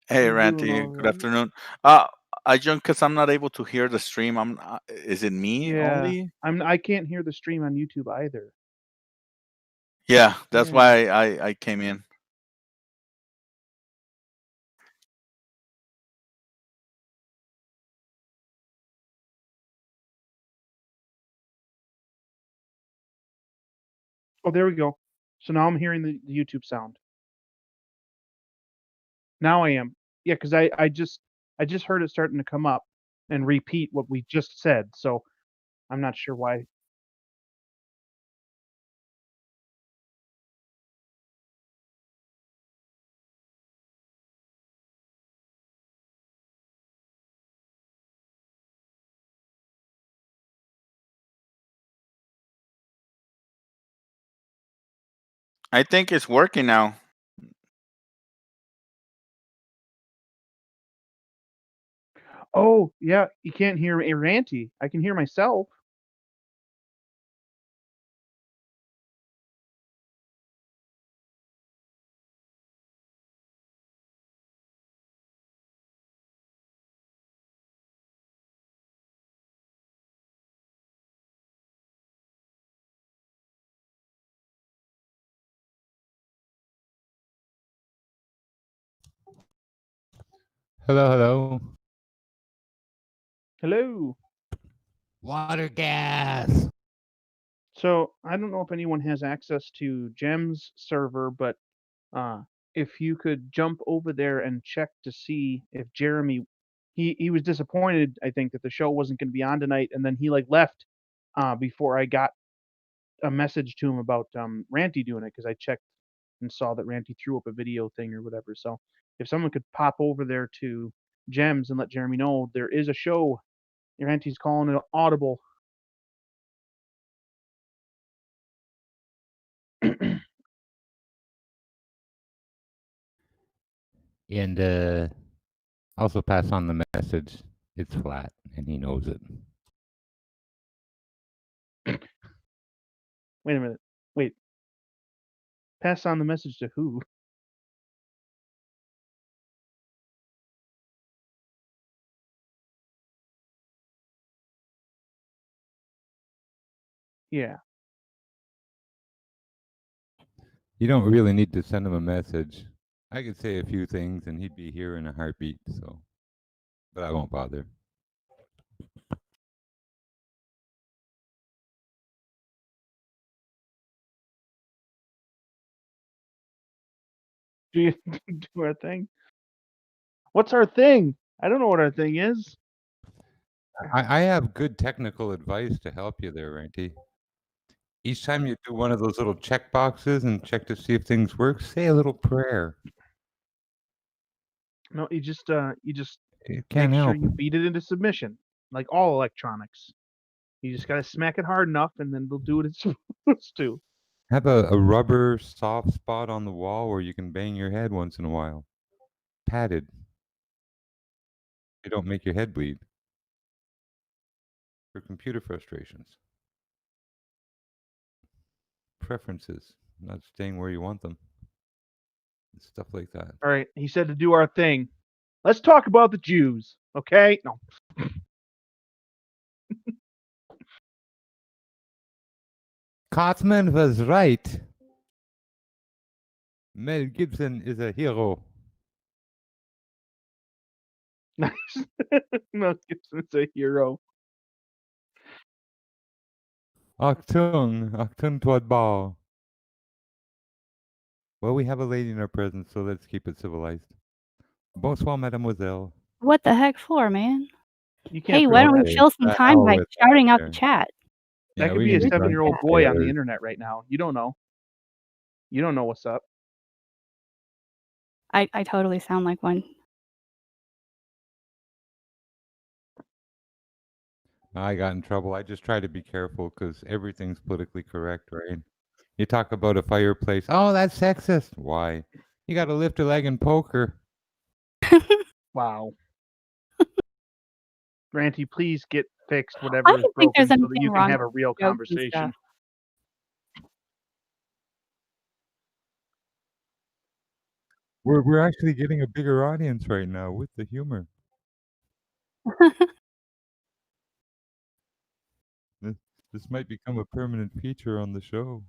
Hey, I'm doing Ranty. all Good right. afternoon. I jumped because I'm not able to hear the stream. Is it me Yeah, only? I can't hear the stream on YouTube either. Yeah, that's Yeah. why I came in. Oh, there we go. So now I'm hearing the YouTube sound. Now I am. Yeah, because I just heard it starting to come up and repeat what we just said. So I'm not sure why. I think it's working now. Oh, yeah, you can't hear Ranty. I can hear myself. Hello, hello. Hello. Water gas. So I don't know if anyone has access to Gem's server, but if you could jump over there and check to see if Jeremy, he was disappointed, I think, that the show wasn't going to be on tonight, and then he like left before I got a message to him about Ranty doing it because I checked and saw that Ranty threw up a video thing or whatever. So if someone could pop over there to Gems and let Jeremy know there is a show, Ranty's calling it Audible. And also pass on the message. It's flat, and he knows it. Wait a minute. Wait. Pass on the message to who? Yeah. You don't really need to send him a message. I could say a few things, and he'd be here in a heartbeat. So, but I won't bother. Do you do our thing? What's our thing? I don't know what our thing is. I have good technical advice to help you there, Ranty. Each time you do one of those little check boxes and check to see if things work, say a little prayer. No, you just It make can't sure help. you beat it into submission, like all electronics. You just gotta smack it hard enough, and then they'll do what it's supposed to. Have a rubber soft spot on the wall where you can bang your head once in a while. Padded. They don't make your head bleed. For computer frustrations. Preferences. Not staying where you want them. Stuff like that. All right, he said to do our thing. Let's talk about the Jews, okay? No. Kotzman was right. Mel Gibson is a hero. Nice. Mel Gibson's a hero. Achtung toward ball. Well, we have a lady in our presence, so let's keep it civilized. Bonsoir, mademoiselle. What the heck for, man? You can't Hey, why don't we Okay, fill some time by with shouting out there. the chat? That Yeah, could we be can a be drunk 7-year-old and boy on the scared. internet right now. You don't know. You don't know what's up. I totally sound like one. I got in trouble. I just try to be careful because everything's politically correct, right? You talk about a fireplace. Oh, that's sexist. Why? You got to lift a leg in poker. Wow. Ranty, please get fixed I whatever is don't think broken there's so that anything you can wrong have a with real jokes and conversation. stuff. We're actually getting a bigger audience right now with the humor. This might become a permanent feature on the show.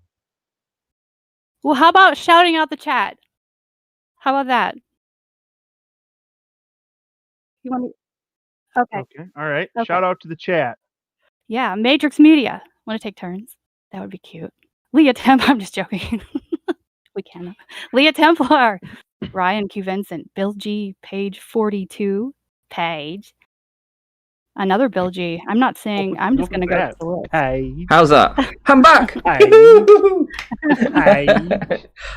Well, how about shouting out the chat? How about that? You want me? Okay. Okay. All right. Okay. Shout out to the chat. Yeah, Matrix Media. Want to take turns? That would be cute. Leah Templar. I'm just joking. We can. Leah Templar. Ryan Q. Vincent. Bill G. Page 42. Page. Another Bill G. I'm not saying. I'm just going to go to the list. Page. How's that? I'm back. Page.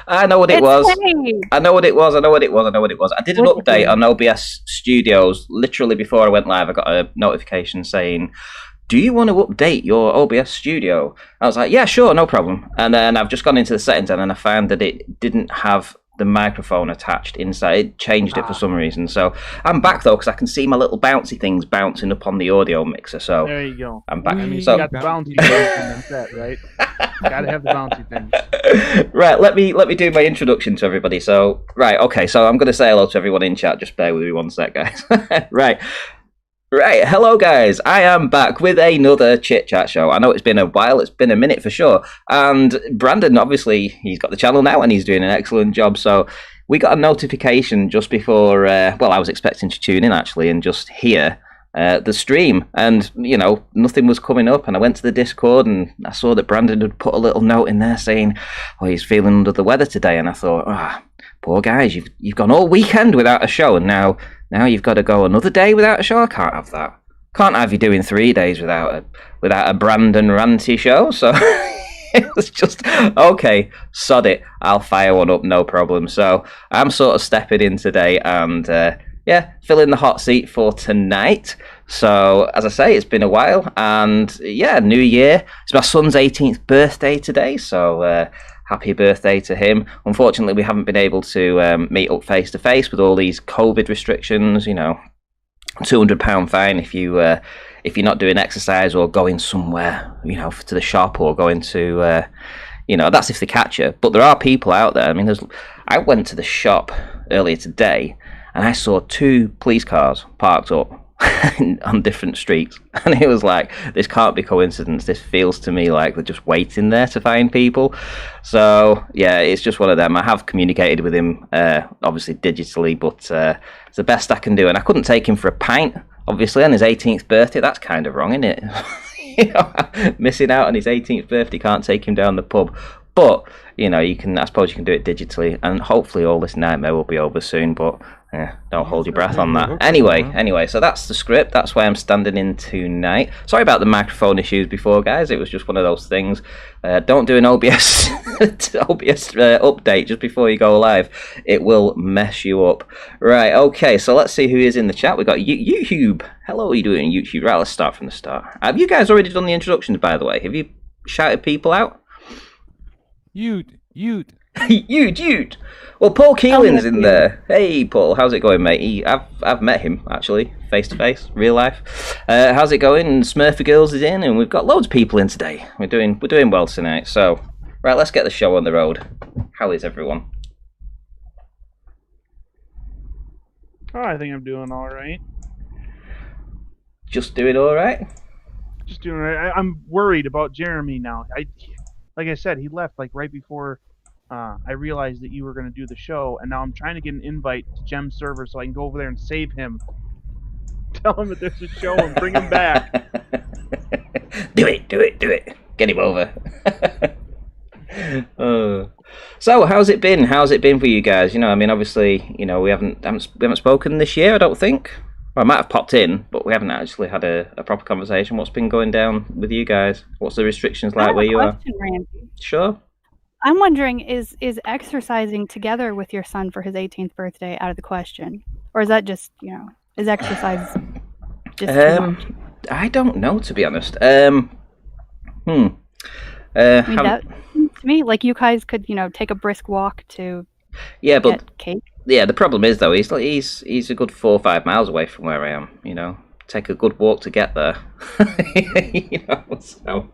I know what it It's was. Page. I know what it was. I did an What's it update doing? on OBS Studios literally before I went live. I got a notification saying, "Do you want to update your OBS Studio?" I was like, "Yeah, sure, no problem." And then I've just gone into the settings and then I found that it didn't have the microphone attached inside. It changed it for some reason. So I'm back though because I can see my little bouncy things bouncing up on the audio mixer. So There you go. I'm back. I mean, So you got the bouncy thing on set, right? Gotta have the bouncy thing. Right, let me do my introduction to everybody. So, right, okay, so I'm going to say hello to everyone in chat. Just bear with me one sec, guys. Right, hello, guys. I am back with another Chit Chat show. I know it's been a while. It's been a minute for sure. And Brandon, obviously, he's got the channel now and he's doing an excellent job. So we got a notification just before, well, I was expecting to tune in, actually, and just hear the stream, and nothing was coming up, and I went to the Discord and I saw that Brandon had put a little note in there saying, "Oh, he's feeling under the weather today," and I thought, poor guys, you've gone all weekend without a show, and now you've got to go another day without a show. I can't have that. Can't have you doing 3 days without a Brandon Ranty show. So it was just, okay, sod it, I'll fire one up, no problem. So I'm sort of stepping in today and filling the hot seat for tonight. So, as I say, it's been a while, and New Year. It's my son's 18th birthday today, so happy birthday to him. Unfortunately, we haven't been able to meet up face to face with all these COVID restrictions. £200 fine if you're not doing exercise or going somewhere, to the shop or going to, that's if they catch you. But there are people out there. I mean, I went to the shop earlier today, and I saw 2 police cars parked up on different streets, and it was like, this can't be coincidence. This feels to me like they're just waiting there to find people. So it's just one of them. I have communicated with him, obviously digitally, but it's the best I can do. And I couldn't take him for a pint, obviously, on his 18th birthday. That's kind of wrong, isn't it? Missing out on his 18th birthday, can't take him down the pub. But I suppose you can do it digitally, and hopefully all this nightmare will be over soon. But don't hold your breath on that. Anyway, so that's the script. That's why I'm standing in tonight. Sorry about the microphone issues before, guys. It was just one of those things. Don't do an OBS update just before you go live. It will mess you up. Right, okay, so let's see who is in the chat. We've got YouTube. Hello, how are you doing, YouTube? Right, let's start from the start. Have you guys already done the introductions, by the way? Have you shouted people out? Ute. Ute. Well, Paul Keelan's in there. Hey, Paul, how's it going, mate? I've met him actually, face to face, real life. How's it going? Smurfy Girls is in, and we've got loads of people in today. We're doing well tonight. So, right, let's get the show on the road. How is everyone? Oh, I think I'm doing all right. Just doing all right. Just doing all right. I'm worried about Jeremy now. Like I said, he left like right before I realized that you were going to do the show, and now I'm trying to get an invite to Gem's server so I can go over there and save him. Tell him that there's a show and bring him back. Do it. Get him over. So, how's it been? How's it been for you guys? I mean, obviously, we haven't spoken this year, I don't think. Well, I might have popped in, but we haven't actually had a proper conversation. What's been going down with you guys? What's the restrictions like where you are? Ranty. Sure. I'm wondering, is exercising together with your son for his 18th birthday out of the question? Or is that just, is exercise just too much? I don't know, to be honest. I mean, that, to me, like, you guys could, take a brisk walk to get cake. Yeah, the problem is, though, he's a good 4 or 5 miles away from where I am, Take a good walk to get there. So...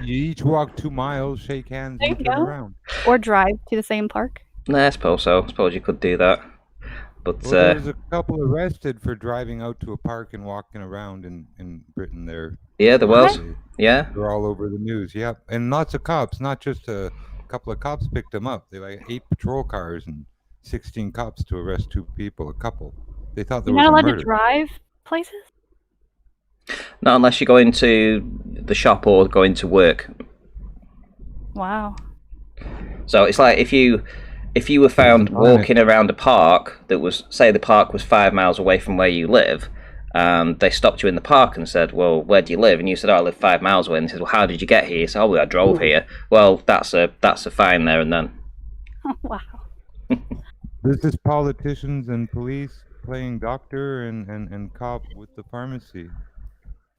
You each walk 2 miles, shake hands, and turn around. Or drive to the same park. Nah, I suppose so. I suppose you could do that. But Well, there was a couple arrested for driving out to a park and walking around in Britain there. yeah, there was. Yeah. They're all over the news. Yep, and lots of cops. Not just a couple of cops picked them up. They like 8 patrol cars and 16 cops to arrest 2 people. A couple. They thought there You're was not a allowed murder. to drive places? Not unless you're going to the shop or going to work. Wow. So it's like if you were found walking around a park that was, say the park was 5 miles away from where you live, and they stopped you in the park and said, well, where do you live? And you said, oh, I live 5 miles away. And they said, well, how did you get here? You said, oh, well, I drove here. Well, that's a fine there and then. Oh, wow. This is politicians and police playing doctor and cop with the pharmacy.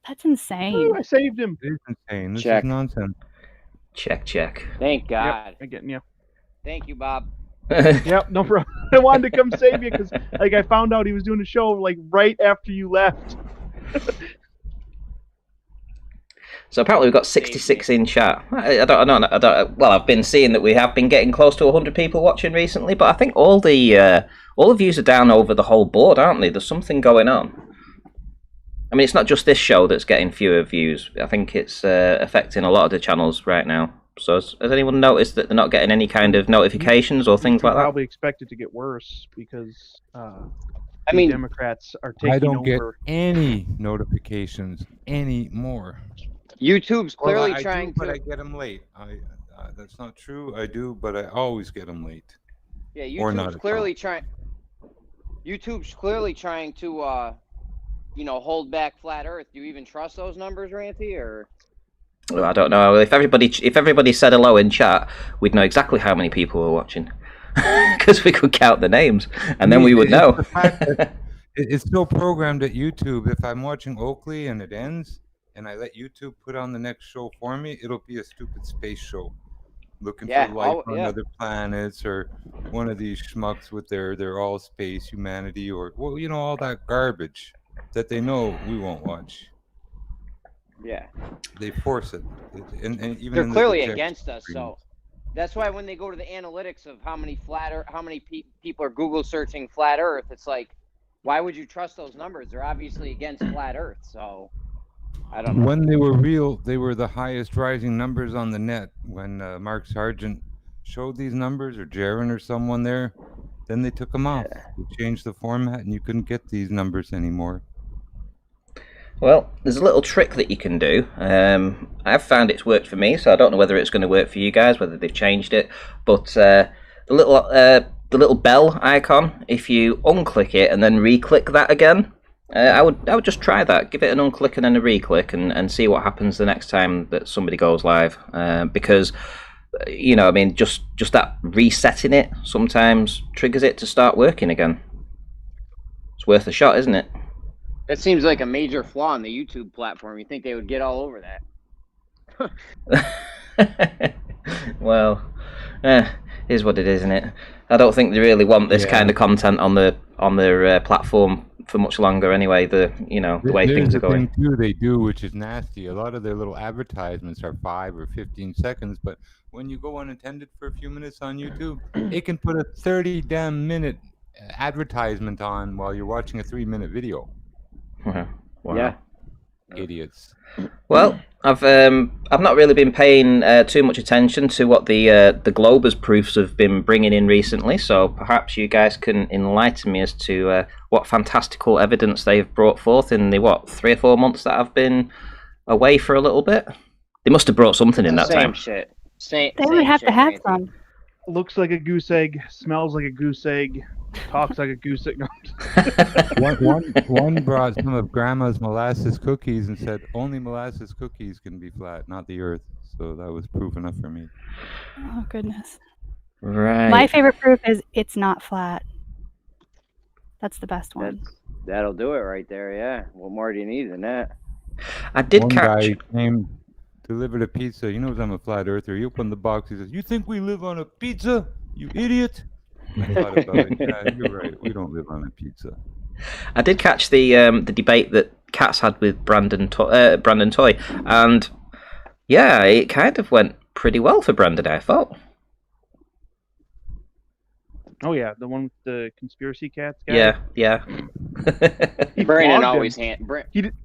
That's insane. Ooh, I saved him. It is insane. This Check. is nonsense. Check. Thank God. Yep, I'm getting you. Thank you, Bob. Yep, no problem. I wanted to come save you because, like, I found out he was doing a show like right after you left. So apparently we've got 66 in chat. I don't. Well, I've been seeing that we have been getting close to 100 people watching recently, but I think all the views are down over the whole board, aren't they? There's something going on. I mean, it's not just this show that's getting fewer views. I think it's affecting a lot of the channels right now. So has anyone noticed that they're not getting any kind of notifications or things like that? Probably expect it to get worse because I mean, Democrats are taking I don't get over. any notifications anymore. YouTube's clearly I trying do, but to. I get them late. That's not true. I do, but I always get them late. Yeah, or not YouTube's at clearly trying. YouTube's clearly trying to, hold back flat Earth. Do you even trust those numbers, Ranty, or? Well, I don't know. If everybody said hello in chat, we'd know exactly how many people were watching, because we could count the names, and then we would know. It's so programmed at YouTube. If I'm watching Oakley and it ends, and I let YouTube put on the next show for me, it'll be a stupid space show, looking for life on other planets, or one of these schmucks with their all space humanity, or all that garbage that they know we won't watch. Yeah. They force it, and even they're clearly against us. So that's why when they go to the analytics of how many people are Google searching flat Earth, it's like, why would you trust those numbers? They're obviously against flat Earth. So I don't know. When they were real, they were the highest rising numbers on the net. When Mark Sargent showed these numbers, or Jaron or someone there, then they took them off. They changed the format, and you couldn't get these numbers anymore. Well, there's a little trick that you can do. I've found it's worked for me, so I don't know whether it's going to work for you guys, whether they've changed it. But the little bell icon, if you unclick it and then re-click that again, I would just try that. Give it an unclick and then a re-click, and see what happens the next time that somebody goes live. Because just that resetting it sometimes triggers it to start working again. It's worth a shot, isn't it? That seems like a major flaw in the YouTube platform. You think they would get all over that? Well, is what it is, isn't it? I don't think they really want this kind of content on their platform for much longer. Anyway, the way things are going. Thing too, they do, which is nasty. A lot of their little advertisements are 5 or 15 seconds, but when you go unattended for a few minutes on YouTube, it can put a 30 damn minute advertisement on while you're watching a 3-minute video. Wow. Yeah. Idiots. Well, I've not really been paying too much attention to what the Globers proofs have been bringing in recently, so perhaps you guys can enlighten me as to what fantastical evidence they've brought forth in the 3 or 4 months that I've been away for a little bit. They must have brought something in that time. Shit. They would have to have some. Looks like a goose egg, smells like a goose egg, talks like a goose egg. One brought some of Grandma's molasses cookies and said only molasses cookies can be flat, not the Earth. So that was proof enough for me. Oh, goodness. Right. My favorite proof is it's not flat. That's the best one. That'll do it right there, yeah. What more do you need than that? I did One catch. guy came, delivered a pizza. He knows I'm a flat earther. He opened the box. He says, "You think we live on a pizza? You idiot!" I thought about it. Yeah, you're right. We don't live on a pizza. I did catch the debate that Katz had with Brandon Toy, and yeah, it kind of went pretty well for Brandon, I thought. Oh yeah, the one with the conspiracy cats guy. Yeah, yeah. Brandon flogged always him.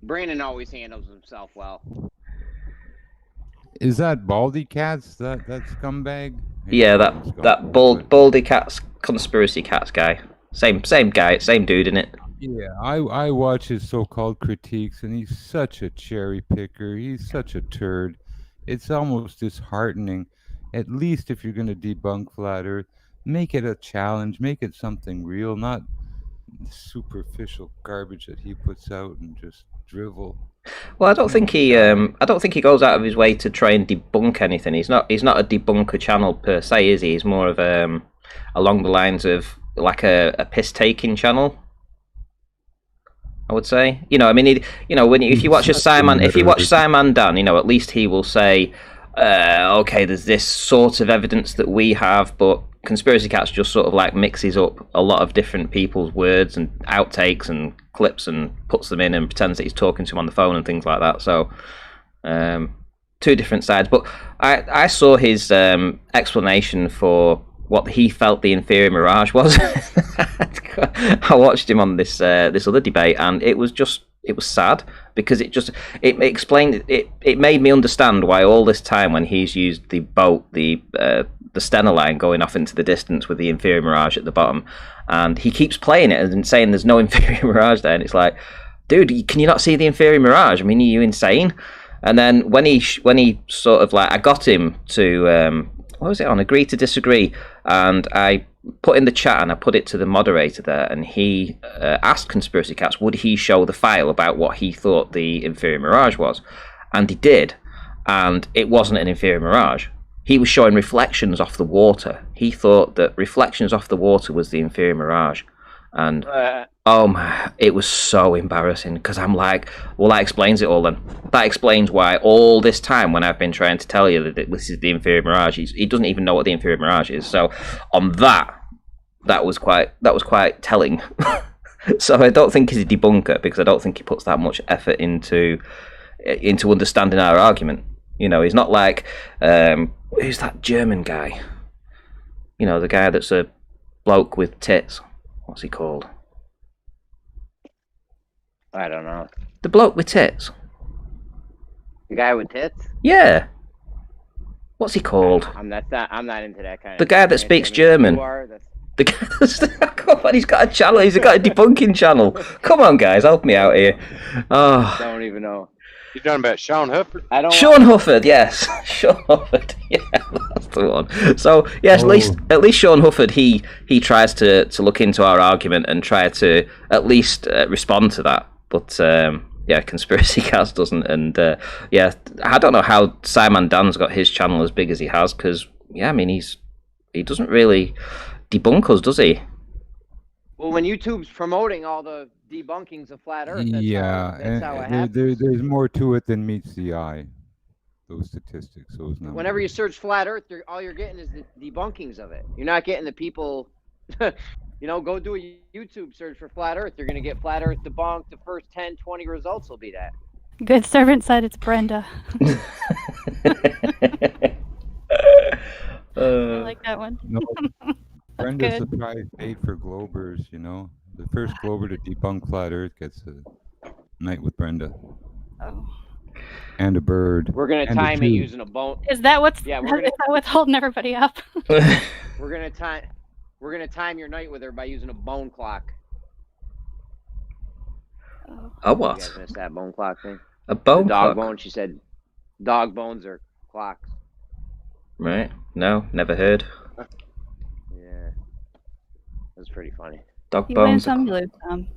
Brandon always handles himself well. Is that Baldy Cats? That scumbag? Yeah, that Baldy Cats, conspiracy cats guy. Same guy, same dude, innit? Yeah, I watch his so-called critiques, and he's such a cherry picker. He's such a turd. It's almost disheartening. At least if you're going to debunk flat Earth, make it a challenge, make it something real, not superficial garbage that he puts out and just drivel. Well, I don't think he goes out of his way to try and debunk anything. He's not a debunker channel per se, is he? He's more of along the lines of like a piss taking channel, I would say. You know, I mean, if you watch Simon Dan, you know, at least he will say, okay, there's this sort of evidence that we have, but Conspiracy Cats just sort of like mixes up a lot of different people's words and outtakes and clips and puts them in and pretends that he's talking to him on the phone and things like that. So, two different sides. But I saw his explanation for what he felt the inferior mirage was. I watched him on this other debate, and it was sad because it explained it made me understand why all this time when he's used the boat, the Stena line going off into the distance with the inferior mirage at the bottom, and he keeps playing it and saying there's no inferior mirage there, and it's like, dude, can you not see the inferior mirage? I mean, are you insane? And then when he sort of like, I got him to what was it on? Agree to disagree, and I put in the chat and I put it to the moderator there, and he asked Conspiracy Cats would he show the file about what he thought the inferior mirage was, and he did, and it wasn't an inferior mirage. He was showing reflections off the water. He thought that reflections off the water was the inferior mirage, and oh my, it was so embarrassing because I'm like, well, that explains it all then. That explains why all this time when I've been trying to tell you that this is the inferior mirage, he doesn't even know what the inferior mirage is. So on that was quite telling. So I don't think he's a debunker because I don't think he puts that much effort into understanding our argument. You know, he's not like who's that German guy? You know, the guy that's a bloke with tits. What's he called? I don't know. The bloke with tits. The guy with tits? Yeah. What's he called? I'm not into that kind of. The guy that speaks German. The guy that's, come on, he's got a channel. He's got a debunking channel. Come on, guys, help me out here. Oh. I don't even know. You're talking about Sean Hufford? Sean Hufford, yes. Sean Hufford, yeah, that's the one. So, yes, at least Sean Hufford, he tries to look into our argument and try to at least respond to that. But, yeah, Conspiracy Cats doesn't. And, yeah, I don't know how Simon Dan's got his channel as big as he has, because, yeah, I mean, he doesn't really debunk us, does he? Well, when YouTube's promoting all the debunkings of flat Earth, that's how it happens. There's more to it than meets the eye. Those statistics, those numbers. Whenever you search flat Earth, all you're getting is the debunkings of it. You're not getting the people. You know, go do a YouTube search for flat Earth. You're going to get flat Earth debunked. The first 10, 20 results will be that. Good servant said it's Brenda. I like that one. No, Brenda's the prize paid for Globers, you know. The first Glober to debunk flat Earth gets a night with Brenda. Oh. And a bird. We're going to time it using a bone. Is that what's is that what's holding everybody up? We're going to time your night with her by using a bone clock. A what? You guys missed that bone clock thing? A bone dog clock? Bone. She said dog bones are clocks. Right. No, never heard. Yeah. That's pretty funny. Dog you bones. win some, you lose some.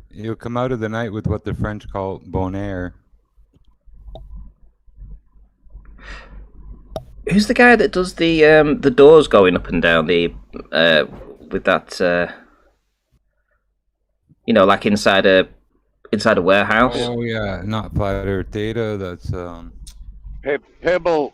You'll come out of the night with what the French call bon air. Who's the guy that does the doors going up and down with that you know, like inside a warehouse? Oh yeah, not flat Earth data. That's Pebble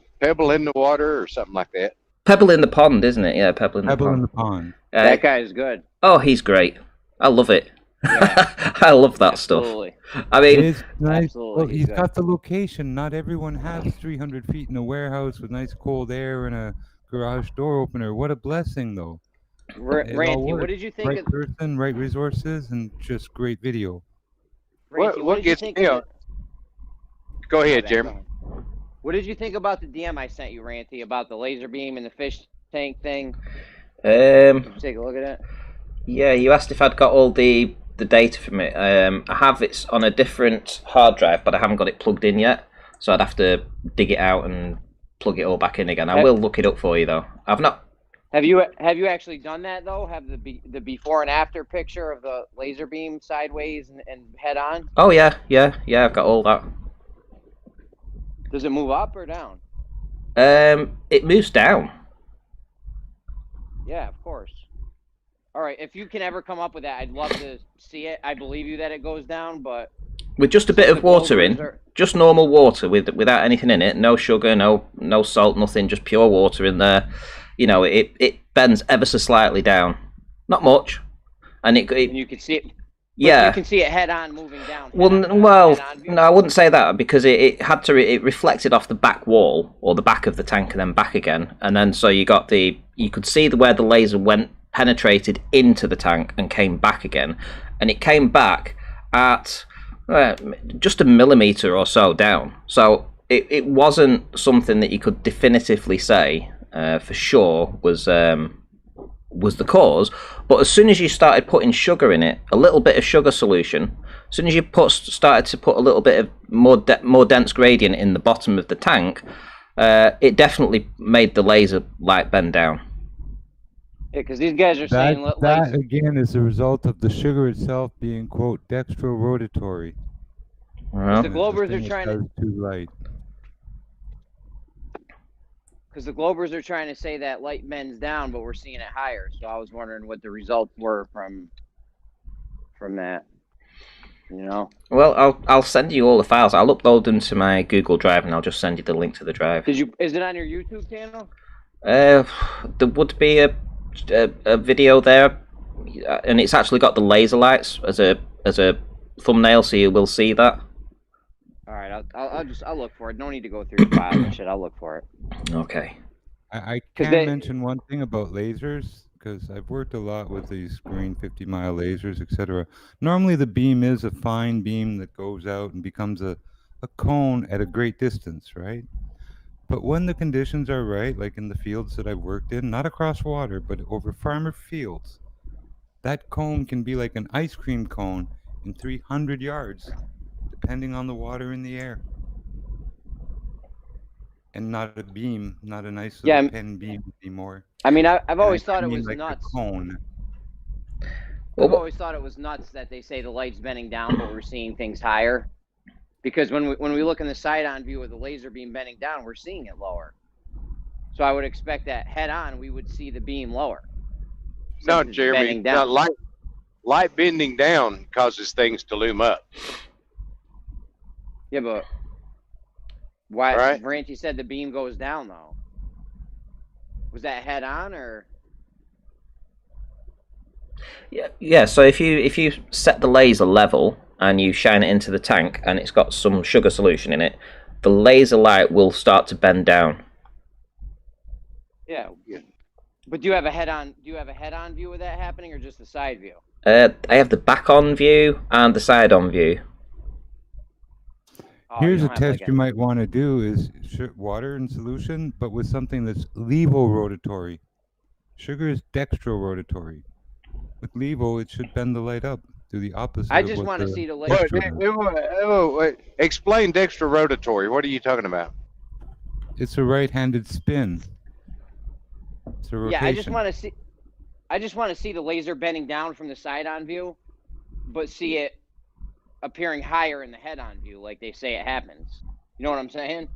in the water or something like that. Pebble in the pond, isn't it? Yeah, Pebble in the pond. That guy is good. Oh, he's great. I love it. Yeah. I love that Absolutely. stuff. I mean, it's nice. Absolutely. Well, he's got the location. Not everyone has 300 feet in a warehouse with nice cold air and a garage door opener. What a blessing, though. Ranty, what did you think? Right person, right resources, and just great video. Ranty, What did you gets think me of on? Go ahead, go Jeremy. ahead. What did you think about the DM I sent you, Ranty, about the laser beam and the fish tank thing? Did you take a look at it? Yeah, you asked if I'd got all the data from it. I have it on a different hard drive, but I haven't got it plugged in yet, so I'd have to dig it out and plug it all back in again. I will look it up for you though. I've not. Have you actually done that though? Have the before and after picture of the laser beam sideways and head on? Oh yeah. I've got all that. Does it move up or down? It moves down. Yeah, of course. All right, if you can ever come up with that, I'd love to see it. I believe you that it goes down, but with just a bit of water in, just normal water without anything in it, no sugar, no salt, nothing, just pure water in there. You know, it bends ever so slightly down, not much, and you can see it. Yeah, you can see it head on moving down. Well, no, I wouldn't say that because it reflected off the back wall or the back of the tank and then back again, and then so you could see where the laser penetrated into the tank and came back again, and it came back at just a millimeter or so down. So it wasn't something that you could definitively say for sure was the cause. But as soon as you started putting sugar in it, a little bit of sugar solution, as soon as you started to put a little bit of more dense gradient in the bottom of the tank, it definitely made the laser light bend down. Yeah, because these guys are saying that again is the result of the sugar itself being, quote, dextro-rotatory. Well, the Globers are trying to too light. Because the Globers are trying to say that light bends down, but we're seeing it higher. So I was wondering what the results were from that. You know. Well, I'll send you all the files. I'll upload them to my Google Drive, and I'll just send you the link to the drive. Is it on your YouTube channel? There would be a video there, and it's actually got the laser lights as a thumbnail, so you will see that. All right, I'll look for it. No need to go through your files and shit. I'll look for it. Okay. I can mention one thing about lasers, because I've worked a lot with these green 50-mile lasers, etc. Normally the beam is a fine beam that goes out and becomes a cone at a great distance, right? But when the conditions are right, like in the fields that I've worked in, not across water, but over farmer fields, that cone can be like an ice cream cone in 300 yards, depending on the water in the air. And not a beam, not a nice little pen beam anymore. I mean, I've always thought it was like nuts. A cone. I've always thought it was nuts that they say the light's bending down, but we're seeing things higher. Because when we look in the side-on view of the laser beam bending down, we're seeing it lower. So I would expect that head-on, we would see the beam lower. No, Jeremy, light bending down causes things to loom up. Yeah, but why? Right. Ranty said the beam goes down, though. Was that head-on or? Yeah. So if you set the laser level and you shine it into the tank and it's got some sugar solution in it, the laser light will start to bend down. Yeah. But do you have a head-on view of that happening, or just the side view? I have the back-on view and the side-on view. Oh, Here's a test you might want to do: is water in solution, but with something that's levorotatory. Sugar is dextrorotatory. With levo, it should bend the light up. Do the opposite. I just want to see the laser. Wait. Explain dextrorotatory. What are you talking about? It's a right-handed spin. It's a rotation. Yeah, I just want to see the laser bending down from the side-on view, but see it appearing higher in the head-on view, like they say it happens. You know what I'm saying?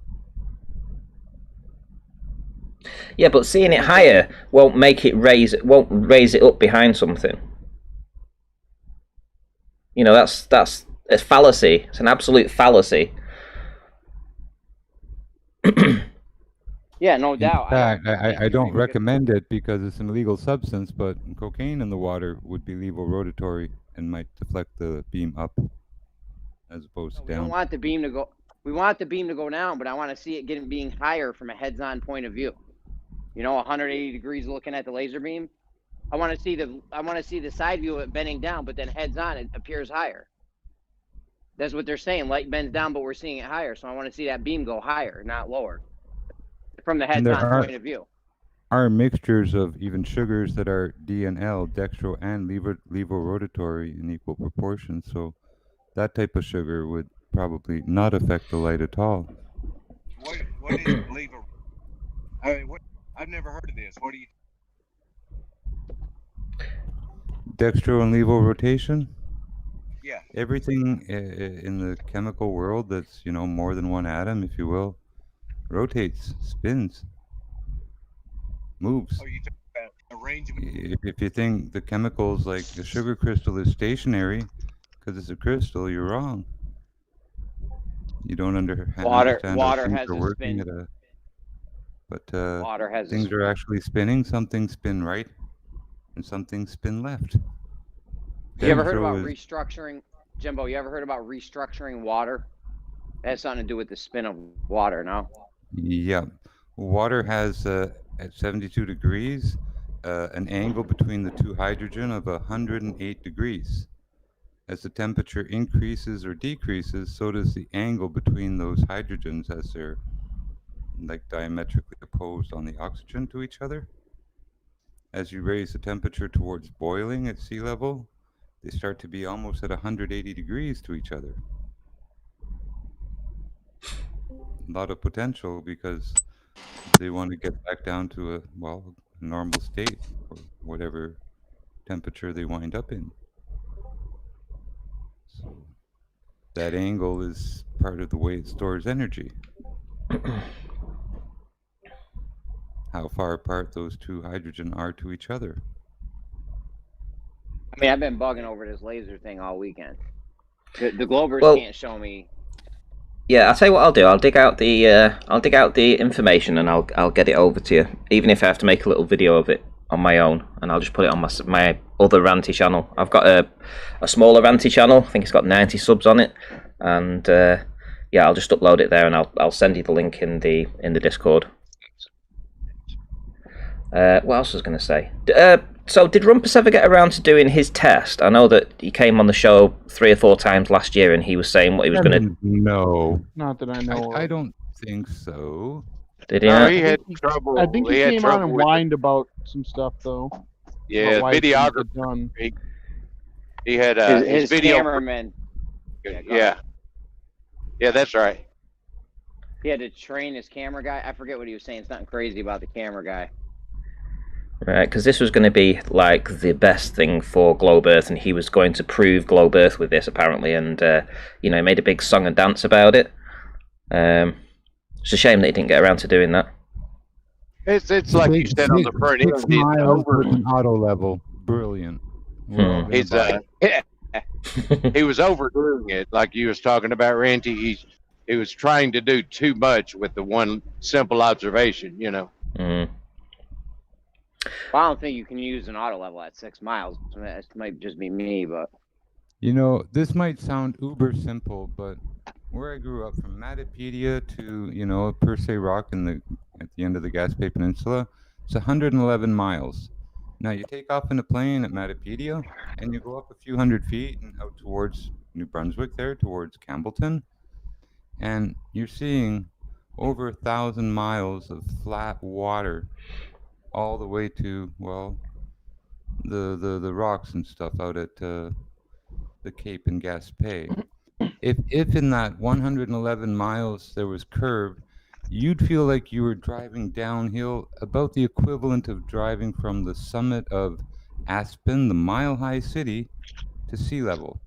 Yeah, but seeing it higher won't raise it up behind something. You know, that's a fallacy. It's an absolute fallacy. Yeah, no doubt. In fact, I don't recommend it because it's an illegal substance, but cocaine in the water would be levorotatory and might deflect the beam up as opposed to down. We don't want the beam to go. We want the beam to go down, but I want to see it being higher from a heads-on point of view. You know, 180 degrees looking at the laser beam. I want to see the side view of it bending down, but then heads on it appears higher. That's what they're saying. Light bends down, but we're seeing it higher. So I want to see that beam go higher, not lower, from the heads on point of view. Are mixtures of even sugars that are D and L, dextro and levorotatory in equal proportions. So that type of sugar would probably not affect the light at all. What is levo? I mean, I've never heard of this. What do you? Dextro and levo-rotation? Yeah. Everything in the chemical world that's, more than one atom, if you will, rotates, spins, moves. Oh, you talk about arrangement. If you think the chemicals like the sugar crystal is stationary because it's a crystal, you're wrong. You don't understand Water how things has are a working spin. But Water has things are actually spinning. Some things spin right, and some things spin left. You ever heard about restructuring, Jimbo? You ever heard about restructuring water? That has something to do with the spin of water, no? Yeah, water has at 72 degrees an angle between the two hydrogen of 108 degrees. As the temperature increases or decreases, so does the angle between those hydrogens as they're like diametrically opposed on the oxygen to each other. As you raise the temperature towards boiling at sea level, they start to be almost at 180 degrees to each other. A lot of potential because they want to get back down to a normal state or whatever temperature they wind up in. So that angle is part of the way it stores energy. How far apart those two hydrogen are to each other. I mean, I've been bugging over this laser thing all weekend. The Globers can't show me. Yeah, I'll tell you what I'll do. I'll dig out the information and I'll get it over to you. Even if I have to make a little video of it on my own, and I'll just put it on my other Ranty channel. I've got a smaller Ranty channel. I think it's got 90 subs on it, and yeah, I'll just upload it there, and I'll send you the link in the Discord. What else was I going to say? So did Rumpus ever get around to doing his test? I know that he came on the show 3 or 4 times last year, and he was saying what he was going to. No, not that I know. I don't think so. Did he? No, he had trouble. I think he came on and whined about some stuff though. Yeah, videographer. He had his video cameraman. Yeah, that's right. He had to train his camera guy. I forget what he was saying. Something crazy about the camera guy. Right, because this was going to be like the best thing for Globe Earth, and he was going to prove Globe Earth with this apparently, and he made a big song and dance about it. It's a shame that he didn't get around to doing that. It's like you said on the front end. He's over an auto level, brilliant. He's he was overdoing it, like you was talking about, Ranty. He was trying to do too much with the one simple observation, Mm. Well, I don't think you can use an auto level at 6 miles. That might just be me, but this might sound uber simple, but where I grew up, from Matapedia to Persay Rock at the end of the Gaspé Peninsula, it's 111 miles. Now you take off in a plane at Matapedia, and you go up a few hundred feet and out towards New Brunswick, there towards Campbellton, and you're seeing over 1,000 miles of flat water, all the way to the rocks and stuff out at the Cape in Gaspé. If in that 111 miles there was curve, you'd feel like you were driving downhill, about the equivalent of driving from the summit of Aspen, the mile-high city, to sea level.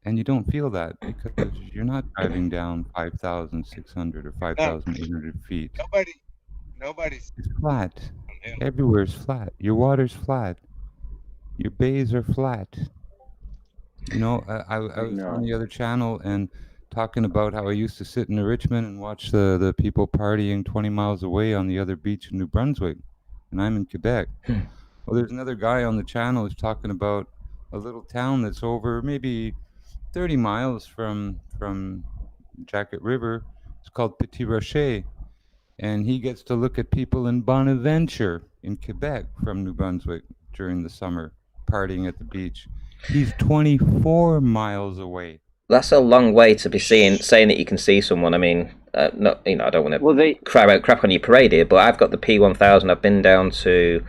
And you don't feel that because you're not driving down 5,600 or 5,800 feet. Nobody's. It's flat. Everywhere's flat. Your water's flat. Your bays are flat. I was on the other channel and talking about how I used to sit in Richmond and watch the people partying 20 miles away on the other beach in New Brunswick, and I'm in Quebec. Well, there's another guy on the channel who's talking about a little town that's over maybe 30 miles from Jacket River. It's called Petit Rocher, and he gets to look at people in Bonaventure in Quebec from New Brunswick during the summer, partying at the beach. He's 24 miles away. That's a long way to be saying that you can see someone. I mean, not, you know, I don't want to crap on your parade here, but I've got the P1000. I've been down to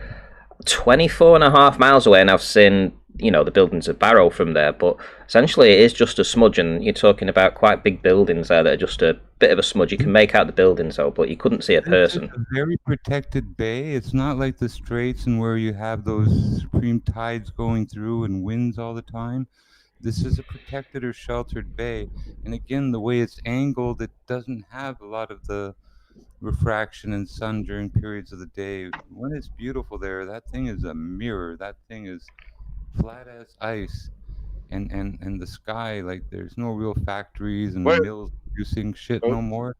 24.5 miles away, and I've seen, you know, the buildings of Barrow from there. But essentially, it is just a smudge, and you're talking about quite big buildings there that are just a bit of a smudge. You can make out the buildings, though, but you couldn't see a person. It's a very protected bay. It's not like the Straits and where you have those supreme tides going through and winds all the time. This is a protected or sheltered bay. And again, the way it's angled, it doesn't have a lot of the refraction and sun during periods of the day. When it's beautiful there, that thing is a mirror. That thing is flat as ice. And the sky, like there's no real factories and mills producing shit no more.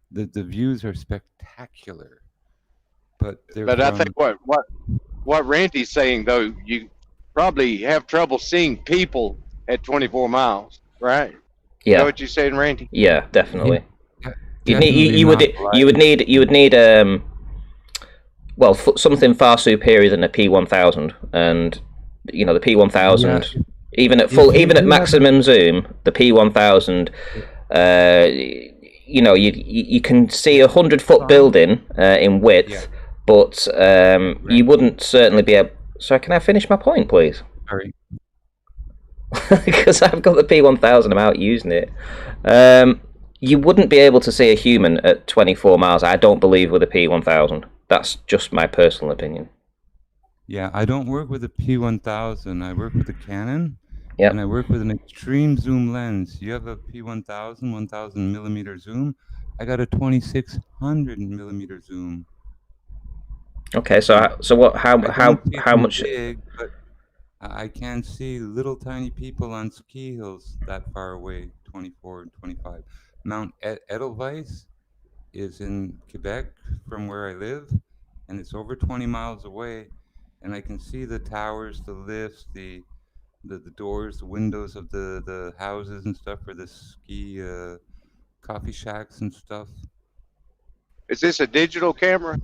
The views are spectacular. But I think what Ranty's saying, though, you probably have trouble seeing people at 24 miles, right? Yeah. Is that what you're saying, Ranty? Yeah, definitely. Yeah, you would need something far superior than a P1000, and you know the P1000 even at maximum zoom, the P1000, you know, you can see 100-foot building in width, but you wouldn't certainly be able. So can I finish my point, please? Sorry. Because I've got the P1000, I'm out using it. You wouldn't be able to see a human at 24 miles, I don't believe, with a P1000. That's just my personal opinion. Yeah, I don't work with a P1000. I work with a Canon. Yep. And I work with an extreme zoom lens. You have a P1000, 1000 millimeter zoom. I got a 2600 millimeter zoom. Okay, so what? How much? Big, but I can't see little tiny people on ski hills that far away, 24 and 25. Mount Edelweiss is in Quebec from where I live, and it's over 20 miles away, and I can see the towers, the lifts, the doors, the windows of the houses and stuff for the ski coffee shacks and stuff. Is this a digital camera?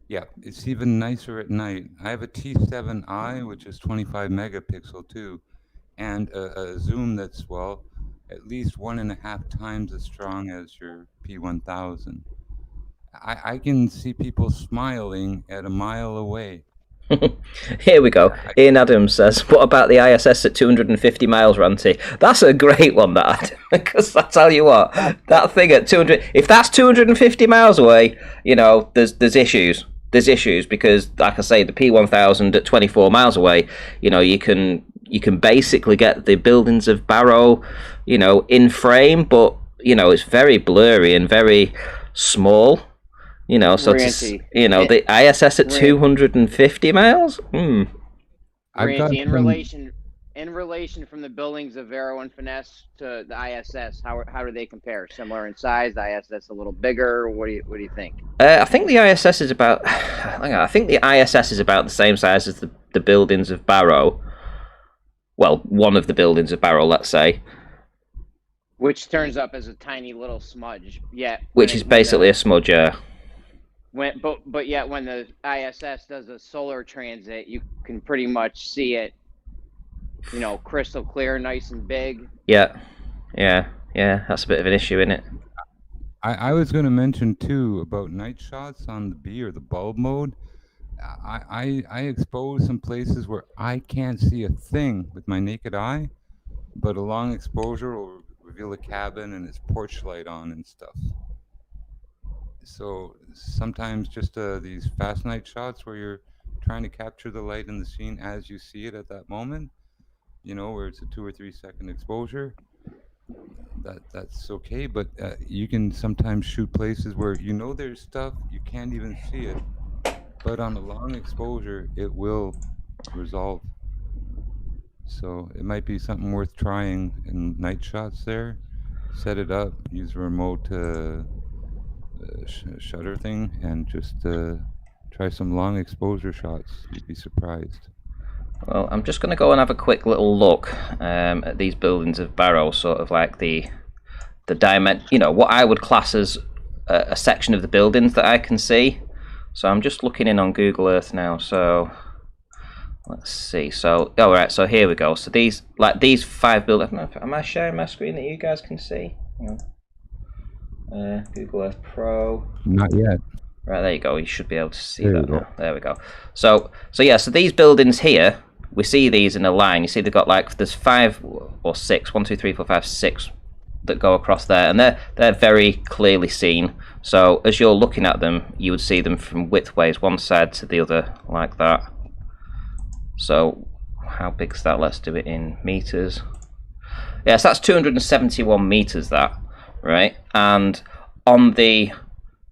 Yeah, it's even nicer at night. I have a T7i, which is 25 megapixel too, and a zoom that's, well, at least 1.5 times as strong as your P1000. I can see people smiling at a mile away. Here we go. Ian Adams says, what about the ISS at 250 miles, Ranty? That's a great one, that. Because I tell you what, that thing at 200, if that's 250 miles away, you know, there's issues. There's issues because, like I say, the P1000 at 24 miles away, you know, you can basically get the buildings of Barrow, you know, in frame, but, you know, it's very blurry and very small. You know, so Ranty, you know, the ISS at 250 miles. Ranty, in relation from the buildings of Vero and Finesse to the ISS, how do they compare? Similar in size? The ISS a little bigger? What do you think? I think the ISS is about. I think the ISS is about the same size as the buildings of Barrow. Well, one of the buildings of Barrow, let's say. Which turns up as a tiny little smudge. Yeah. Which is basically a smudge, yeah. But yet when the ISS does a solar transit, you can pretty much see it, you know, crystal clear, nice and big. Yeah. That's a bit of an issue, isn't it? I was going to mention too about night shots on the B or the bulb mode. I expose some places where I can't see a thing with my naked eye, but a long exposure will reveal a cabin and its porch light on and stuff. So sometimes just these fast night shots where you're trying to capture the light in the scene as you see it at that moment, you know, where it's a 2 or 3 second exposure, that's okay. But you can sometimes shoot places where you know there's stuff, you can't even see it, but on a long exposure it will resolve. So it might be something worth trying in night shots there. Set it up, use a remote shutter thing, and just try some long exposure shots. You'd be surprised. Well, I'm just going to go and have a quick little look at these buildings of Barrow, sort of like the dimension, you know, what I would class as a section of the buildings that I can see. So I'm just looking in on Google Earth now. So let's see. So right. So here we go. So these 5 buildings. Am I sharing my screen that you guys can see? Google Earth Pro. Not yet. Right, there you go. You should be able to see that now. There we go. So yeah. So these buildings here, we see these in a line. You see they've got like there's 5 or 6. 1, 2, 3, 4, 5, 6 that go across there, and they're very clearly seen. So as you're looking at them, you would see them from widthways one side to the other like that. So how big is that? Let's do it in meters. Yes, that's 271 meters, that, right? And on the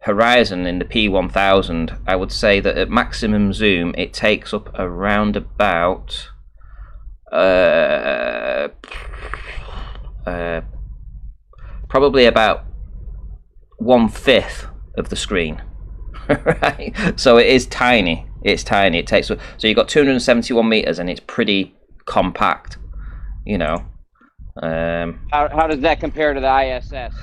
horizon in the P1000, I would say that at maximum zoom it takes up around about probably about 1/5 of the screen. Right, so it is tiny. It's tiny. It takes, so you've got 271 meters, and it's pretty compact. You know. How does that compare to the ISS?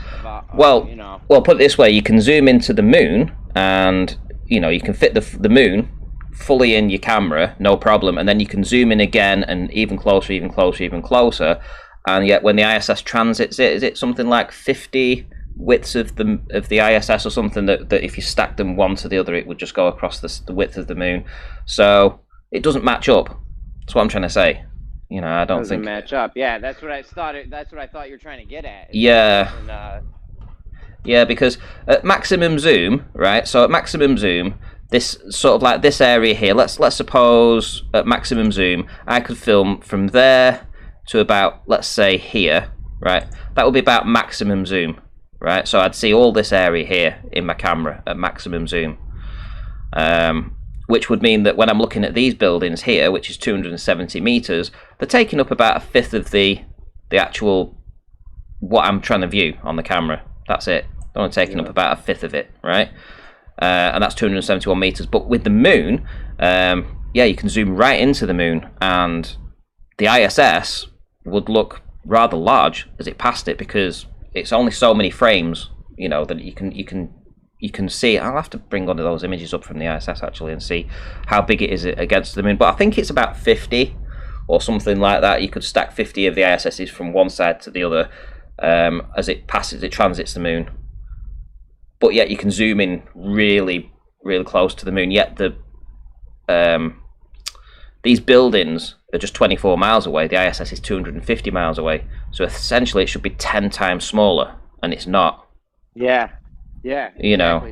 Well, you know. Well, put it this way: you can zoom into the moon, and you know you can fit the moon fully in your camera, no problem. And then you can zoom in again, and even closer, even closer, even closer. And yet, when the ISS transits it, is it something like 50 widths of the ISS or something that if you stack them one to the other, it would just go across the width of the moon. So it doesn't match up. That's what I'm trying to say. You know, I don't doesn't think match up. Yeah, that's what I thought. That's what I thought you were trying to get at. Yeah. And, yeah, because at maximum zoom, right? So at maximum zoom, this sort of like this area here. Let's suppose at maximum zoom, I could film from there to about, let's say, here, right? That would be about maximum zoom, right? So I'd see all this area here in my camera at maximum zoom, which would mean that when I'm looking at these buildings here, which is 270 meters, they're taking up about 1/5 of the actual what I'm trying to view on the camera. That's it. They're only taking up about 1/5 of it, right? And that's 271 meters. But with the moon, yeah, you can zoom right into the moon, and the ISS would look rather large as it passed it, because it's only so many frames, you know, that you can see. I'll have to bring one of those images up from the ISS actually and see how big it is against the moon. But I think it's about 50 or something like that. You could stack 50 of the ISSs from one side to the other as it transits the moon. But yet you can zoom in really, really close to the moon. Yet these buildings are just 24 miles away. The ISS is 250 miles away. So essentially it should be 10 times smaller, and it's not. Yeah. Yeah. You know.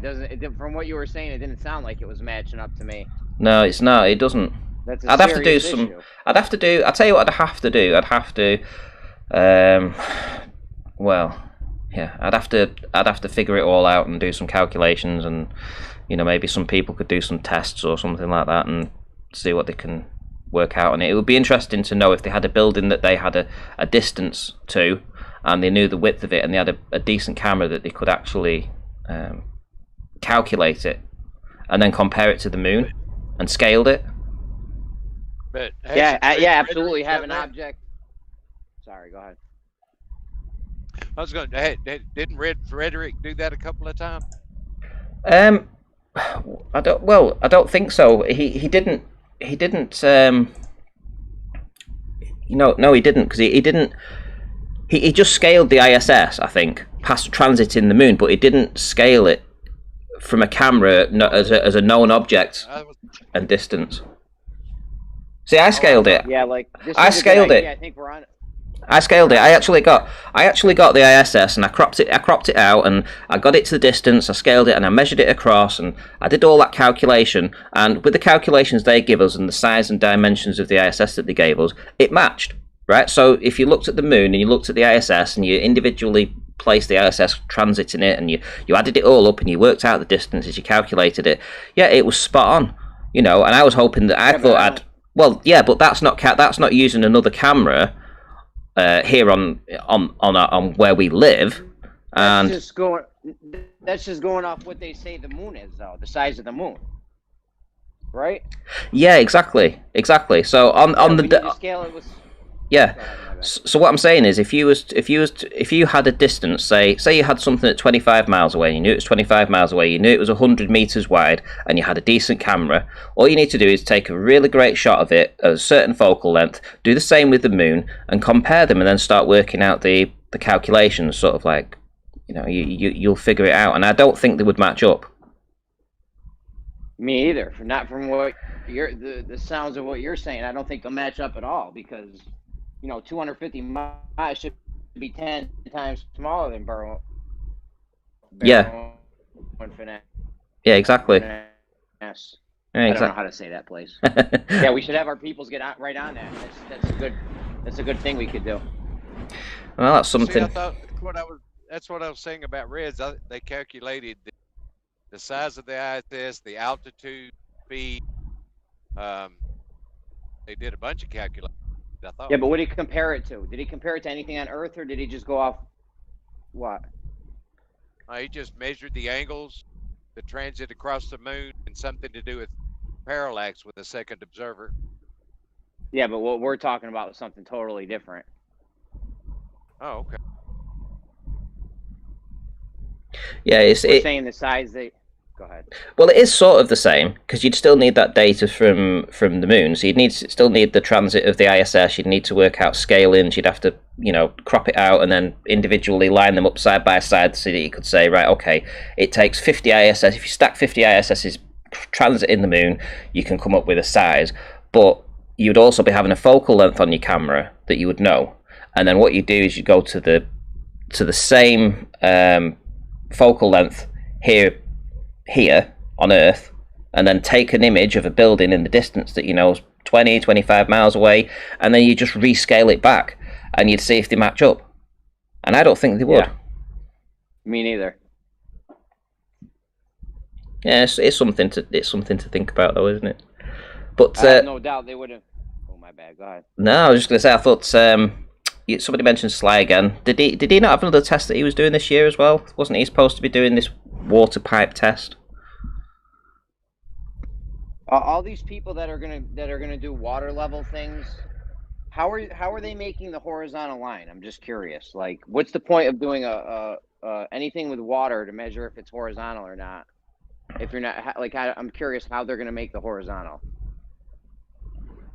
From what you were saying, it didn't sound like it was matching up to me. No, it's not. It doesn't. That's I'd have to do some. Issue. I'll tell you what I'd have to do. I'd have to. Well, yeah. I'd have to figure it all out and do some calculations, and you know, maybe some people could do some tests or something like that and see what they can work out on it. It would be interesting to know if they had a building that they had a distance to, and they knew the width of it, and they had a decent camera that they could actually calculate it and then compare it to the moon and scaled it. But yeah, absolutely. Have an object. Sorry, go ahead. I was going. Hey, didn't Frederick do that a couple of times? I don't think so. He didn't. He didn't. No, he didn't, because he didn't. He just scaled the ISS, I think, past transiting the moon, but he didn't scale it from a camera as a known object and distance. See, I scaled it. Yeah, like I scaled it. I think we're on. I scaled it. I actually got the ISS, and I cropped it out, and I got it to the distance. I scaled it, and I measured it across, and I did all that calculation. And with the calculations they give us and the size and dimensions of the ISS that they gave us, it matched, right? So if you looked at the moon and you looked at the ISS and you individually placed the ISS transiting it, and you added it all up and you worked out the distances, you calculated it, yeah, it was spot on, you know. And I was hoping that but that's not using another camera. Here on where we live, and that's just going off what they say the moon is, though, the size of the moon, right? Yeah, exactly. So on the scale it was. Yeah. Go ahead, my bad. So what I'm saying is, if you had a distance, say you had something at 25 miles away, and you knew it was 25 miles away, you knew it was 100 meters wide, and you had a decent camera, all you need to do is take a really great shot of it at a certain focal length, do the same with the moon, and compare them, and then start working out the calculations. Sort of like, you'll figure it out. And I don't think they would match up. Me either. Not from what the sounds of what you're saying. I don't think they'll match up at all because, 250 miles should be 10 times smaller than Burrow. Yeah. Yeah, exactly. Yes. Yeah, I don't know how to say that place. Yeah, we should have our peoples get right on that. That's a good thing we could do. Well, that's something. See, I thought that's what I was saying about Reds. They calculated the size of the ISS, the altitude, speed. They did a bunch of calculations, I thought. Yeah, but what did he compare it to? Did he compare it to anything on Earth, or did he just go off what? He just measured the angles, the transit across the moon, and something to do with parallax with a second observer. Yeah, but what we're talking about is something totally different. Oh, okay. Yeah, We're saying the size they. Go ahead. Well, it is sort of the same because you'd still need that data from the moon. So you'd still need the transit of the ISS. You'd need to work out scalings. You'd have to crop it out and then individually line them up side by side so that you could say, right, okay, it takes 50 ISS. If you stack 50 ISS's transit in the moon, you can come up with a size. But you'd also be having a focal length on your camera that you would know. And then what you do is you go to the same focal length here on Earth, and then take an image of a building in the distance that is 20, 25 miles away, and then you just rescale it back, and you'd see if they match up. And I don't think they would. Yeah. Me neither. Yeah, it's something to think about, though, isn't it? But I have no doubt they would have. Oh, my bad. Go ahead. No, I was just going to say, I thought somebody mentioned Sly again. Did he not have another test that he was doing this year as well? Wasn't he supposed to be doing this water pipe test? All these people that are gonna do water level things, how are they making the horizontal line? I'm just curious. Like, what's the point of doing anything with water to measure if it's horizontal or not? If you're not I'm curious how they're gonna make the horizontal,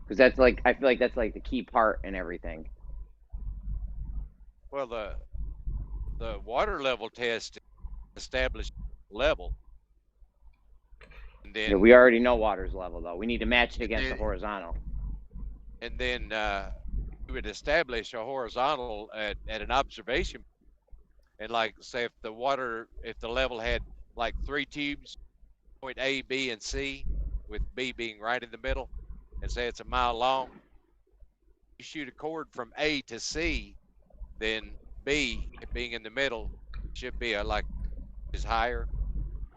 because that's I feel like that's the key part in everything. Well, the water level test established level. And then, Yeah, we already know water's level though. We need to match it against the horizontal. And then you would establish a horizontal at an observation. And say if the level had 3 tubes, point A, B, and C, with B being right in the middle, and say it's a mile long, you shoot a cord from A to C, then B being in the middle should be is higher,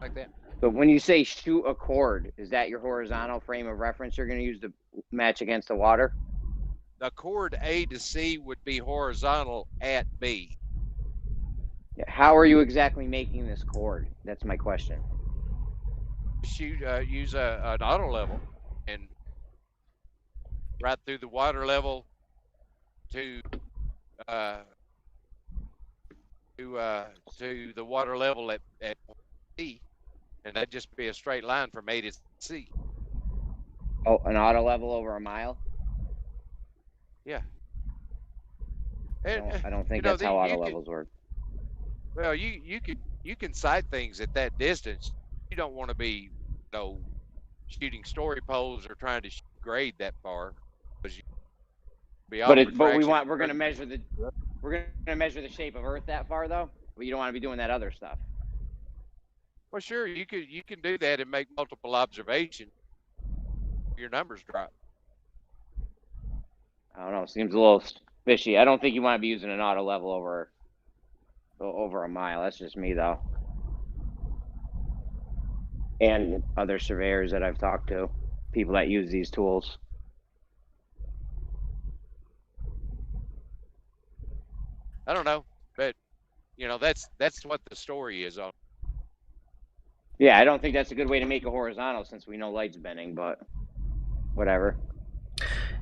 like that. But when you say shoot a cord, is that your horizontal frame of reference you're going to use to match against the water? The cord A to C would be horizontal at B. Yeah, how are you exactly making this cord? That's my question. Use an auto level and right through the water level to the water level at C, and that'd just be a straight line from A to C. Oh, an auto level over a mile? Yeah. I don't think that's how auto levels work. Well, you can sight things at that distance. You don't want to be shooting story poles or trying to grade that far, because we're going to measure the shape of Earth that far though. But you don't want to be doing that other stuff. Well, sure, you can do that and make multiple observations. Your numbers drop. I don't know. Seems a little fishy. I don't think you want to be using an auto level over a mile. That's just me though. And other surveyors that I've talked to, people that use these tools. I don't know, but that's what the story is on. Yeah, I don't think that's a good way to make a horizontal since we know light's bending, but whatever.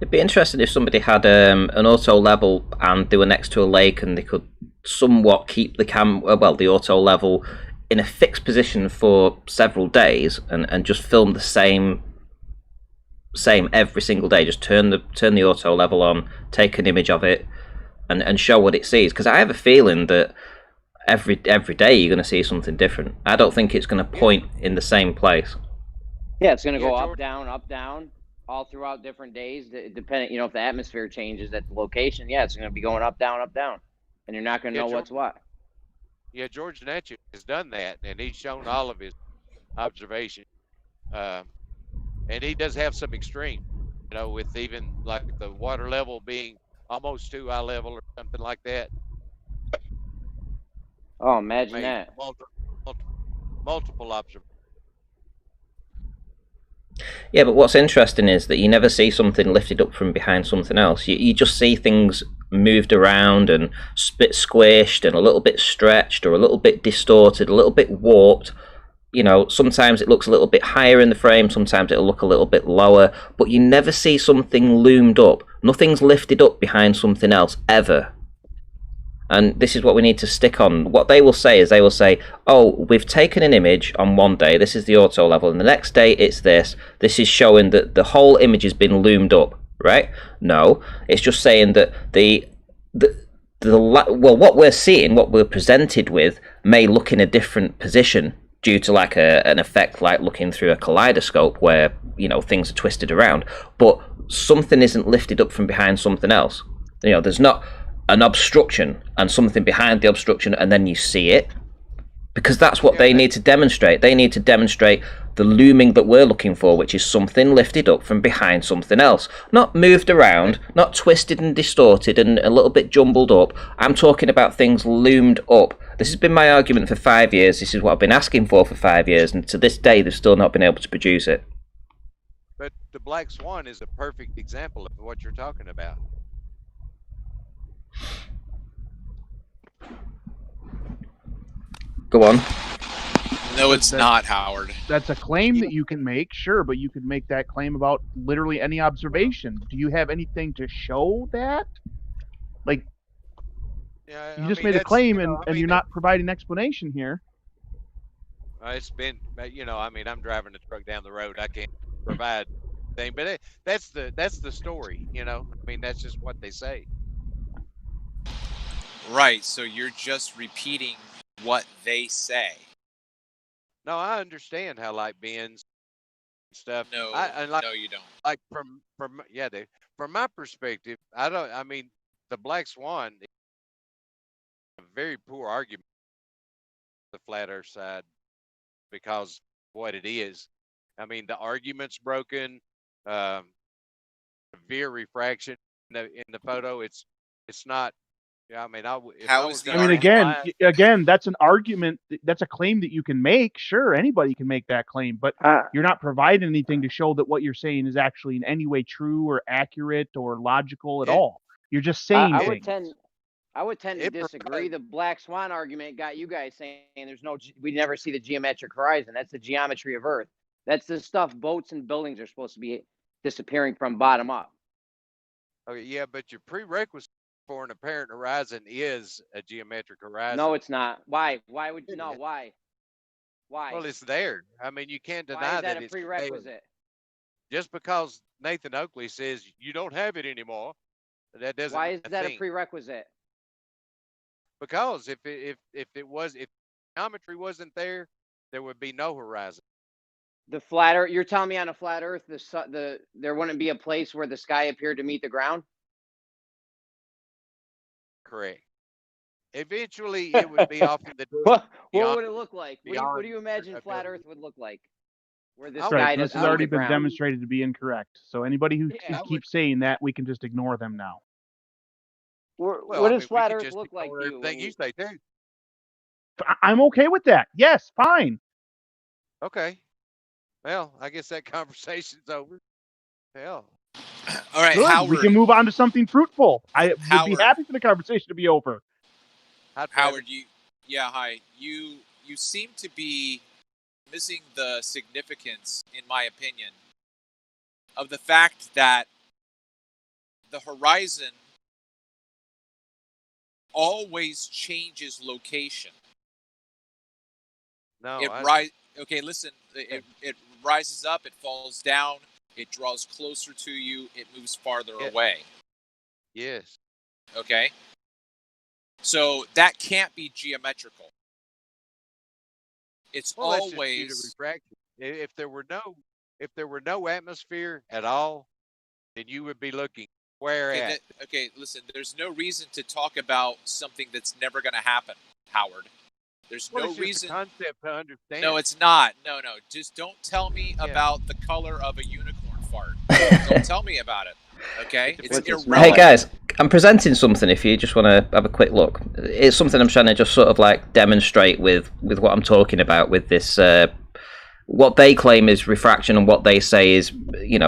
It'd be interesting if somebody had an auto level and they were next to a lake and they could somewhat keep the the auto level in a fixed position for several days and just film the same every single day. Just turn the auto level on, take an image of it, and show what it sees. Because I have a feeling that every day you're going to see something different. I don't think it's going to point in the same place. Yeah, it's going to go up, down, all throughout different days, depending, if the atmosphere changes at the location. Yeah, it's going to be going up, down, and you're not going to know what's what. Yeah, George Natchez has done that, and he's shown all of his observations. And he does have some extreme, with even like the water level being almost to eye level or something like that. Oh, imagine that. Multiple observations. Yeah, but what's interesting is that you never see something lifted up from behind something else. You just see things moved around and bit squished and a little bit stretched or a little bit distorted, a little bit warped. Sometimes it looks a little bit higher in the frame, sometimes it'll look a little bit lower, but you never see something loomed up. Nothing's lifted up behind something else, ever. And this is what we need to stick on. What they will say is, oh, we've taken an image on one day, this is the auto level, and the next day it's this. This is showing that the whole image has been loomed up, right? No, it's just saying that what we're seeing, what we're presented with, may look in a different position due to like an effect like looking through a kaleidoscope where, things are twisted around, but something isn't lifted up from behind something else. There's not an obstruction and something behind the obstruction and then you see it, because that's what they need to demonstrate. They need to demonstrate the looming that we're looking for, which is something lifted up from behind something else, not moved around, not twisted and distorted and a little bit jumbled up. I'm talking about things loomed up. This has been my argument for 5 years. This is what I've been asking for 5 years, and to this day they've still not been able to produce it. But the Black Swan is a perfect example of what you're talking about. Go on. No, it's not, Howard. That's a claim that you can make, sure, but you could make that claim about literally any observation. Do you have anything to show that? Like, you just made a claim and you're not providing explanation here. It's been, I'm driving the truck down the road. I can't provide thing, but that's the story, that's just what they say. Right, so you're just repeating what they say. No, I understand how bends stuff. No, no, you don't. Like from my perspective, the Black Swan is a very poor argument the flat Earth side because of what it is. The argument's broken. Severe refraction in the photo. It's not. Yeah, again, that's an argument. That's a claim that you can make. Sure, anybody can make that claim, but you're not providing anything to show that what you're saying is actually in any way true or accurate or logical at all. You're just saying things. I would tend to disagree. The Black Swan argument got you guys saying we never see the geometric horizon. That's the geometry of Earth. That's the stuff boats and buildings are supposed to be disappearing from bottom up. Okay, yeah, but your prerequisite for an apparent horizon is a geometric horizon. No, it's not. Why? Why would no? Why? Why? Well, it's there. You can't deny that it's a prerequisite. There. Just because Nathan Oakley says you don't have it anymore, that doesn't. Why is that a prerequisite? Because if geometry wasn't there, there would be no horizon. The flat Earth. You're telling me on a flat Earth, there wouldn't be a place where the sky appeared to meet the ground? Correct. Eventually, it would be off in the. What would it look like? What do you imagine flat Earth would look like? Where the sky this has already been demonstrated to be incorrect. So anybody who keeps saying that, we can just ignore them now. What does flat Earth look like? Everything you say too. I'm okay with that. Yes, fine. Okay. Well, I guess that conversation's over. Hell. All right, good. Howard. We can move on to something fruitful. I would be happy for the conversation to be over. Howard, hi. You seem to be missing the significance, in my opinion, of the fact that the horizon always changes location. No, Okay, listen. It rises up. It falls down. It draws closer to you. It moves farther away. Yes. Okay. So that can't be geometrical. It's always refraction. If there were no atmosphere at all, then you would be looking where at. Okay, listen. There's no reason to talk about something that's never going to happen, Howard. There's no reason. It's a concept to understand. No, it's not. No. Just don't tell me about the color of a unicorn fart. Don't tell me about it. Okay? It's irrelevant. Hey guys, I'm presenting something if you just want to have a quick look. It's something I'm trying to just sort of like demonstrate with what I'm talking about with this, what they claim is refraction and what they say is,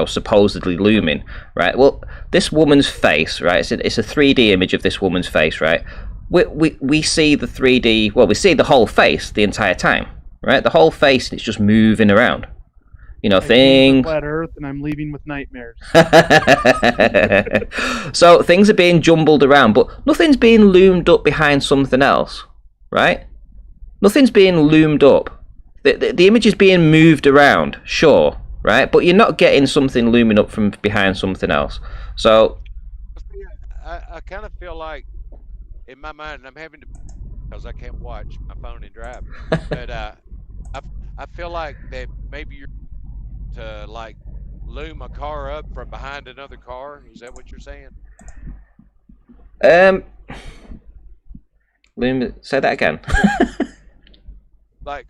supposedly looming, right? Well, this woman's face, right? It's a 3D image of this woman's face, right? We see the 3D, well, we see the whole face the entire time, right? The whole face, it's just moving around. Things. Flat Earth, and I'm leaving with nightmares. So things are being jumbled around, but nothing's being loomed up behind something else, right? Nothing's being loomed up. The image is being moved around, sure, right? But you're not getting something looming up from behind something else. So I kind of feel like, in my mind, I'm having to, because I can't watch my phone and drive, but I feel like that maybe you're to like loom a car up from behind another car. Is that what you're saying? Loom. Say that again. like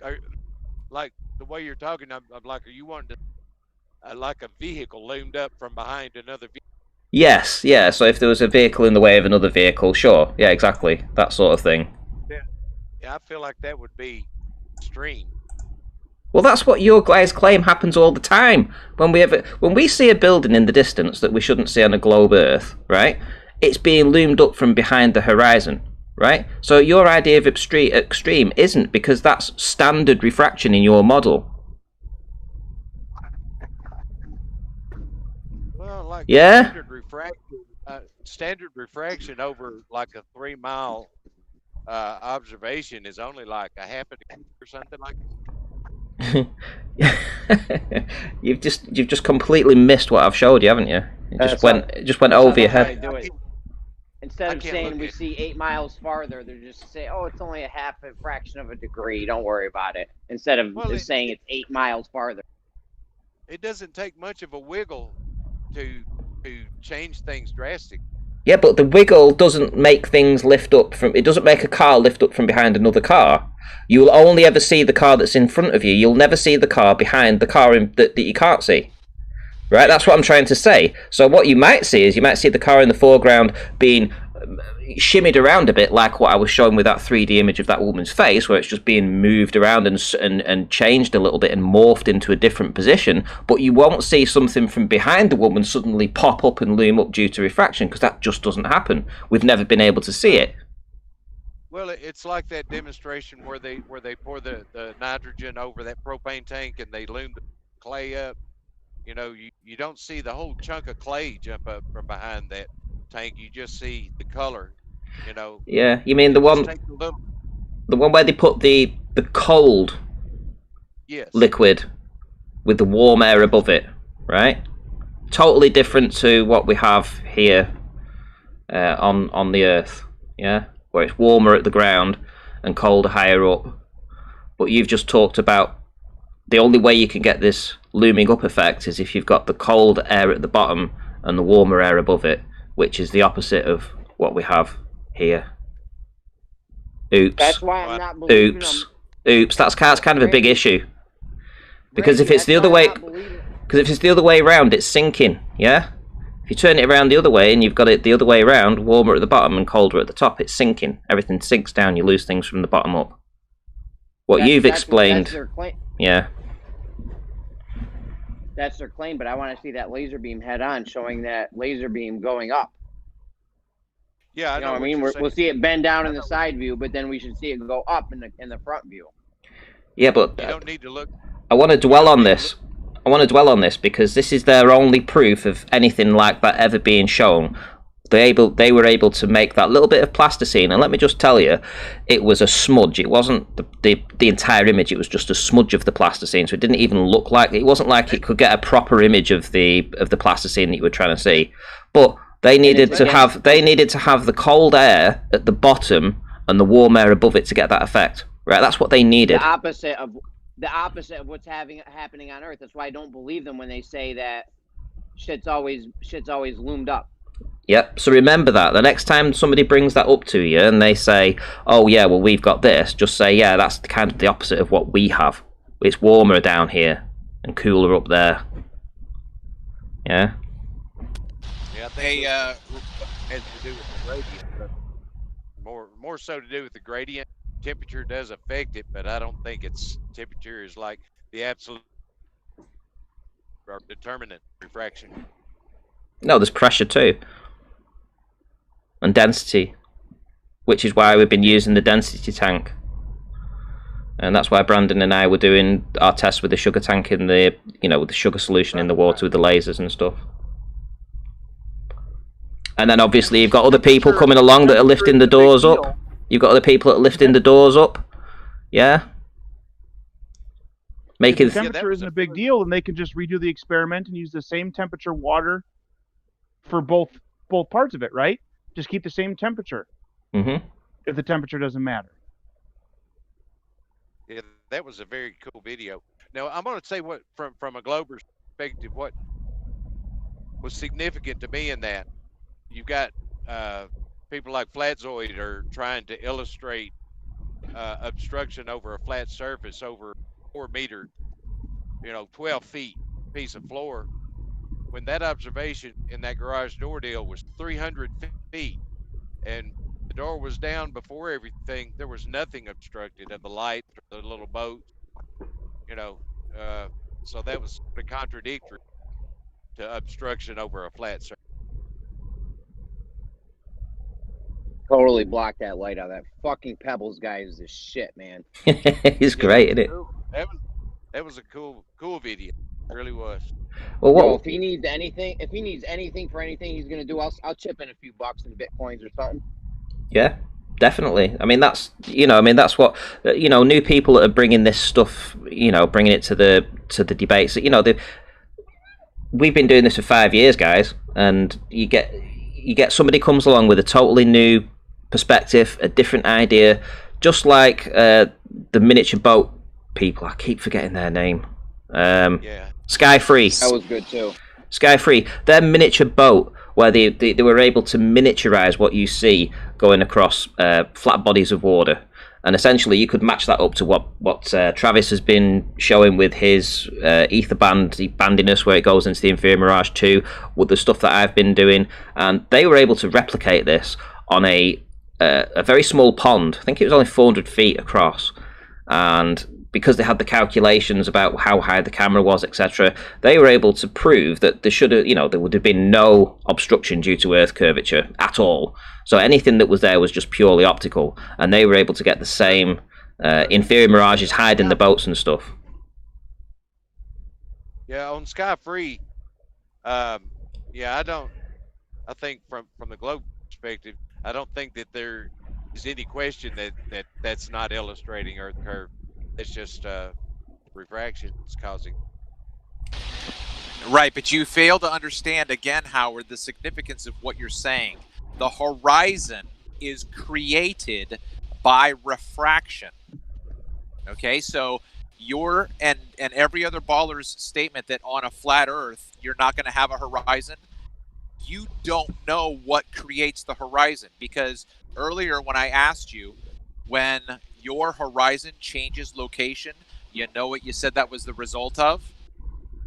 the way you're talking, I'm like, are you wanting to like a vehicle loomed up from behind another vehicle? Yes, yeah. So if there was a vehicle in the way of another vehicle, sure, yeah, exactly, that sort of thing. Yeah, I feel like that would be extreme. Well, that's what your guys claim happens all the time. When we see a building in the distance that we shouldn't see on a globe Earth, right? It's being loomed up from behind the horizon, right? So your idea of extreme isn't, because that's standard refraction in your model. Well, like yeah. Standard refraction over like a 3 mile observation is only like a half a degree or something like that. You've just completely missed what I've showed you, haven't you? It just went over your head. Instead of saying we see 8 miles farther, they're just say, "Oh, it's only a fraction of a degree. Don't worry about it." Instead of just saying it's 8 miles farther. It doesn't take much of a wiggle to change things drastically. Yeah, but the wiggle doesn't make things lift up from. It doesn't make a car lift up from behind another car. You'll only ever see the car that's in front of you. You'll never see the car behind the car that you can't see. Right? That's what I'm trying to say. So what you might see is you might see the car in the foreground being shimmied around a bit, like what I was showing with that 3D image of that woman's face, where it's just being moved around and changed a little bit and morphed into a different position. But you won't see something from behind the woman suddenly pop up and loom up due to refraction, because that just doesn't happen. We've never been able to see it. Well, it's like that demonstration where they pour the nitrogen over that propane tank and they loom the clay up. You don't see the whole chunk of clay jump up from behind that tank. You just see the color. Yeah, you mean the one where they put the cold liquid with the warm air above it, right? Totally different to what we have here on the Earth. Yeah. Where it's warmer at the ground and colder higher up. But you've just talked about the only way you can get this looming up effect is if you've got the cold air at the bottom and the warmer air above it, which is the opposite of what we have here. Oops. That's why I'm not believing them. Oops. That's kind of a big issue. Because if it's the other way, around, it's sinking. Yeah. If you turn it around the other way and you've got it the other way around, warmer at the bottom and colder at the top, it's sinking. Everything sinks down. You lose things from the bottom up. You've explained. That's their claim. Yeah. That's their claim, but I want to see that laser beam head on, showing that laser beam going up. Yeah, I know what I mean. We'll see it bend down in the side view, but then we should see it go up in the front view. Yeah, but you don't need to look. I want to dwell on this. I want to dwell on this because this is their only proof of anything like that ever being shown. They were able to make that little bit of plasticine, and let me just tell you, it was a smudge. It wasn't the entire image. It was just a smudge of the plasticine, so it didn't even look like. It wasn't like it could get a proper image of the plasticine that you were trying to see. But they needed to have the cold air at the bottom and the warm air above it to get that effect. Right, that's what they needed. The opposite of what's happening on Earth. That's why I don't believe them when they say that shit's always loomed up. Yep, so remember that. The next time somebody brings that up to you and they say, oh yeah, well we've got this, just say, yeah, that's kind of the opposite of what we have. It's warmer down here and cooler up there. Yeah? Yeah, they has to do with the gradient. But more so to do with the gradient. Temperature does affect it, but I don't think it's temperature is like the absolute or determinant refraction. No, there's pressure too. And density, which is why we've been using the density tank, and that's why Brandon and I were doing our tests with the sugar tank in the, with the sugar solution in the water with the lasers and stuff. And then obviously you've got other people coming along that are lifting the doors up. You've got other people that are lifting the doors up. Yeah. Making the temperature isn't a big deal, and they can just redo the experiment and use the same temperature water for both parts of it, right? Just keep the same temperature. Mm-hmm. If the temperature doesn't matter. Yeah, that was a very cool video. Now I'm going to say what from a glober's perspective, what was significant to me in that you've got people like Flatzoid are trying to illustrate obstruction over a flat surface over 4 meters, 12 feet piece of floor. When that observation in that garage door deal was 300 feet and the door was down before everything, there was nothing obstructed of the light or the little boat, so that was sort of contradictory to obstruction over a flat surface. Totally blocked that light out. That fucking Pebbles guy is the shit, man. He's great, isn't it? That was a cool video. It really was. Well, Yo, if he needs anything for anything he's gonna do, I'll chip in a few bucks in Bitcoins or something. Yeah, definitely. I mean, that's what new people that are bringing this stuff, bringing it to the debates. We've been doing this for 5 years, guys, and you get somebody comes along with a totally new perspective, a different idea, just like the miniature boat people. I keep forgetting their name. Yeah. Sky Free. That was good too. Sky Free. Their miniature boat, where they were able to miniaturize what you see going across flat bodies of water, and essentially you could match that up to what Travis has been showing with his ether bandiness, where it goes into the inferior mirage 2, with the stuff that I've been doing, and they were able to replicate this on a very small pond. I think it was only 400 feet across, and because they had the calculations about how high the camera was, etc., they were able to prove that there would have been no obstruction due to Earth curvature at all. So anything that was there was just purely optical, and they were able to get the same inferior mirages hiding the boats and stuff. Yeah, on Sky Free, I think from the globe perspective, I don't think that there is any question that's not illustrating Earth curve. It's just refraction is causing. Right, but you fail to understand, again, Howard, the significance of what you're saying. The horizon is created by refraction. Okay, so your and every other baller's statement that on a flat Earth, you're not going to have a horizon, you don't know what creates the horizon. Because earlier when I asked you, when your horizon changes location, you know what you said that was the result of?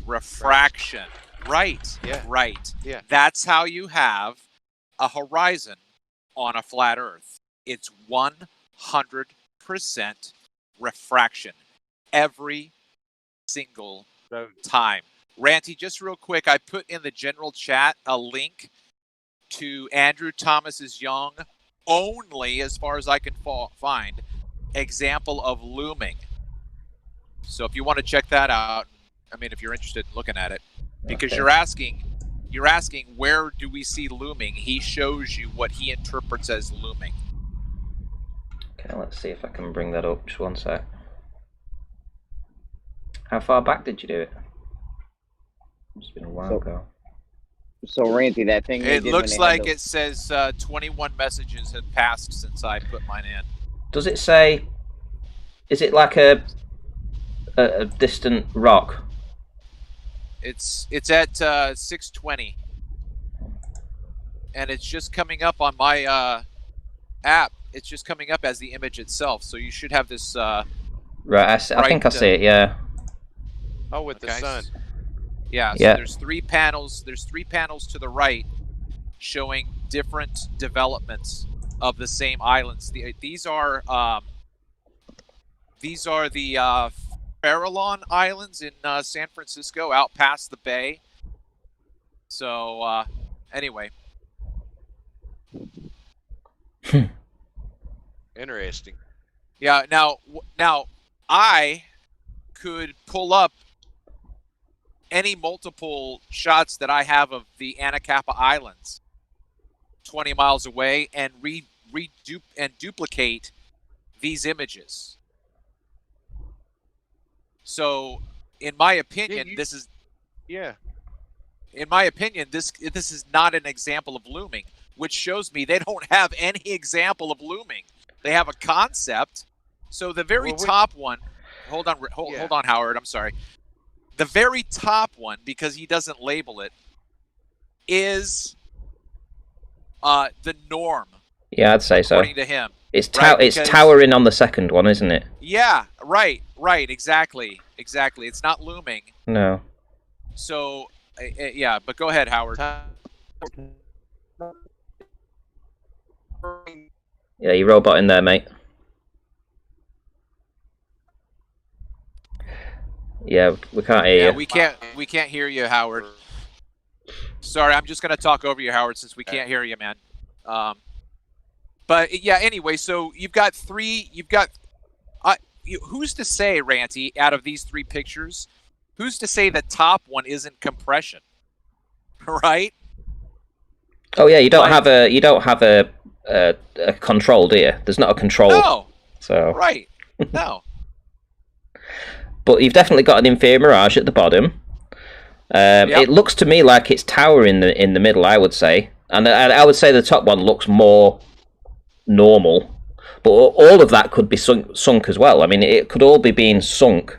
Refraction. Right. Yeah. Right. Yeah. That's how you have a horizon on a flat Earth. It's 100% refraction every single time. Ranty, just real quick, I put in the general chat a link to Andrew Thomas's Young only, as far as I can find, example of looming. So if you want to check that out, I mean, if you're interested in looking at it, because Okay. you're asking where do we see looming? He shows you what he interprets as looming. Okay, let's see if I can bring that up. Just one sec. How far back did you do it? It's been a while ago. So Ranty, that thing. It looks like it says 21 messages have passed since I put mine in. Does it say? Is it like a distant rock? It's at 6:20, and it's just coming up on my app. It's just coming up as the image itself. So you should have this. Right, I think I see it. Yeah. Oh, with the sun. Yeah. So Yeah. there's 3 panels. There's 3 panels to the right, showing different developments of the same islands. These are the Farallon Islands in San Francisco, out past the bay. So anyway. Interesting. Yeah. Now I could pull up any multiple shots that I have of the Anacapa Islands 20 miles away and duplicate these images. So, in my opinion, this is not an example of looming, which shows me they don't have any example of looming. They have a concept. So the very top one, hold on, Howard. I'm sorry. The very top one, because he doesn't label it, is the norm. Yeah, I'd say so. According to him. It's towering on the second one, isn't it? Yeah, right, exactly. It's not looming. No. So, yeah, but go ahead, Howard. Yeah, you robot in there, mate. Yeah, we can't hear you. We can't hear you, Howard. Sorry, I'm just gonna talk over you, Howard, since we can't hear you, man. But yeah, anyway, so you've got who's to say, Ranty, out of these 3 pictures, who's to say the top one isn't compression? Right? Oh yeah, you don't have a control, do you? There's not a control. No. So right. No. But you've definitely got an inframirage at the bottom. It looks to me like it's tower in the middle, I would say, and I would say the top one looks more normal. But all of that could be sunk as well. I mean, it could all be being sunk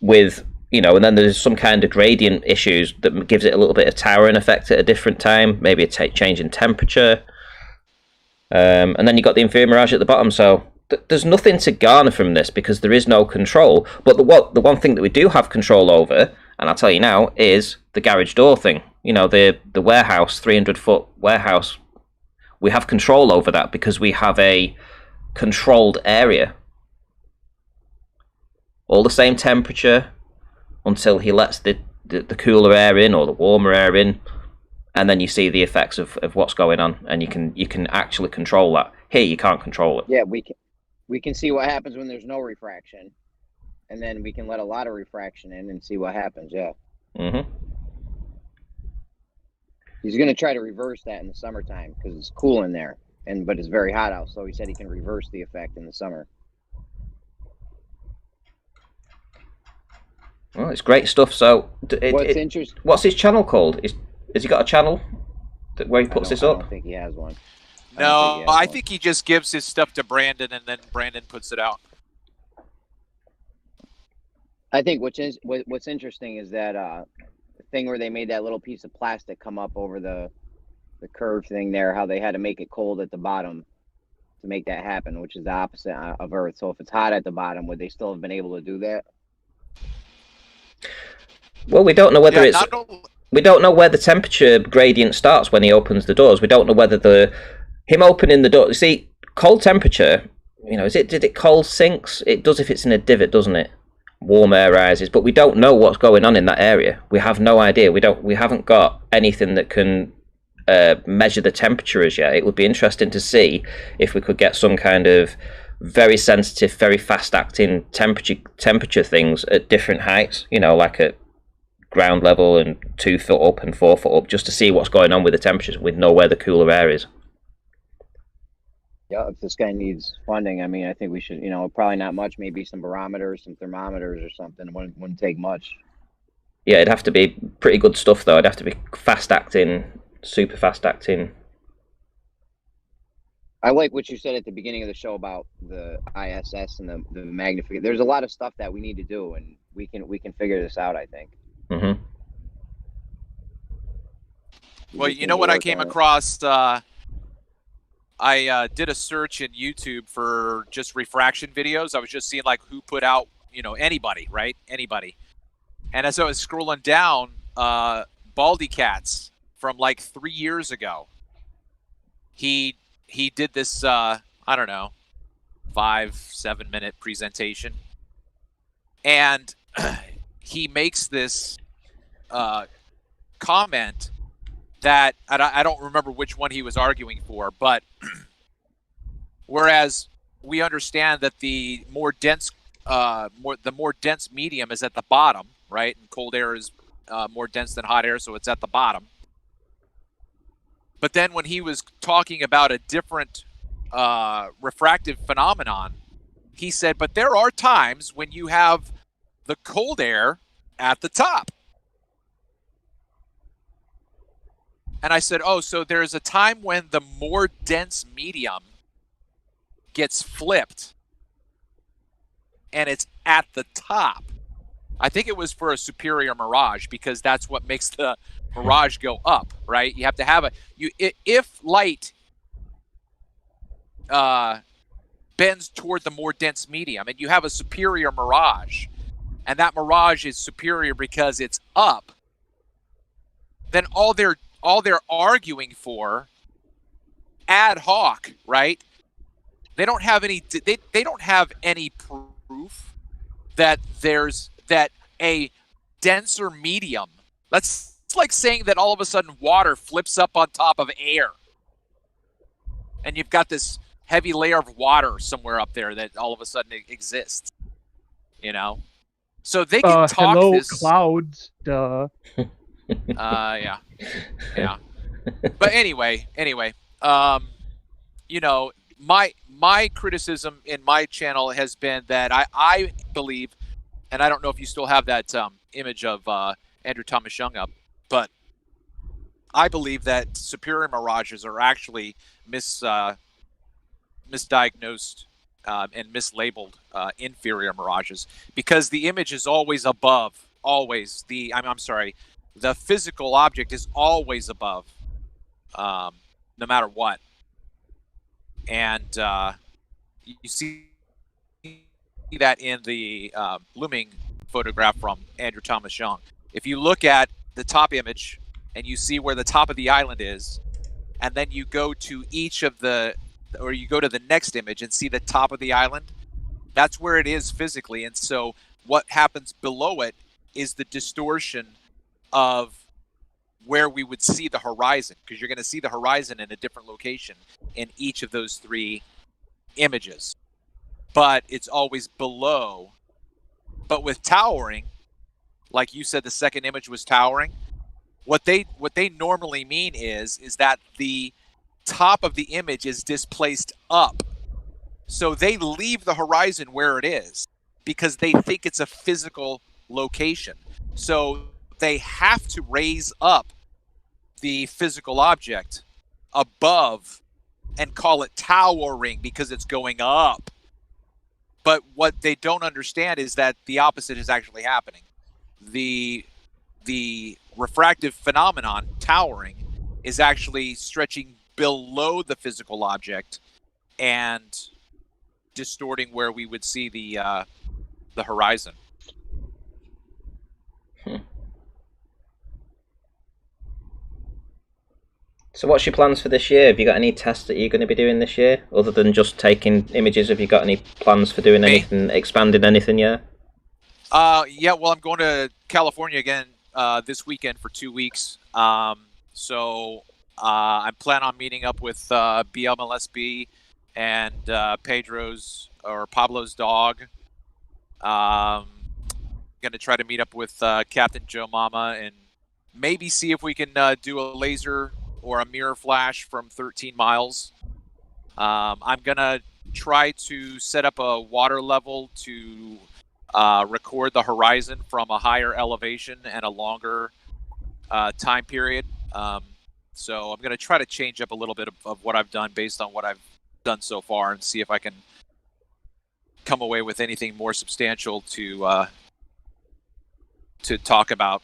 with, and then there's some kind of gradient issues that gives it a little bit of towering effect at a different time, maybe a change in temperature. And then you've got the inframirage at the bottom, so there's nothing to garner from this because there is no control. But the one thing that we do have control over, and I'll tell you now, is the garage door thing. The warehouse, 300-foot warehouse. We have control over that because we have a controlled area. All the same temperature until he lets the cooler air in or the warmer air in, and then you see the effects of what's going on, and you can actually control that. Here you can't control it. Yeah, we can see what happens when there's no refraction, and then we can let a lot of refraction in and see what happens. Yeah. Mm-hmm. He's going to try to reverse that in the summertime because it's cool in there, but it's very hot out. So he said he can reverse the effect in the summer. Well, it's great stuff. So, what's interesting? What's his channel called? Has he got a channel where he puts this up? I don't think he has one. No, I think he just gives his stuff to Brandon, and then Brandon puts it out. I think what's interesting is that thing where they made that little piece of plastic come up over the curved thing there, how they had to make it cold at the bottom to make that happen, which is the opposite of Earth. So if it's hot at the bottom, would they still have been able to do that? Well, we don't know whether we don't know where the temperature gradient starts when he opens the doors. We don't know whether him opening the door. See, cold temperature, did it cold sinks? It does if it's in a divot, doesn't it? Warm air rises, but we don't know what's going on in that area. We have no idea. We haven't got anything that can measure the temperature as yet. It would be interesting to see if we could get some kind of very sensitive, very fast-acting temperature things at different heights. You know, like at ground level and 2 foot up and 4 foot up, just to see what's going on with the temperatures. We'd know where the cooler air is. Yeah, if this guy needs funding, I mean, I think we should, you know, probably not much, maybe some barometers, some thermometers or something. Wouldn't take much. Yeah, it'd have to be pretty good stuff, though. It'd have to be fast-acting, super fast-acting. I like what you said at the beginning of the show about the ISS and the magnification. There's a lot of stuff that we need to do, and we can figure this out, I think. Mm-hmm. Well, you know what I came across? I did a search in YouTube for just refraction videos. I was just seeing like who put out, you know, anybody, right? Anybody. And as I was scrolling down, Baldy Cats from like 3 years ago, he did this, I don't know, 5-7 minute presentation. And he makes this comment that I don't remember which one he was arguing for, but whereas we understand that the more dense medium is at the bottom, right? And cold air is more dense than hot air, so it's at the bottom. But then when he was talking about a different refractive phenomenon, he said, but there are times when you have the cold air at the top. And I said, oh, so there's a time when the more dense medium gets flipped and it's at the top. I think it was for a superior mirage, because that's what makes the mirage go up, right? You have to have if light bends toward the more dense medium and you have a superior mirage, and that mirage is superior because it's up, then all they're arguing for ad hoc, right? They don't have any they don't have any proof that that a denser medium, it's like saying that all of a sudden water flips up on top of air and you've got this heavy layer of water somewhere up there that all of a sudden exists, you know? So they can talk hello, this clouds, duh. Yeah. But anyway, you know, my criticism in my channel has been that I believe, and I don't know if you still have that image of Andrew Thomas Young up, but I believe that superior mirages are actually misdiagnosed and mislabeled inferior mirages, because the image is always above, always. The physical object is always above, no matter what. And you see that in the blooming photograph from Andrew Thomas Young. If you look at the top image and you see where the top of the island is, and then you go to you go to the next image and see the top of the island, that's where it is physically. And so what happens below it is the distortion of where we would see the horizon, because you're going to see the horizon in a different location in each of those three images, but it's always below. But with towering, like you said, the second image was towering. What they normally mean is that the top of the image is displaced up, so they leave the horizon where it is because they think it's a physical location. So they have to raise up the physical object above and call it towering because it's going up. But what they don't understand is that the opposite is actually happening. The refractive phenomenon, towering, is actually stretching below the physical object and distorting where we would see the horizon. So what's your plans for this year? Have you got any tests that you're going to be doing this year, other than just taking images? Have you got any plans for doing anything, expanding anything yet? Yeah, well, I'm going to California again this weekend for 2 weeks. So I plan on meeting up with BLMLSB and Pedro's or Pablo's dog. Going to try to meet up with Captain Joe Mama and maybe see if we can do a laser or a mirror flash from 13 miles. I'm going to try to set up a water level to record the horizon from a higher elevation and a longer time period. So I'm going to try to change up a little bit of what I've done based on what I've done so far and see if I can come away with anything more substantial to talk about.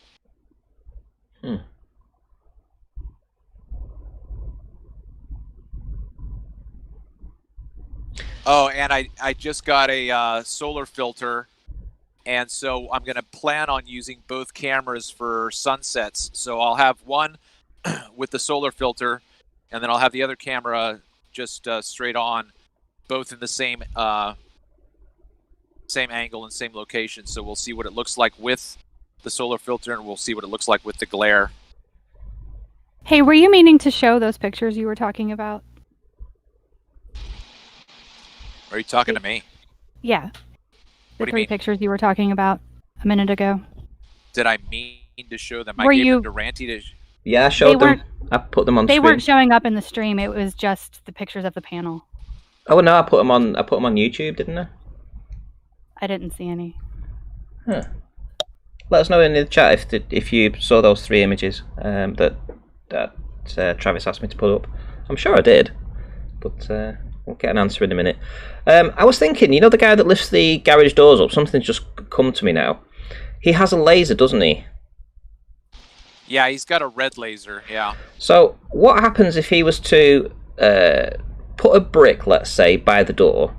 Oh, and I just got a solar filter, and so I'm going to plan on using both cameras for sunsets. So I'll have one with the solar filter, and then I'll have the other camera just straight on, both in the same angle and same location. So we'll see what it looks like with the solar filter, and we'll see what it looks like with the glare. Hey, were you meaning to show those pictures you were talking about? Are you talking to me? Yeah. The What do you three mean? pictures you were talking about a minute ago. Did I mean to show them? Were I gave you- them to Ranty to... Yeah, I showed them. I put them on They screen. weren't showing up in the stream. It was just the pictures of the panel. Oh no, I put them on YouTube, didn't I? I didn't see any. Huh. Let us know in the chat if you saw those three images that Travis asked me to put up. I'm sure I did, but we'll get an answer in a minute. I was thinking, you know, the guy that lifts the garage doors up. Something's just come to me now. He has a laser, doesn't he? Yeah, he's got a red laser, yeah. So what happens if he was to put a brick, let's say, by the door,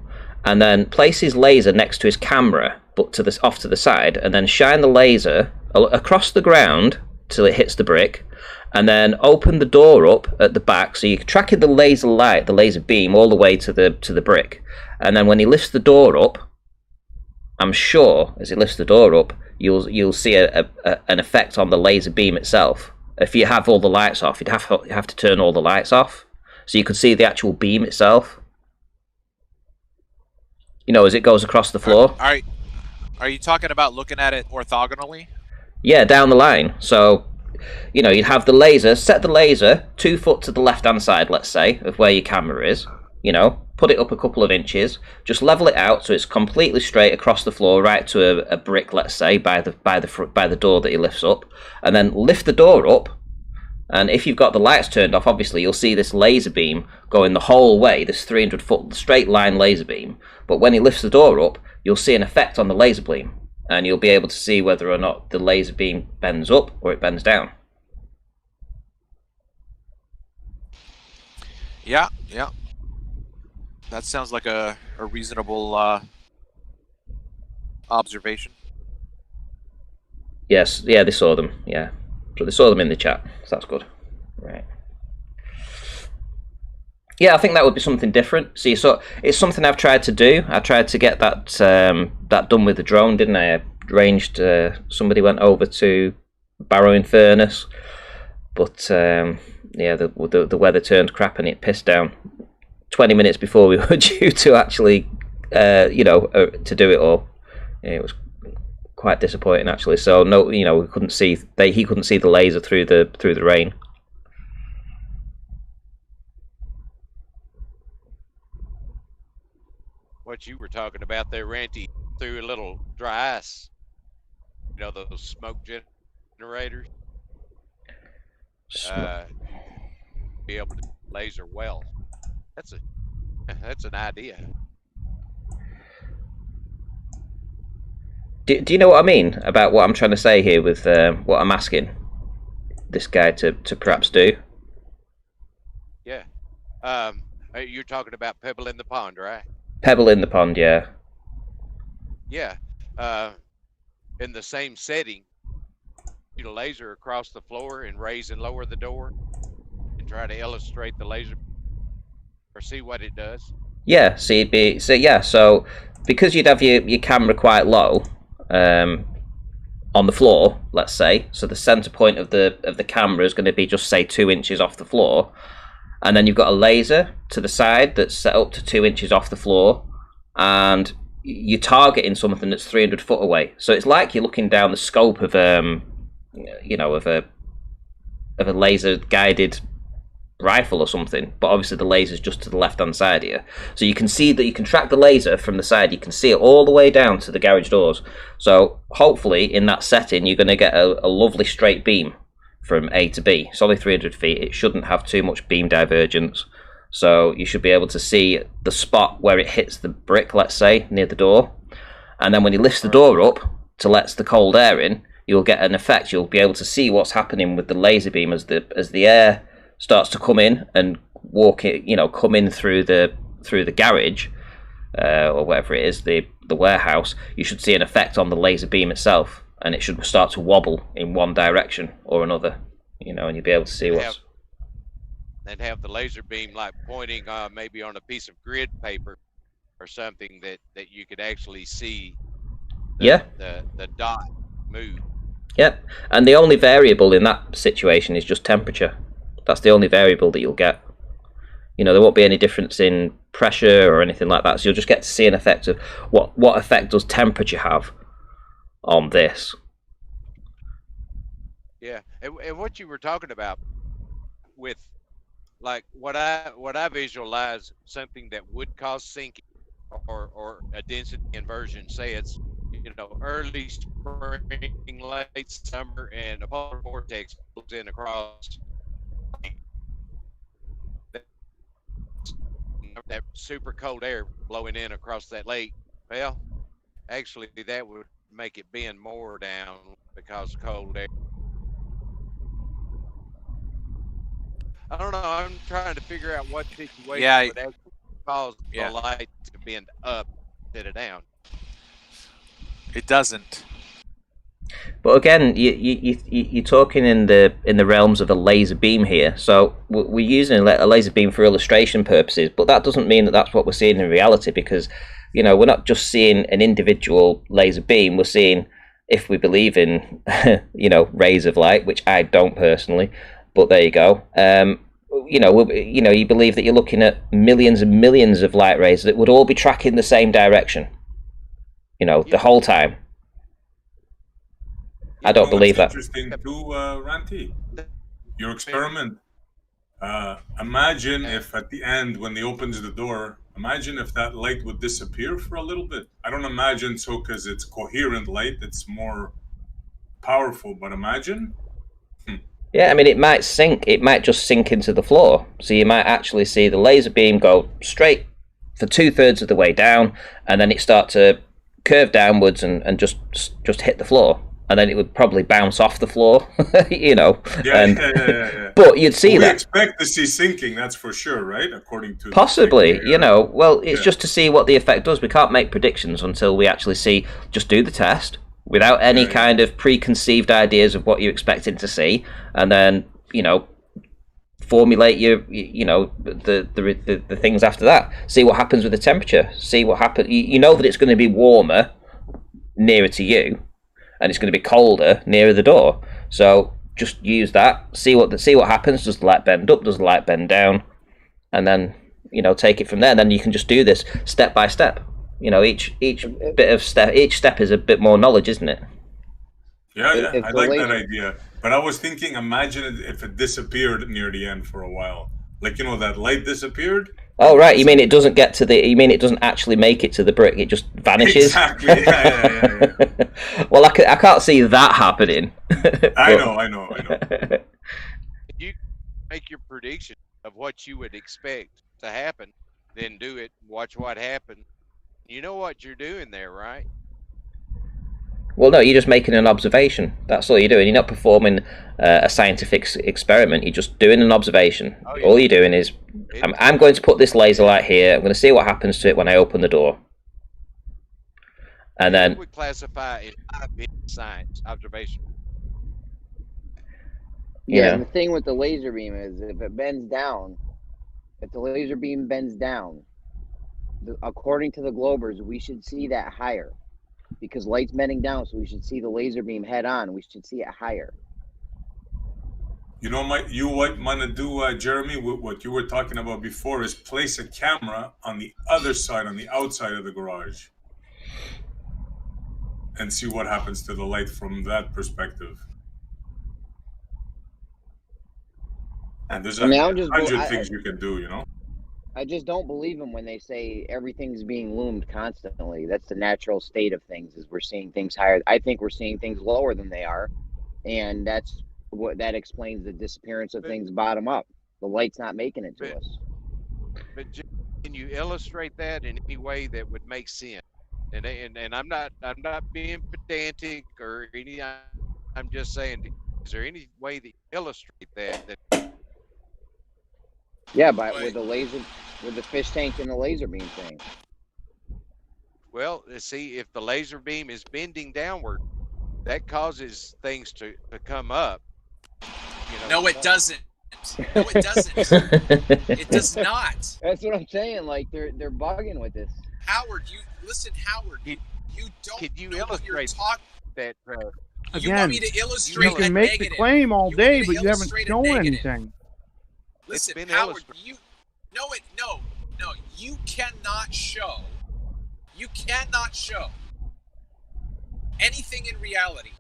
and then place his laser next to his camera, but off to the side, and then shine the laser across the ground till it hits the brick, and then open the door up at the back, so you're tracking the laser light, the laser beam, all the way to the brick, and then when he lifts the door up, I'm sure as he lifts the door up, you'll see an effect on the laser beam itself. If you have all the lights off, you'd have to turn all the lights off, so you could see the actual beam itself. You know, as it goes across the floor. Are you talking about looking at it orthogonally? Yeah, down the line. So, you know, you'd have the laser, set the laser 2 foot to the left-hand side, let's say, of where your camera is. You know, put it up a couple of inches, just level it out so it's completely straight across the floor, right to a brick, let's say, by the door that he lifts up, and then lift the door up. And if you've got the lights turned off, obviously you'll see this laser beam going the whole way, this 300-foot straight line laser beam. But when he lifts the door up, you'll see an effect on the laser beam, and you'll be able to see whether or not the laser beam bends up or it bends down. Yeah. That sounds like a reasonable observation. Yes, yeah, they saw them, yeah. So they saw them in the chat, so that's good. Right. Yeah, I think that would be something different. See, so it's something I've tried to do. I tried to get that done with the drone, didn't I? I arranged, somebody went over to Barrowing Furnace, but yeah, the weather turned crap and it pissed down 20 minutes before we were due to actually, to do it all. Yeah, it was quite disappointing actually. So no, you know, we couldn't see. He couldn't see the laser through the rain. What you were talking about there, Ranty, through a little dry ice. You know, those smoke generators. Be able to laser well. That's an idea. Do you know what I mean about what I'm trying to say here with what I'm asking this guy to perhaps do? Yeah. You're talking about Pebble in the Pond, right? Pebble in the Pond, yeah. Yeah. In the same setting, shoot a laser across the floor and raise and lower the door and try to illustrate the laser or see what it does. Yeah, so because you'd have your camera quite low on the floor, let's say, so the center point of the camera is going to be just say 2 inches off the floor. and then you've got a laser to the side that's set up to 2 inches off the floor, and you're targeting something that's 300 foot away. So it's like you're looking down the scope of you know, of a laser guided rifle or something, but obviously the laser's just to the left hand side here. So you can see that you can track the laser from the side, you can see it all the way down to the garage doors. So hopefully in that setting you're going to get a lovely straight beam from A to B. It's only 300 feet, it shouldn't have too much beam divergence, so you should be able to see the spot where it hits the brick, let's say, near the door. And then when he lifts the door up to let the cold air in, you'll get an effect. You'll be able to see what's happening with the laser beam as the air starts to come in and walk it, you know, come in through the garage or whatever it is, the warehouse. You should see an effect on the laser beam itself, and it should start to wobble in one direction or another, you know, and you'll be able to see what's. And have the laser beam like pointing maybe on a piece of grid paper or something that you could actually see. The dot move. Yep, and the only variable in that situation is just temperature. That's the only variable that you'll get. You know, there won't be any difference in pressure or anything like that, so you'll just get to see an effect of what effect does temperature have on this. Yeah, and what you were talking about with, like, what I visualize something that would cause sinking or a density inversion. Say it's, you know, early spring, late summer, and a polar vortex blows in across that super cold air blowing in across that lake. Well, actually, that would make it bend more down because of cold air. I don't know. I'm trying to figure out what situation would actually cause the light to bend up instead of down. It doesn't. But again, you're talking in the realms of a laser beam here. So we're using a laser beam for illustration purposes, but that doesn't mean that that's what we're seeing in reality, because, you know, we're not just seeing an individual laser beam. We're seeing, if we believe in, you know, rays of light, which I don't personally, but there you go. You know, you believe that you're looking at millions and millions of light rays that would all be tracking the same direction, you know, the whole time. I don't believe that. Interesting too, Ranty. Your experiment. Imagine if at the end, when he opens the door, imagine if that light would disappear for a little bit. I don't imagine so, because it's coherent light. It's more powerful. But imagine. Yeah, I mean, it might sink. It might just sink into the floor. So you might actually see the laser beam go straight for 2/3 of the way down, and then it start to curve downwards and just hit the floor. And then it would probably bounce off the floor, you know. Yeah. But you'd see that. We expect to see sinking, that's for sure, right? According to possibly, you know. Well, it's just to see what the effect does. We can't make predictions until we actually see. Just do the test without any kind of preconceived ideas of what you're expecting to see, and then, you know, formulate your, you know, the things after that. See what happens with the temperature. See what happens. You know that it's going to be warmer nearer to you, and it's going to be colder nearer the door. So just use that. See what happens. Does the light bend up? Does the light bend down? And then, you know, take it from there. And then you can just do this step by step. You know, each step is a bit more knowledge, isn't it? Yeah. I like that idea. But I was thinking, imagine if it disappeared near the end for a while. Like, you know, that light disappeared. Oh, right. You mean it doesn't get to the... You mean it doesn't actually make it to the brick? It just vanishes? Exactly. Yeah. Well, I can't see that happening. I know. You make your prediction of what you would expect to happen, then do it, watch what happens. You know what you're doing there, right? Well, no, you're just making an observation. That's all you're doing. You're not performing a scientific experiment. You're just doing an observation. Oh, yeah. All you're doing is, I'm going to put this laser light here. I'm going to see what happens to it when I open the door. And then... we classify it as science observation. Yeah, the thing with the laser beam is if it bends down, if the laser beam bends down, according to the Globers, we should see that higher. Because light's bending down, so we should see the laser beam head on. We should see it higher. You know, you might want to do, Jeremy, what you were talking about before is place a camera on the other side, on the outside of the garage, and see what happens to the light from that perspective. And there's 100 things you can do, you know? I just don't believe them when they say everything's being loomed constantly. That's the natural state of things, is we're seeing things higher. I think we're seeing things lower than they are. And that explains the disappearance of things bottom up. The light's not making it to us. But can you illustrate that in any way that would make sense? And I'm not being pedantic or any. I'm just saying, is there any way that you illustrate that? Yeah, but with the laser, with the fish tank and the laser beam thing. Well, see, if the laser beam is bending downward, that causes things to come up. You know, no, it doesn't. No, it doesn't. It does not. That's what I'm saying. Like they're bugging with this. Howard, Howard, you don't. Could you know what you're illustrate that? You want me to illustrate you can a make negative. the claim all day, but you haven't illustrate a shown negative. anything. Listen, Howard, no, you cannot show anything in reality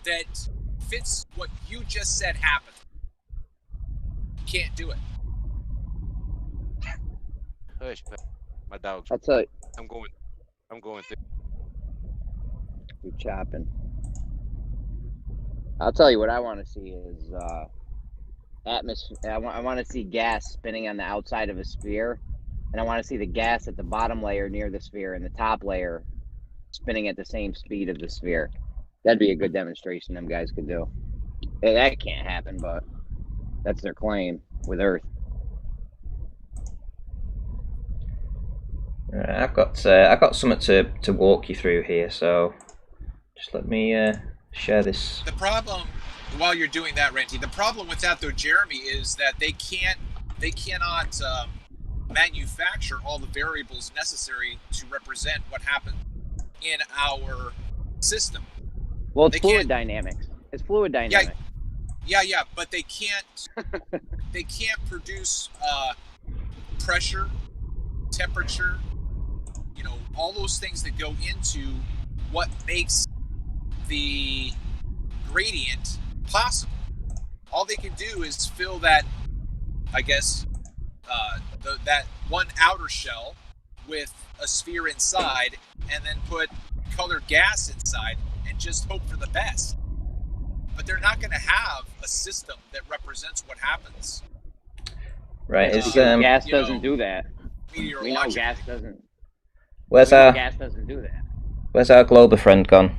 that fits what you just said happened. You can't do it. Hush, my dog's. I'll tell you. I'm going through. You're chopping. I'll tell you what I want to see is atmosphere. I want to see gas spinning on the outside of a sphere, and I want to see the gas at the bottom layer near the sphere and the top layer spinning at the same speed of the sphere. That'd be a good demonstration them guys could do. Yeah, that can't happen, but that's their claim with Earth. I've got something to walk you through here, so just let me share this. The problem, while you're doing that, Ranty, the problem with that though, Jeremy, is that they cannot manufacture all the variables necessary to represent what happened in our system. Well, it's fluid dynamics. It's fluid dynamics. Yeah, but they can't produce pressure, temperature, all those things that go into what makes the gradient possible. All they can do is fill that, I guess, that one outer shell with a sphere inside, and then put colored gas inside and just hope for the best. But they're not going to have a system that represents what happens. Right. Gas doesn't do that. We know gas doesn't. Gas doesn't do that. Where's our Glober friend gone?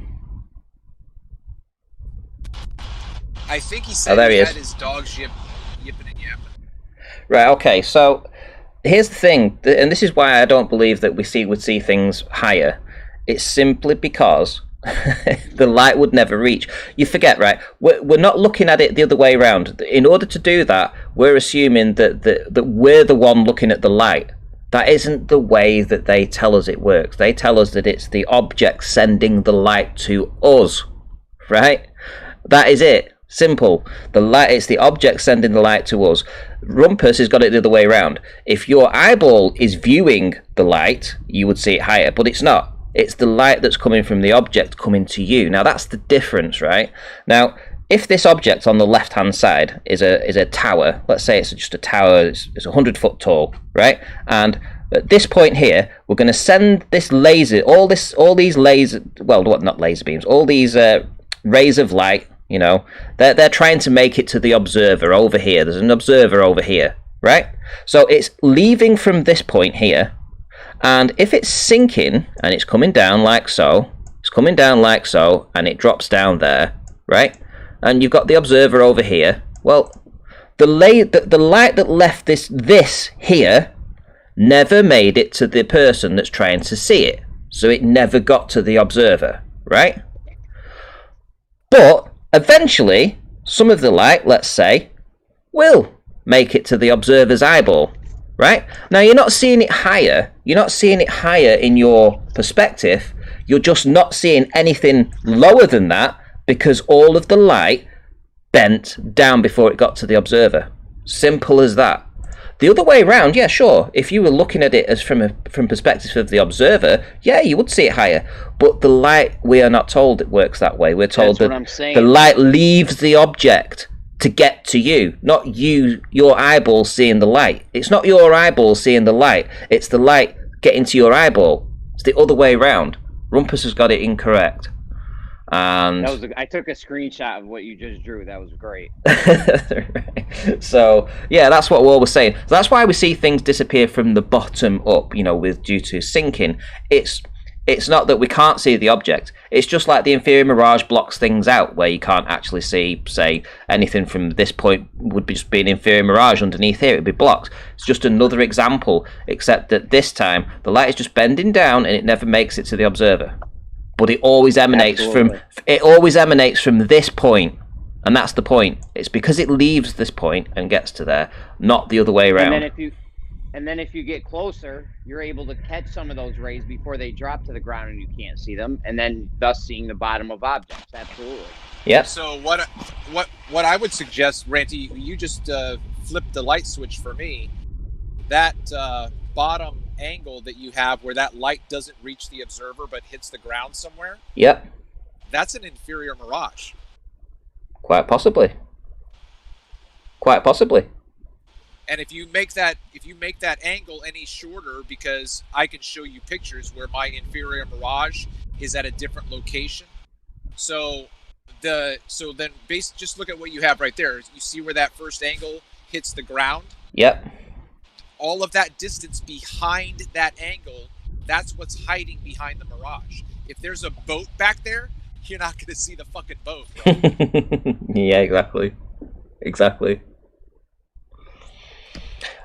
I think he said there he had is. his dogs yipping and yapping. Right. Okay. So here's the thing, and this is why I don't believe that we would see things higher. It's simply because the light would never reach. You forget, right? We're not looking at it the other way around. In order to do that, we're assuming that we're the one looking at the light. That isn't the way that they tell us it works. They tell us that it's the object sending the light to us, right? That is it. Simple. It's the object sending the light to us. Rumpus has got it the other way around. If your eyeball is viewing the light, you would see it higher, but it's not. It's the light that's coming from the object coming to you. Now that's the difference, right? Now, if this object on the left-hand side is a tower, let's say it's just a tower, it's 100 foot tall, right? And at this point here, we're going to send this laser, all these laser, well, not laser beams, all these rays of light, they're trying to make it to the observer over here. There's an observer over here, right? So it's leaving from this point here, and if it's sinking and it's coming down like so, and it drops down there, right? And you've got the observer over here. Well, the light that left this here never made it to the person that's trying to see it. So it never got to the observer, right? But eventually, some of the light, let's say, will make it to the observer's eyeball, right? Now, you're not seeing it higher. You're not seeing it higher in your perspective. You're just not seeing anything lower than that, because all of the light bent down before it got to the observer. Simple as that. The other way around, yeah, sure. If you were looking at it as from perspective of the observer, yeah, you would see it higher. But the light, we are not told it works that way. We're told that the light leaves the object to get to you, not you, your eyeball seeing the light. It's not your eyeball seeing the light. It's the light getting to your eyeball. It's the other way around. Rumpus has got it incorrect. And I took a screenshot of what you just drew. That was great. Right. So yeah, that's what Will was saying. So that's why we see things disappear from the bottom up, you know, due to sinking. It's not that we can't see the object. It's just like the inferior mirage blocks things out, where you can't actually see, say, anything from this point would just be an inferior mirage underneath here. It would be blocked. It's just another example, except that this time the light is just bending down and it never makes it to the observer. But it always emanates from this point, and that's the point. It's because it leaves this point and gets to there, not the other way around. And then if you get closer, you're able to catch some of those rays before they drop to the ground and you can't see them, and then thus seeing the bottom of objects. Absolutely. Yeah. So what I would suggest, Ranty, you just flipped the light switch for me. That bottom angle that you have where that light doesn't reach the observer but hits the ground somewhere. Yep. That's an inferior mirage. Quite possibly. Quite possibly. And if you make that angle any shorter, because I can show you pictures where my inferior mirage is at a different location. So then just look at what you have right there. You see where that first angle hits the ground? Yep. All of that distance behind that angle, that's what's hiding behind the mirage. If there's a boat back there, you're not going to see the fucking boat. Right? Yeah, exactly.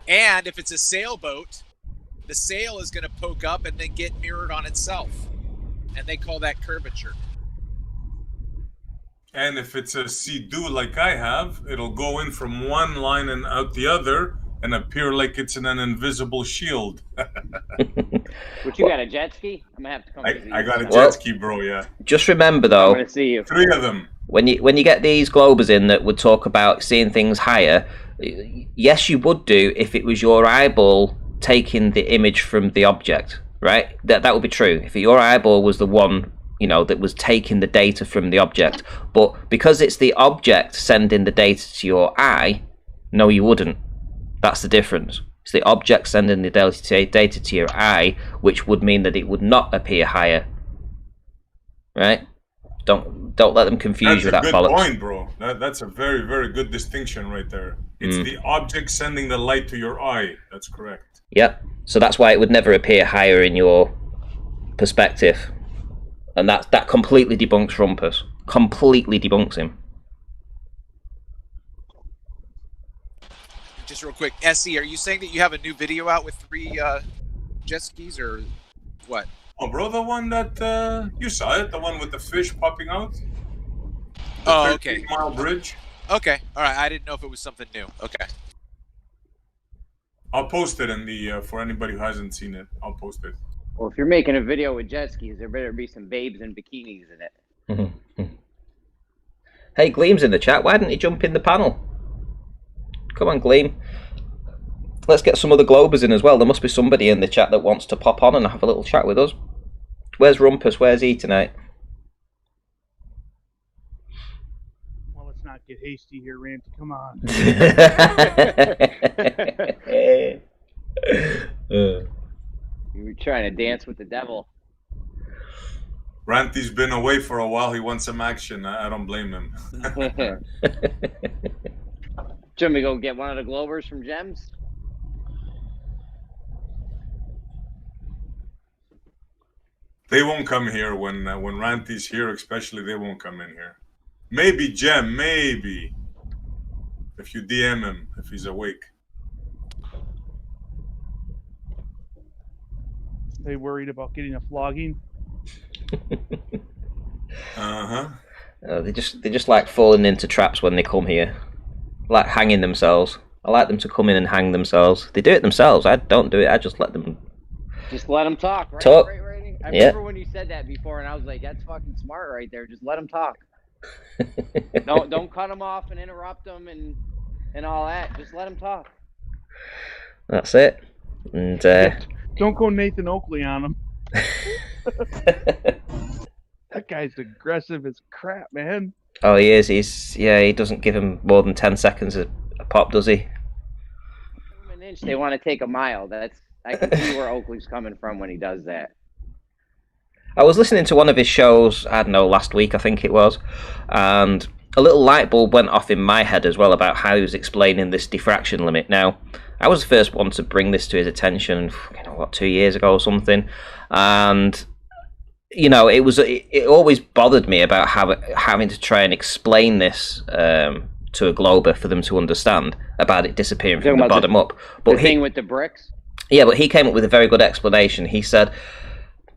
And if it's a sailboat, the sail is going to poke up and then get mirrored on itself. And they call that curvature. And if it's a sea-doo like I have, it'll go in from one line and out the other and appear like it's in an invisible shield. But you got a jet ski? I'm gonna have to come visit you. I got a jet ski, bro, yeah. Just remember though, I'm gonna see you. 3 of them. When you get these globers in that would talk about seeing things higher, yes, you would do if it was your eyeball taking the image from the object, right? That would be true. If your eyeball was the one, you know, that was taking the data from the object. But because it's the object sending the data to your eye, no, you wouldn't. That's the difference. It's the object sending the data to your eye, which would mean that it would not appear higher. Right? Don't let them confuse you with that bollocks. That's a good point, bro. That's a very, very good distinction right there. It's the object sending the light to your eye. That's correct. Yep. So that's why it would never appear higher in your perspective. And that completely debunks Rumpus. Completely debunks him. Just real quick, SE, are you saying that you have a new video out with 3 jet skis, or what? Oh, bro, the one that you saw it, the one with the fish popping out. Oh, okay. 13-mile bridge. Okay, all right. I didn't know if it was something new. Okay. I'll post it in the for anybody who hasn't seen it. I'll post it. Well, if you're making a video with jet skis, there better be some babes in bikinis in it. Hey, Gleam's in the chat. Why didn't he jump in the panel? Come on, Gleam. Let's get some other Globers in as well. There must be somebody in the chat that wants to pop on and have a little chat with us. Where's Rumpus? Where's he tonight? Well, let's not get hasty here, Ranty. Come on. You were trying to dance with the devil. Ranty's been away for a while. He wants some action. I don't blame him. Should we go get one of the Globers from Gems? They won't come here when Ranty's here, especially. They won't come in here. Maybe Gem, maybe. If you DM him, if he's awake. They worried about getting a flogging? They just like falling into traps when they come here, like hanging themselves. I like them to come in and hang themselves. They do it themselves. I don't do it. I just let them. Just let them talk, right? Talk. Right. I remember when you said that before, and I was like, "That's fucking smart, right there. Just let them talk." Don't cut them off and interrupt them and all that. Just let them talk. That's it. And don't go Nathan Oakley on him. That guy's aggressive as crap, man. Oh, he is. He doesn't give him more than 10 seconds a pop, does he? An inch, they want to take a mile. I can see where Oakley's coming from when he does that. I was listening to one of his shows, I don't know, last week I think it was, and a little light bulb went off in my head as well about how he was explaining this diffraction limit. Now, I was the first one to bring this to his attention, 2 years ago or something, and it always bothered me about having to try and explain this to a glober for them to understand about it disappearing from the bottom up. But the thing with the bricks? Yeah, but he came up with a very good explanation. He said,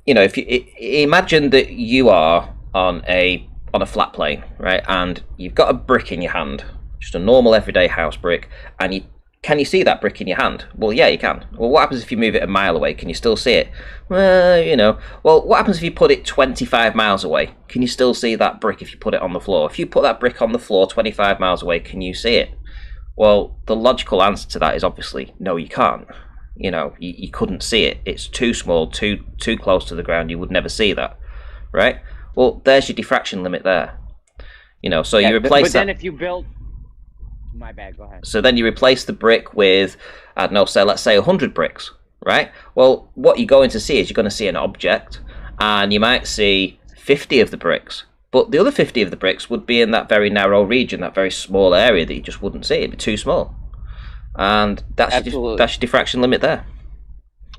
if you imagine that you are on a flat plane, right, and you've got a brick in your hand, just a normal everyday house brick, and can you see that brick in your hand? Well, yeah, you can. Well, what happens if you move it a mile away? Can you still see it? Well, Well, what happens if you put it 25 miles away? Can you still see that brick if you put it on the floor? If you put that brick on the floor 25 miles away, can you see it? Well, the logical answer to that is obviously no, you can't. You couldn't see it. It's too small, too close to the ground. You would never see that, right? Well, there's your diffraction limit there. So you replace that. But then if you build... My bad, go ahead. So then you replace the brick with, I don't know, let's say 100 bricks, right? Well, what you're going to see is you're going to see an object, and you might see 50 of the bricks. But the other 50 of the bricks would be in that very narrow region, that very small area that you just wouldn't see. It'd be too small. And that's your diffraction limit there.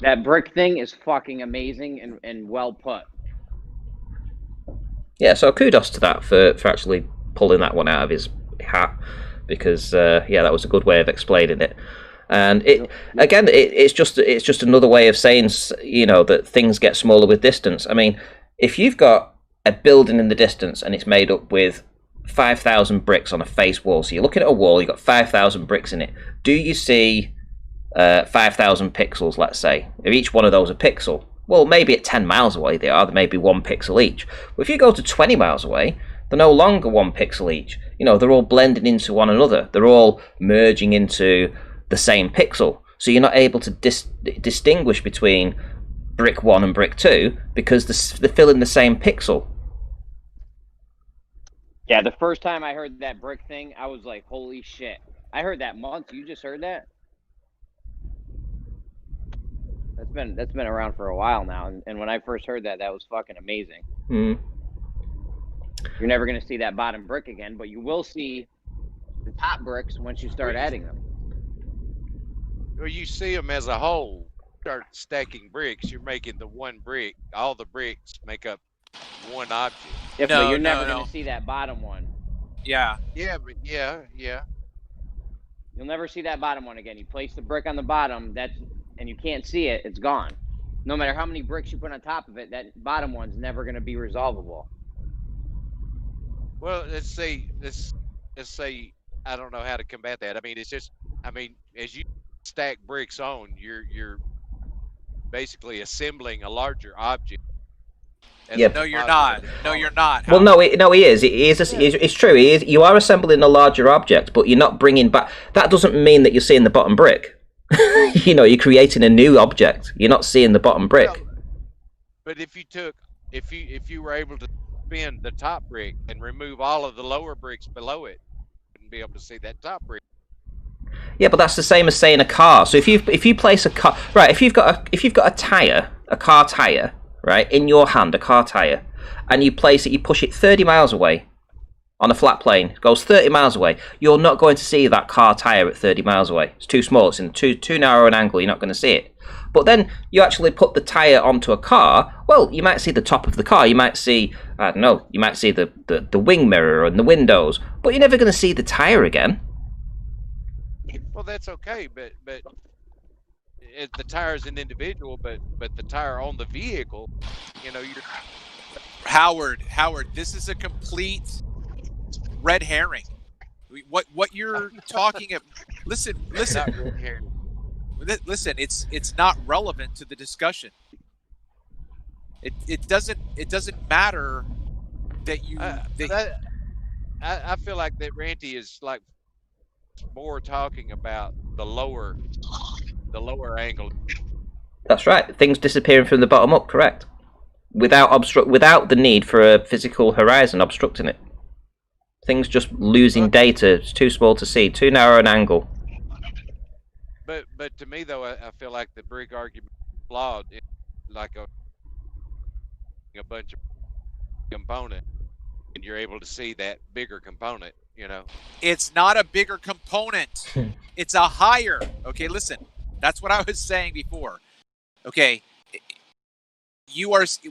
That brick thing is fucking amazing and well put. Yeah, so kudos to that for actually pulling that one out of his hat, because that was a good way of explaining it. And it's just another way of saying that things get smaller with distance. I mean, if you've got a building in the distance and it's made up with 5,000 bricks on a face wall, so you're looking at a wall, you've got 5,000 bricks in it. Do you see 5,000 pixels, let's say? If each one of those a pixel, well, maybe at 10 miles away they maybe 1 pixel each. But if you go to 20 miles away, they're no longer 1 pixel each. They're all blending into one another. They're all merging into the same pixel. So you're not able to distinguish between brick 1 and brick 2 because they're filling the same pixel. Yeah, the first time I heard that brick thing, I was like, holy shit. I heard that month. You just heard that? That's been around for a while now. And when I first heard that was fucking amazing. Mm. You're never going to see that bottom brick again, but you will see the top bricks once you start adding them. Well, you see them as a whole. Start stacking bricks, you're making the one brick. All the bricks make up one object. Yeah, but you're never going to see that bottom one. Yeah. Yeah, but yeah. You'll never see that bottom one again. You place the brick on the bottom, and you can't see it, it's gone. No matter how many bricks you put on top of it, that bottom one's never going to be resolvable. Well, let's say I don't know how to combat that. I mean, as you stack bricks on, you're basically assembling a larger object. Yeah. No, you're not. No, you're not. Well, no, he is. It's true. You are assembling a larger object, but you're not bringing back. That doesn't mean that you're seeing the bottom brick. You're creating a new object. You're not seeing the bottom brick. No, but if you were able to spin the top brick and remove all of the lower bricks below it, you wouldn't be able to see that top brick. Yeah, but that's the same as saying a car. So if you place a car, right? If you've got a car tire, right, in your hand, a car tire, and you push it 30 miles away on a flat plane, it goes 30 miles away, you're not going to see that car tire at 30 miles away. It's too small. It's in too narrow an angle. You're not going to see it. But then you actually put the tire onto a car. Well, you might see the top of the car. You might see, I don't know, you might see the wing mirror and the windows, but you're never going to see the tire again. Well, that's okay, but the tire is an individual, but the tire on the vehicle, you're... Howard, this is a complete red herring. What you're talking about? Listen. Listen, it's not relevant to the discussion. It doesn't matter that you. I feel like that Ranty is like more talking about the lower angle. That's right. Things disappearing from the bottom up, correct. Without the need for a physical horizon obstructing it. Things just losing data. It's too small to see, too narrow an angle. But to me though, I feel like the brick argument is flawed. It's like a bunch of components, and you're able to see that bigger component. You know, it's not a bigger component. It's a higher. Okay, listen. That's what I was saying before. Okay,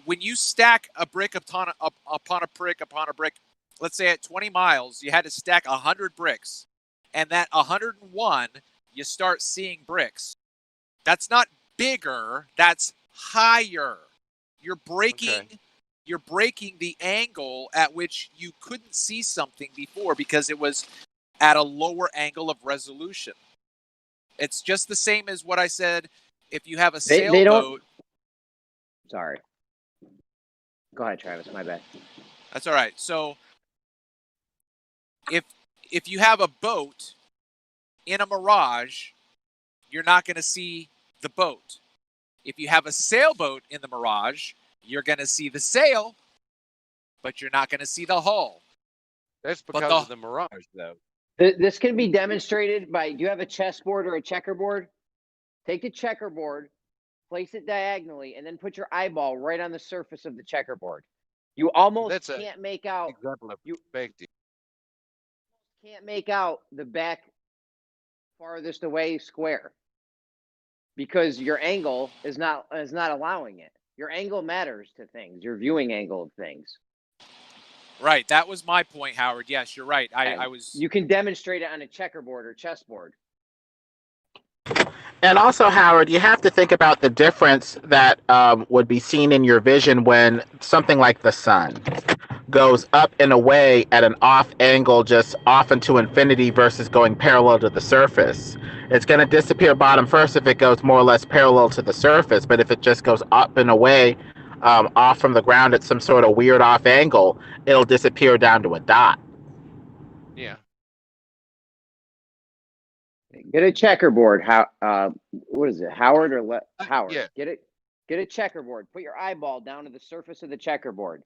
when you stack a brick upon a brick. Let's say at 20 miles, you had to stack 100 bricks, and that 101, you start seeing bricks. That's not bigger. That's higher. You're breaking the angle at which you couldn't see something before because it was at a lower angle of resolution. It's just the same as what I said. If you have a sailboat. Sorry. Go ahead, Travis. My bad. That's all right. So if you have a boat in a mirage, you're not going to see the boat. If you have a sailboat in the mirage, you're going to see the sail, but you're not going to see the hull. That's because of the mirage, though. This can be demonstrated by, do you have a chessboard or a checkerboard? Take the checkerboard, place it diagonally, and then put your eyeball right on the surface of the checkerboard. You almost can't make out. Example of perspective. Can't make out the back farthest away square because your angle is not allowing it. Your angle matters to things. Your viewing angle of things. Right. That was my point, Howard. Yes, you're right. I was. You can demonstrate it on a checkerboard or chessboard. And also, Howard, you have to think about the difference that would be seen in your vision when something like the sun goes up and away at an off angle, just off into infinity versus going parallel to the surface. It's going to disappear bottom first if it goes more or less parallel to the surface, but if it just goes up and away off from the ground at some sort of weird off angle, it'll disappear down to a dot. Yeah. Get a checkerboard. What is it, Howard or Howard? Yeah. Get a checkerboard. Put your eyeball down to the surface of the checkerboard.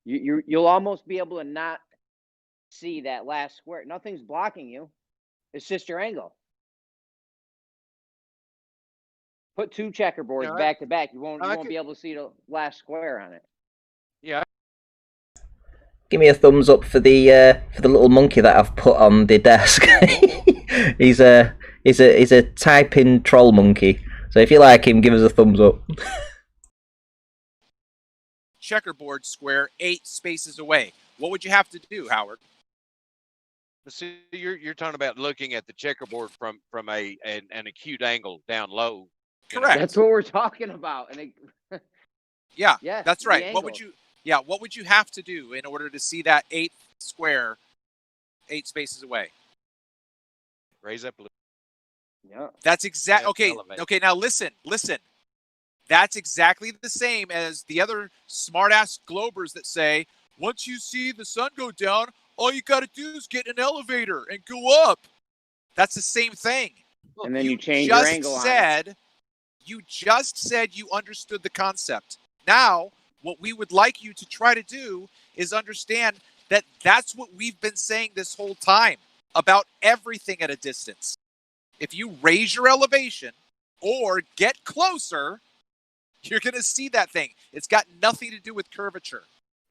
You'll almost be able to not see that last square. Nothing's blocking you. It's just your angle. Put two checkerboards back to back. You won't be able to see the last square on it. Yeah. Give me a thumbs up for the little monkey that I've put on the desk. He's a typing troll monkey. So if you like him, give us a thumbs up. Checkerboard square 8 spaces away. What would you have to do, Howard? See, you're talking about looking at the checkerboard from an acute angle down low. Correct. That's what we're talking about. And yeah, yes, that's right. What would you have to do in order to see that 8th square 8 spaces away? Raise up. Yeah. That's exactly okay. Now listen. That's exactly the same as the other smart-ass globers that say, once you see the sun go down, all you got to do is get in an elevator and go up. That's the same thing. And then you change your angle on it. You just said you understood the concept. Now, what we would like you to try to do is understand that that's what we've been saying this whole time about everything at a distance. If you raise your elevation or get closer, you're going to see that thing. It's got nothing to do with curvature.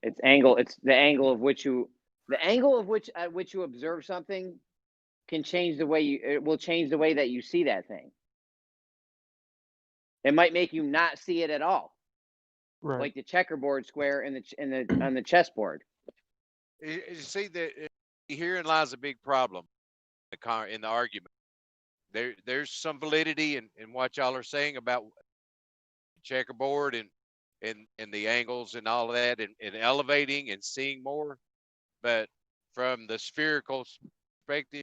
It's angle. It's the angle at which you observe something can change the way it will change the way that you see that thing. It might make you not see it at all. Right. Like the checkerboard square on the chessboard. You see, herein lies a big problem in the argument. There's some validity in what y'all are saying about checkerboard and the angles and all of that and elevating and seeing more. But from the spherical perspective,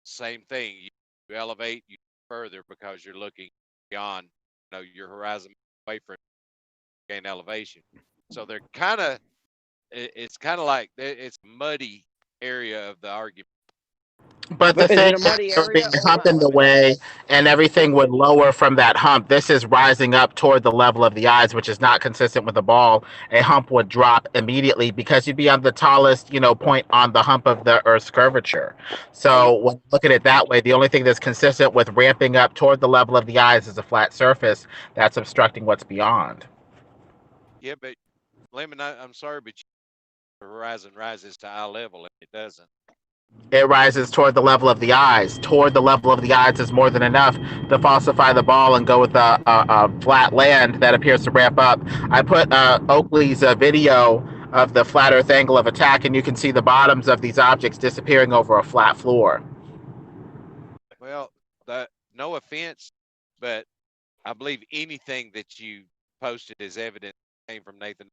same thing. You elevate you further because you're looking beyond your horizon away from gain elevation. So they're kind of it's kind of like it's a muddy area of the argument. But the But is thing it a muddy is, there'll be area? a Hold hump on, in the Lemon. way, and everything would lower from that hump. This is rising up toward the level of the eyes, which is not consistent with the ball. A hump would drop immediately because you'd be on the tallest, point on the hump of the Earth's curvature. So when you look at it that way, the only thing that's consistent with ramping up toward the level of the eyes is a flat surface that's obstructing what's beyond. Yeah, but Lemon, I'm sorry, but the horizon rises to eye level, and it doesn't. It rises toward the level of the eyes. Toward the level of the eyes is more than enough to falsify the ball and go with a flat land that appears to ramp up. I put Oakley's video of the flat Earth angle of attack, and you can see the bottoms of these objects disappearing over a flat floor. Well, no offense, but I believe anything that you posted as evidence came from Nathan.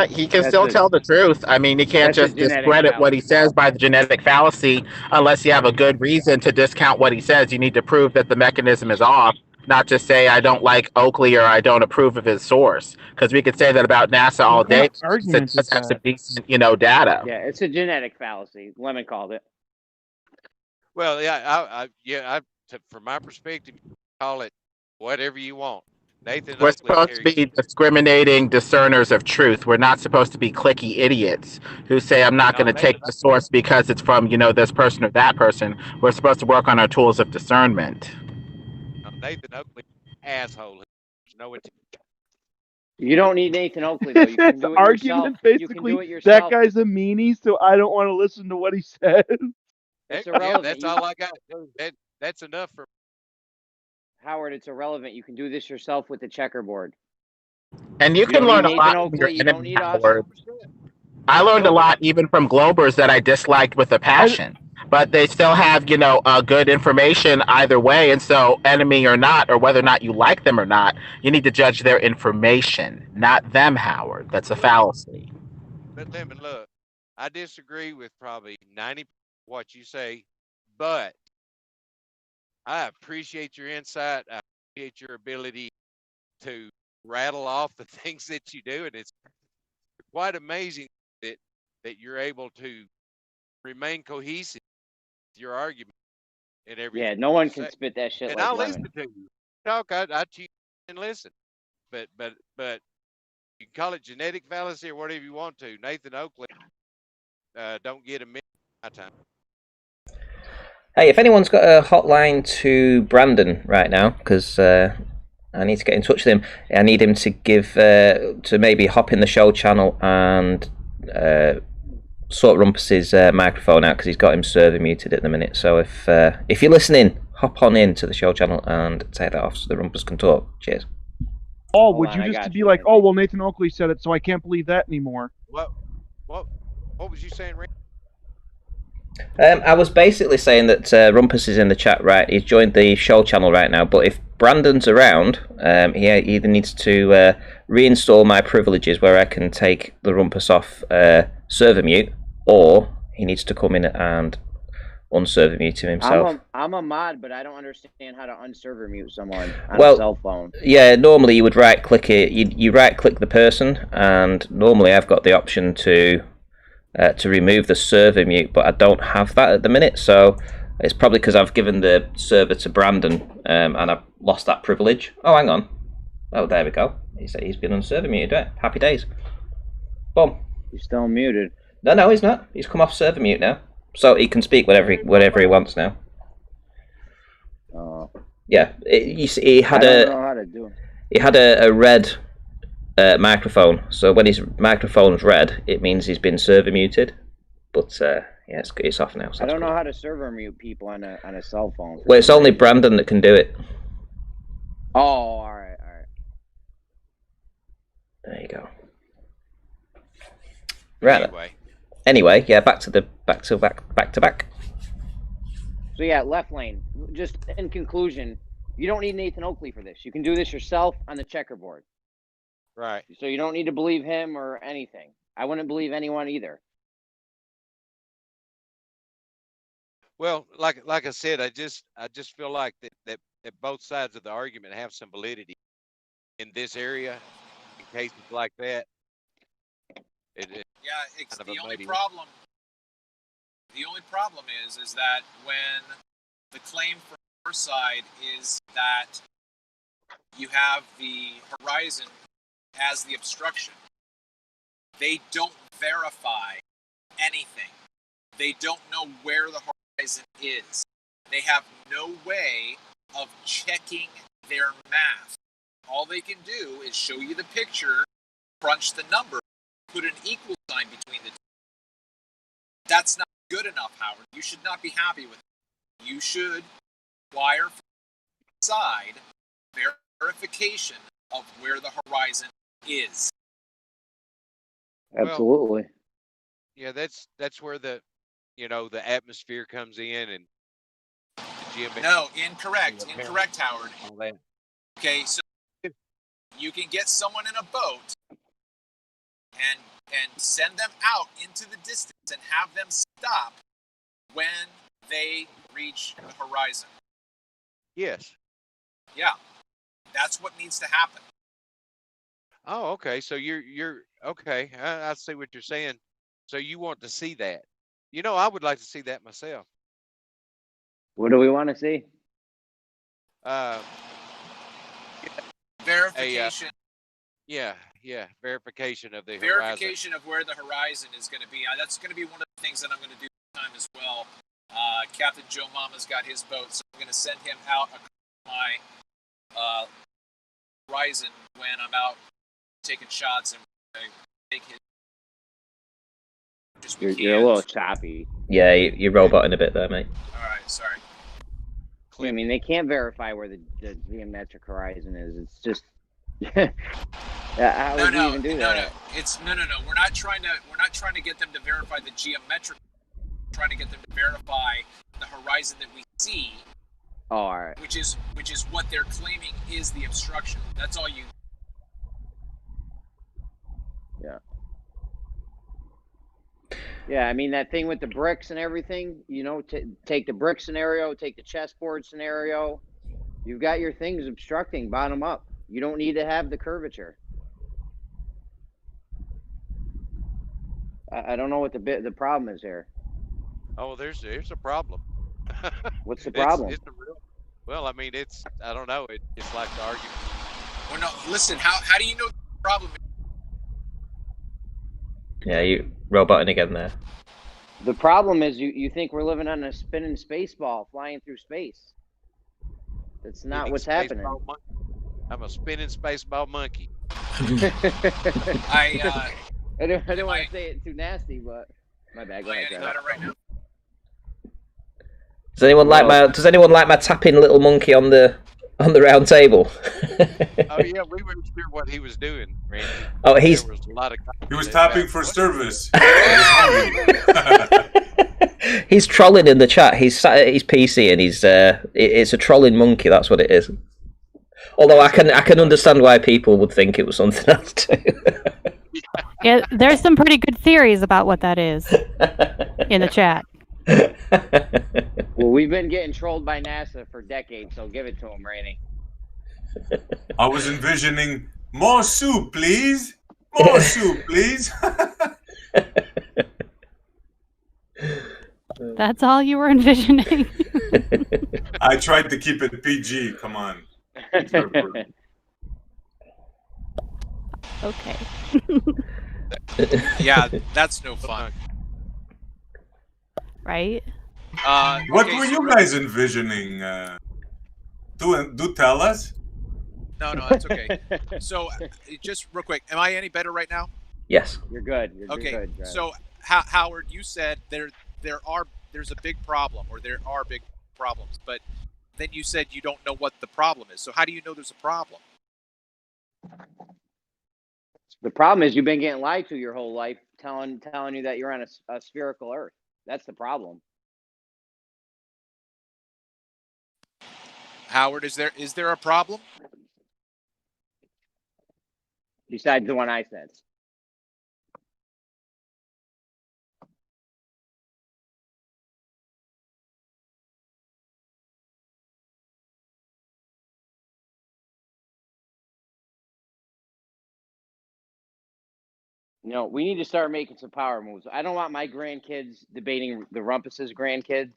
He can still tell the truth. I mean, he can't just discredit what he says by the genetic fallacy unless you have a good reason to discount what he says. You need to prove that the mechanism is off, not just say, I don't like Oakley or I don't approve of his source. Because we could say that about NASA all day. Argument just have some decent, data. Yeah, it's a genetic fallacy. Lemon called it. Well, yeah, from my perspective, call it whatever you want. Nathan We're Oakley supposed to be discriminating discerners of truth. We're not supposed to be cliquey idiots who say, I'm not going to take the source because it's from, this person or that person. We're supposed to work on our tools of discernment. Nathan Oakley, asshole. Know it. You don't need Nathan Oakley, though. You can do it argument yourself. You can do it yourself. That guy's a meanie, so I don't want to listen to what he says. It's Yeah, irrelevant. that's all I got. That's enough for Howard. It's irrelevant. You can do this yourself with the checkerboard. And you can learn a lot from your enemy, Howard. I learned a lot even from Globers that I disliked with a passion. But they still have, good information either way. And so, enemy or not, or whether or not you like them or not, you need to judge their information, not them, Howard. That's a fallacy. But Lemon, look, I disagree with probably 90% what you say, but I appreciate your insight. I appreciate your ability to rattle off the things that you do, and it's quite amazing that you're able to remain cohesive with your argument and everything. Yeah, no one can spit that shit and like I'll Lemon. listen to you talk. I tune and listen, but you can call it genetic fallacy or whatever you want to. Nathan Oakley don't get a minute of my time. Hey, if anyone's got a hotline to Brandon right now, because I need to get in touch with him. I need him to give to maybe hop in the show channel and sort Rumpus's microphone out because he's got him server muted at the minute. So if you're listening, hop on in to the show channel and take that off so the Rumpus can talk. Cheers. Oh, would you just be like, oh, well, Nathan Oakley said it, so I can't believe that anymore. What was you saying, Ranty? I was basically saying that Rumpus is in the chat, right? He's joined the show channel right now, but if Brandon's around, he either needs to reinstall my privileges where I can take the Rumpus off server mute, or he needs to come in and unserver mute him himself. I'm a mod, but I don't understand how to unserver mute someone on a cell phone. Yeah, normally you would right-click it. You right-click the person, and normally I've got the option to remove the server mute, but I don't have that at the minute, so it's probably because I've given the server to Brandon and I've lost that privilege. Oh, hang on. Oh, there we go. He's been on server muted, right? Happy days. Boom. He's still muted. No, he's not. He's come off server mute now, so he can speak whatever he wants now. Oh. Yeah, he had I don't know how to do it. He had a red microphone, so when his microphone's red, it means he's been server muted. But yeah, it's off now. So I don't know how to server mute people on a cell phone. Well, it's only Brandon that can do it. Oh, all right. There you go. Right. Anyway, yeah, back to back. So yeah, left lane. Just in conclusion, you don't need Nathan Oakley for this. You can do this yourself on the checkerboard. Right. So you don't need to believe him or anything. I wouldn't believe anyone either. Well, like I said, I just feel like that both sides of the argument have some validity in this area, in cases like that. Yeah, it's kind of the a only muddy. problem. The only problem is that when the claim from our side is that you have the horizon as the obstruction, they don't verify anything. They don't know where the horizon is. They have no way of checking their math. All they can do is show you the picture, crunch the number, put an equal sign between the two. That's not good enough, Howard. You should not be happy with it. You should require from the side verification of where the horizon is. Absolutely. Yeah, that's where the the atmosphere comes in and the geometry. No, incorrect, Howard. All that. Okay, so you can get someone in a boat and send them out into the distance and have them stop when they reach the horizon. Yes. Yeah, that's what needs to happen. Oh, okay. So you're okay. I see what you're saying. So you want to see that? I would like to see that myself. What do we want to see? Verification. Yeah, verification of the horizon. Verification of where the horizon is going to be. That's going to be one of the things that I'm going to do this time as well. Captain Joe Mama's got his boat, so I'm going to send him out across my horizon when I'm out taking shots and take his. You're a little choppy. Yeah, you're roboting a bit there, mate. All right, sorry. I mean, they can't verify where the geometric horizon is. It's just how would you even do that? No. We're not trying to get them to verify the geometric. We're trying to get them to verify the horizon that we see. Oh, all right. Which is what they're claiming is the obstruction. That's all you. Yeah. Yeah, I mean, that thing with the bricks and everything, take the brick scenario, take the chessboard scenario. You've got your things obstructing bottom up. You don't need to have the curvature. I don't know what the problem is here. Oh, there's a problem. What's the problem? It's a real. Well, I mean, I don't know. It's like the argument. Well, no, listen. How do you know the problem? Yeah, you roboting again there. The problem is you think we're living on a spinning space ball flying through space. That's not what's happening. I'm a spinning space ball monkey. I don't want to say it too nasty, but my bad. Go ahead, right now? Does anyone like my tapping little monkey on the round table? Oh yeah, we weren't sure what he was doing, Randy. Oh, he was tapping for service. He's trolling in the chat. He's sat at his PC and it's a trolling monkey. That's what it is. Although I can understand why people would think it was something else too. Yeah, there's some pretty good theories about what that is in the chat. Well, we've been getting trolled by NASA for decades, so give it to them, Randy. I was envisioning more soup, please. More soup, please. That's all you were envisioning. I tried to keep it PG. Come on. Okay. Yeah, that's no fun. Right? What were you guys envisioning? Do tell us. No, that's okay. So, just real quick, am I any better right now? Yes. You're good. You're okay. Good, so, Howard, you said there's a big problem, or there are big problems, but then you said you don't know what the problem is. So, how do you know there's a problem? The problem is you've been getting lied to your whole life, telling you that you're on a spherical Earth. That's the problem. Howard, is there a problem? Besides the one I said. No, we need to start making some power moves. I don't want my grandkids debating the Rumpus's grandkids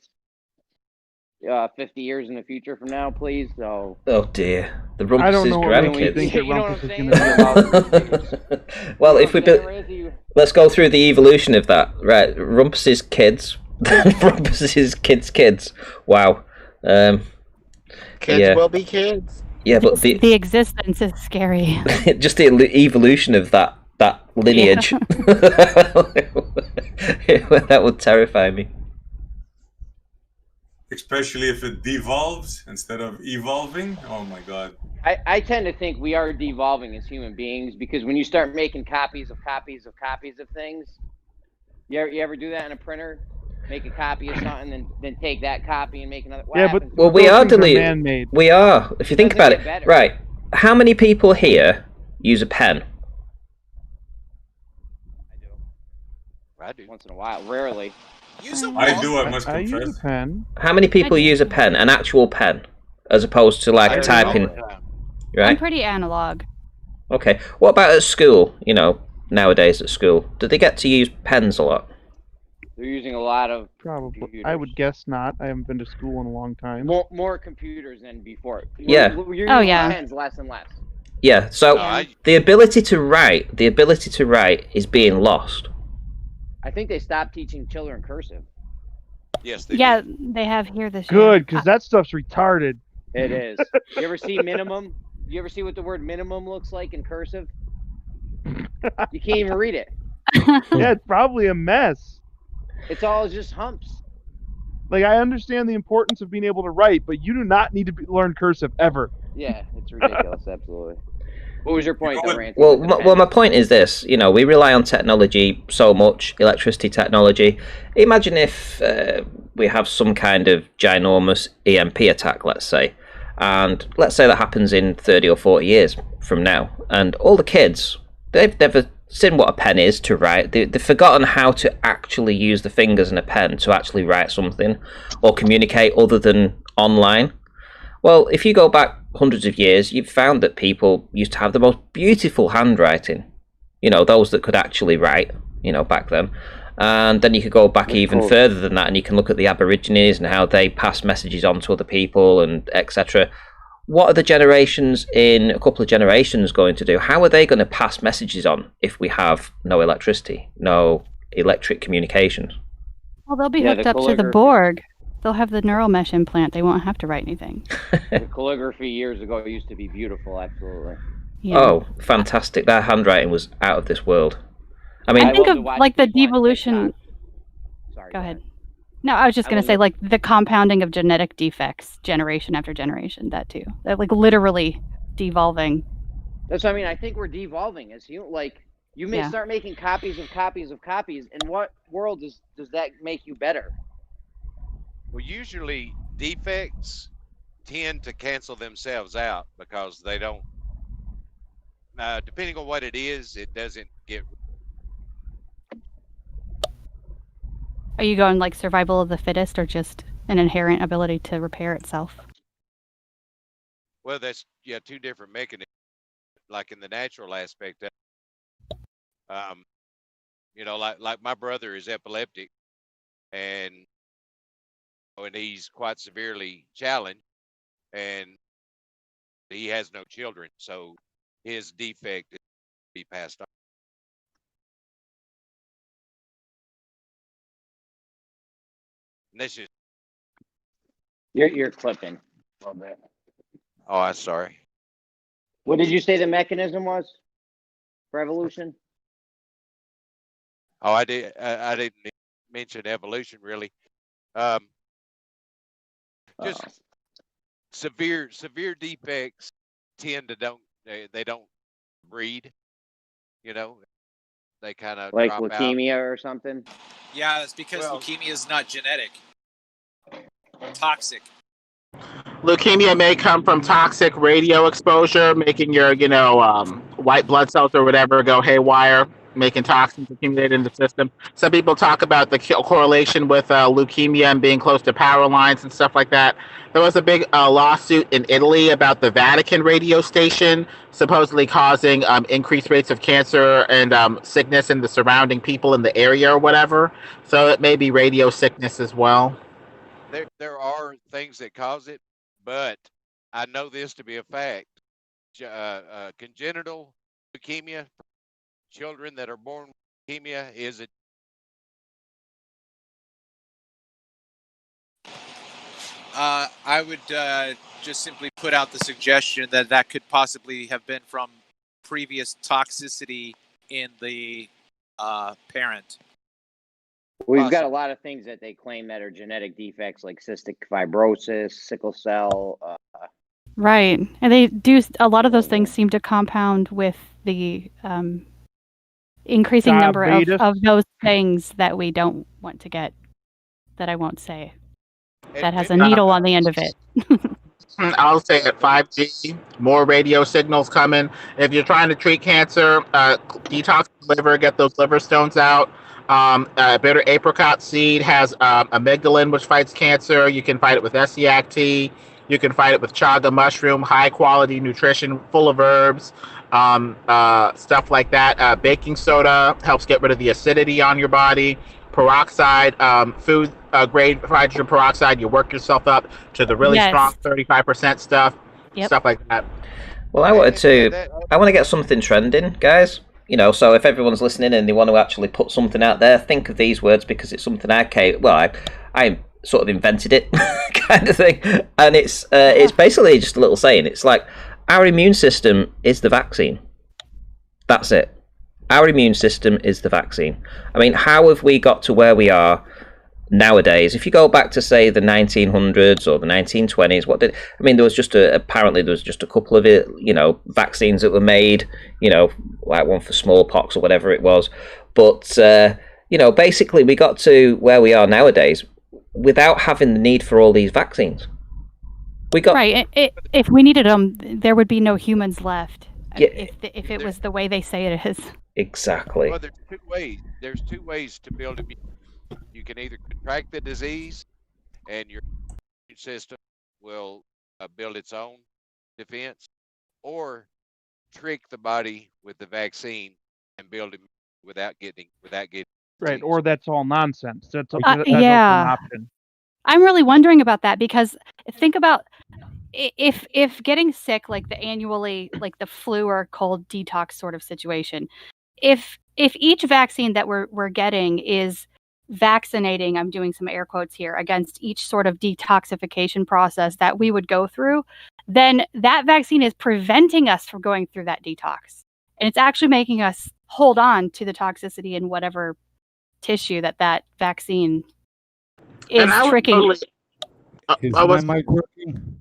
50 years in the future from now, please. So. Oh dear, the I don't Rumpus's know what makes you grandkids. think that You know what Rumpus I'm is saying? going to be allowed. Well, You know if we what I'm saying, Ranty? let's go through the evolution of that. Right, Rumpus's kids, Rumpus's kids. Wow. Kids Yeah. will be kids. Yeah, but The existence is scary. just the evolution of that lineage. That would terrify me. Especially if it devolves instead of evolving. Oh my god. I tend to think we are devolving as human beings, because when you start making copies of things, you ever do that in a printer? Make a copy of something, then take that copy and make another. Well, we are deleting. We are. If you think about it, right? How many people here use a pen? I do. Once in a while, rarely. I do. I must I confess. use a pen. How many people use a pen, an actual pen, as opposed to like typing? I'm Right. pretty analog. Okay. What about at school? You know, nowadays at school, do they get to use pens a lot? They're using a lot of Probably. computers. I would guess not. I haven't been to school in a long time. More computers than before. Yeah. You're Oh, using yeah. pens less and less. Yeah. So No, the ability to write is being lost. I think they stopped teaching children cursive. Yes, they Yeah, do. they have here this year. Good, because that stuff's retarded. It is. You ever see minimum? You ever see what the word minimum looks like in cursive? You can't even read it. Yeah, it's probably a mess. It's all just humps. Like, I understand the importance of being able to write, but you do not need to learn cursive ever. Yeah, it's ridiculous. Absolutely. What was your point, though, Ranty? Well, my point is this. You know, we rely on technology so much, electricity technology. Imagine if we have some kind of ginormous EMP attack, let's say, and let's say that happens in 30 or 40 years from now, and all the kids, they've never seen what a pen is to write. They've forgotten how to actually use the fingers and a pen to actually write something or communicate other than online. Well, if you go back hundreds of years, you've found that people used to have the most beautiful handwriting. You know, those that could actually write, you know, back then. And then you could go back even further than that, and you can look at the Aborigines and how they pass messages on to other people and etc. What are the generations in a couple of generations going to do? How are they going to pass messages on if we have no electricity, no electric communications? Well, they'll be hooked up to the Borg. They'll have the neural mesh implant. They won't have to write anything. The calligraphy years ago used to be beautiful, absolutely. Yeah. Oh, fantastic. Their handwriting was out of this world. I mean, I think of like the devolution. Sorry. Go ahead. No, I was just going to say like the compounding of genetic defects generation after generation, that too. They're like literally devolving. That's what I mean. I think we're devolving as you you may start making copies of copies of copies. In what world does that make you better? Well, usually defects tend to cancel themselves out because they don't. Depending on what it is, it doesn't get. Are you going like survival of the fittest or just an inherent ability to repair itself? Well, that's two different mechanisms. Like in the natural aspect, like my brother is epileptic, and he's quite severely challenged, and he has no children, so his defect is to be passed on. And this is You're clipping a little bit. Oh, I'm sorry. What did you say the mechanism was for evolution? Oh, I didn't mention evolution really. Just severe defects tend to they don't breed. You know, they kind of Like drop leukemia out. or something. Yeah, it's because leukemia is not genetic. Toxic. Leukemia may come from toxic radio exposure, making your, white blood cells or whatever go haywire. making toxins accumulate in the system. Some people talk about the correlation with leukemia and being close to power lines and stuff like that. There was a big lawsuit in Italy about the Vatican radio station supposedly causing increased rates of cancer and sickness in the surrounding people in the area or whatever. So it may be radio sickness as well. There are things that cause it, but I know this to be a fact. Congenital leukemia, children that are born with leukemia is a I would just simply put out the suggestion that that could possibly have been from previous toxicity in the parent. We've got a lot of things that they claim that are genetic defects, like cystic fibrosis, sickle cell. Right, and they do. A lot of those things seem to compound with the increasing number of those things that we don't want to get. That I won't say. That has a needle on the end of it. I'll say at 5G, more radio signals coming. If you're trying to treat cancer, detox the liver, get those liver stones out. Bitter apricot seed has amygdalin, which fights cancer. You can fight it with SCACT. You can fight it with chaga mushroom, high quality nutrition, full of herbs, stuff like that. Baking soda helps get rid of the acidity on your body. Peroxide, food grade hydrogen peroxide, you work yourself up to the really strong 35% stuff, stuff like that. Well, I want to get something trending, guys. You know, so if everyone's listening and they want to actually put something out there, think of these words because it's something I sort of invented it, kind of thing. And it's basically just a little saying. It's like, our immune system is the vaccine. That's it. Our immune system is the vaccine. I mean, how have we got to where we are nowadays? If you go back to, say, the 1900s or the 1920s, there was just apparently there was just a couple of vaccines that were made, like one for smallpox or whatever it was. But, basically we got to where we are nowadays without having the need for all these vaccines. Right. If we needed them, there would be no humans left. Yeah. If it was the way they say it is. Exactly. Well, there's two ways. There's two ways to build immunity. You can either contract the disease, and your immune system will build its own defense, or trick the body with the vaccine and build it without getting. Right, or that's all nonsense. That's an option. I'm really wondering about that because think about. If getting sick, like like the flu or cold detox sort of situation, if each vaccine that we're getting is vaccinating, I'm doing some air quotes here, against each sort of detoxification process that we would go through, then that vaccine is preventing us from going through that detox. And it's actually making us hold on to the toxicity in whatever tissue that vaccine is tricking. Is my mic working?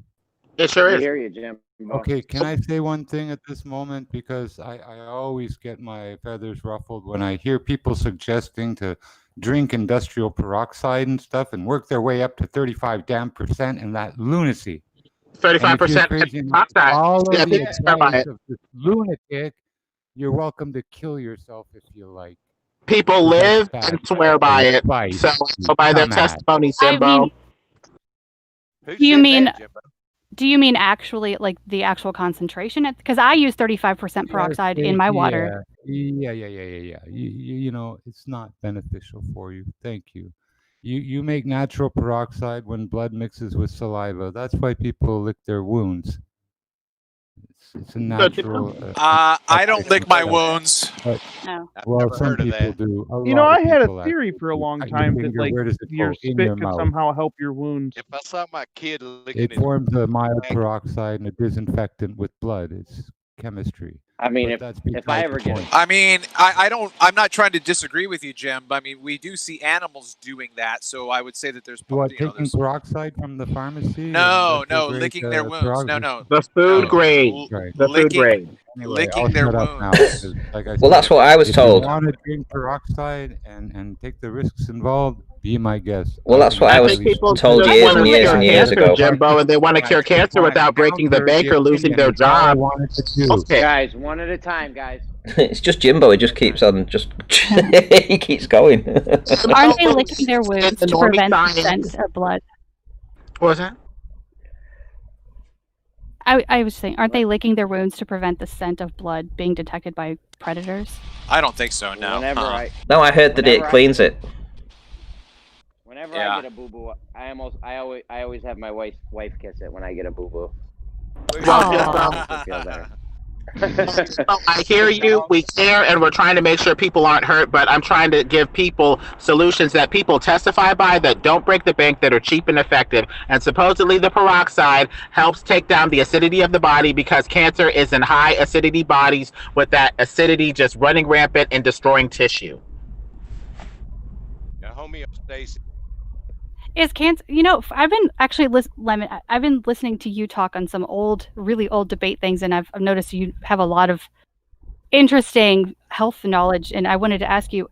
It sure is. I hear you, Jim. Okay, can I say one thing at this moment? Because I always get my feathers ruffled when I hear people suggesting to drink industrial peroxide and stuff and work their way up to 35% and that lunacy. 35% peroxide. All of the advice of this lunatic, you're welcome to kill yourself if you like. People live and swear by it. So by their testimony, Simbo. Do you mean actually like the actual concentration? Because I use 35% peroxide in my water. Yeah. It's not beneficial for you. Thank you. You make natural peroxide when blood mixes with saliva. That's why people lick their wounds. It's a natural. I don't lick my wounds. No. Well, some people do. I had a theory for a long time that your spit could somehow help your wounds. If I saw my kid licking it forms a mild peroxide and a disinfectant with blood. It's chemistry. I mean, if I ever get it. I mean, I'm not trying to disagree with you, Jim, but I mean, we do see animals doing that, so I would say that there's... taking peroxide from the pharmacy? No, licking their wounds. No. The food grade. The food grade. Anyway, licking their wounds. Well, that's what I was told. If you want to drink peroxide and take the risks involved, be my guest. Well, that's what I was told years and years and years ago. Jimbo, and they want to cure cancer without breaking the bank or losing their job. Okay. Guys, one at a time, guys. It's just Jimbo. He just keeps on, he keeps going. Aren't they licking their wounds to prevent the scent of blood? What was that? I was saying, aren't they licking their wounds to prevent the scent of blood being detected by predators? I don't think so. No. No, I heard that it cleans it. Whenever I get a boo boo, I always have my wife kiss it when I get a boo boo. I hear you. We care, and we're trying to make sure people aren't hurt. But I'm trying to give people solutions that people testify by, that don't break the bank, that are cheap and effective. And supposedly, the peroxide helps take down the acidity of the body, because cancer is in high acidity bodies, with that acidity just running rampant and destroying tissue. Homeostasis. Is cancer? I've been actually I've been listening to you talk on some really old debate things, and I've noticed you have a lot of interesting health knowledge. And I wanted to ask you,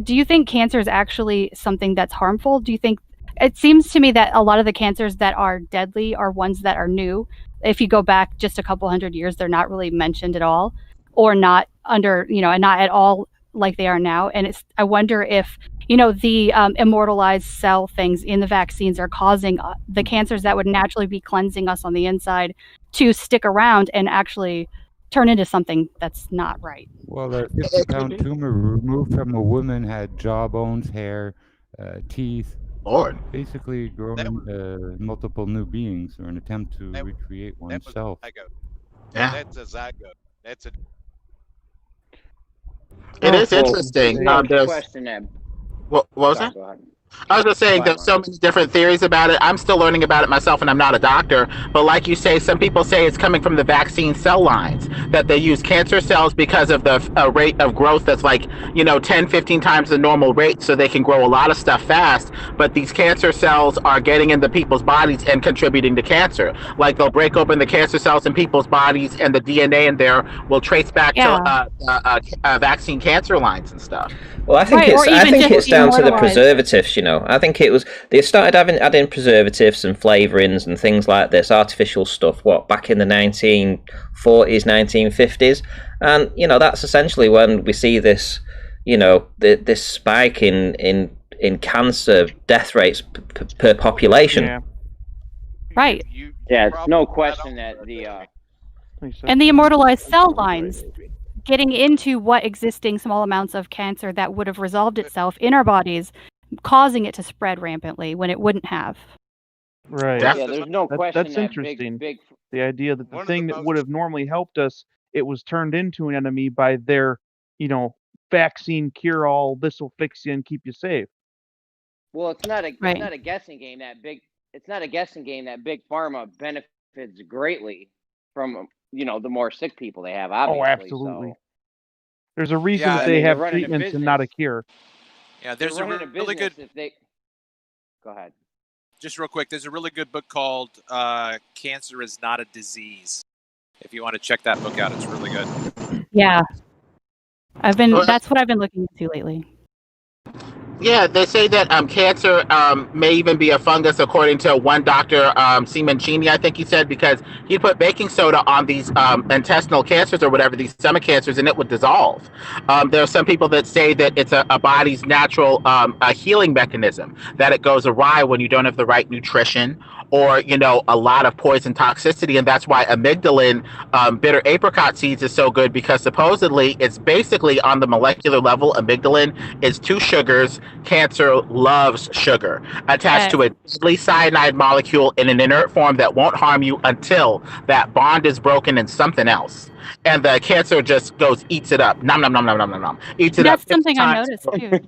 do you think cancer is actually something that's harmful? Do you think it seems to me that a lot of the cancers that are deadly are ones that are new? If you go back just a couple hundred years, they're not really mentioned at all, or not under, and not at all like they are now. And I wonder if the immortalized cell things in the vaccines are causing the cancers that would naturally be cleansing us on the inside to stick around and actually turn into something that's not right. Well, a 50-pound tumor removed from a woman had jawbones, hair, teeth, basically growing multiple new beings, or an attempt to recreate oneself. Yeah, that's a zygote. That's a. It is interesting. What was that? I was just saying there's so many different theories about it. I'm still learning about it myself, and I'm not a doctor. But like you say, some people say it's coming from the vaccine cell lines, that they use cancer cells because of the rate of growth that's 10, 15 times the normal rate, so they can grow a lot of stuff fast. But these cancer cells are getting into people's bodies and contributing to cancer. Like, they'll break open the cancer cells in people's bodies, and the DNA in there will trace back to vaccine cancer lines and stuff. Well, I think it's down to the preservatives. I think they started adding preservatives and flavorings and things like this, artificial stuff. Back in the 1940s, 1950s, and that's essentially when we see this, this spike in cancer death rates per population. Yeah. Right. Yeah, it's no question that and the immortalized cell lines getting into what existing small amounts of cancer that would have resolved itself in our bodies, causing it to spread rampantly when it wouldn't have. Right. Yeah, there's no question. That's interesting. The idea that the thing that would have normally helped us, it was turned into an enemy by their, vaccine cure-all. This will fix you and keep you safe. Well, it's not a guessing game. It's not a guessing game that big pharma benefits greatly from the more sick people they have. Obviously. Oh, absolutely. So. There's a reason that they have treatments and not a cure. Yeah, there's a really good. Go ahead. Just real quick, there's a really good book called "Cancer Is Not a Disease." If you want to check that book out, it's really good. Yeah, that's what I've been looking into lately. Yeah, they say that cancer may even be a fungus, according to one doctor, Simoncini, I think he said, because he put baking soda on these intestinal cancers or whatever, these stomach cancers, and it would dissolve. There are some people that say that it's a body's natural healing mechanism, that it goes awry when you don't have the right nutrition, or a lot of poison toxicity, and that's why amygdalin, bitter apricot seeds, is so good, because supposedly it's basically on the molecular level. Amygdalin is two sugars. Cancer loves sugar attached to a deadly cyanide molecule in an inert form that won't harm you until that bond is broken in something else, and the cancer just eats it up. Nom nom nom nom nom nom nom. Eats it up. That's something I noticed too.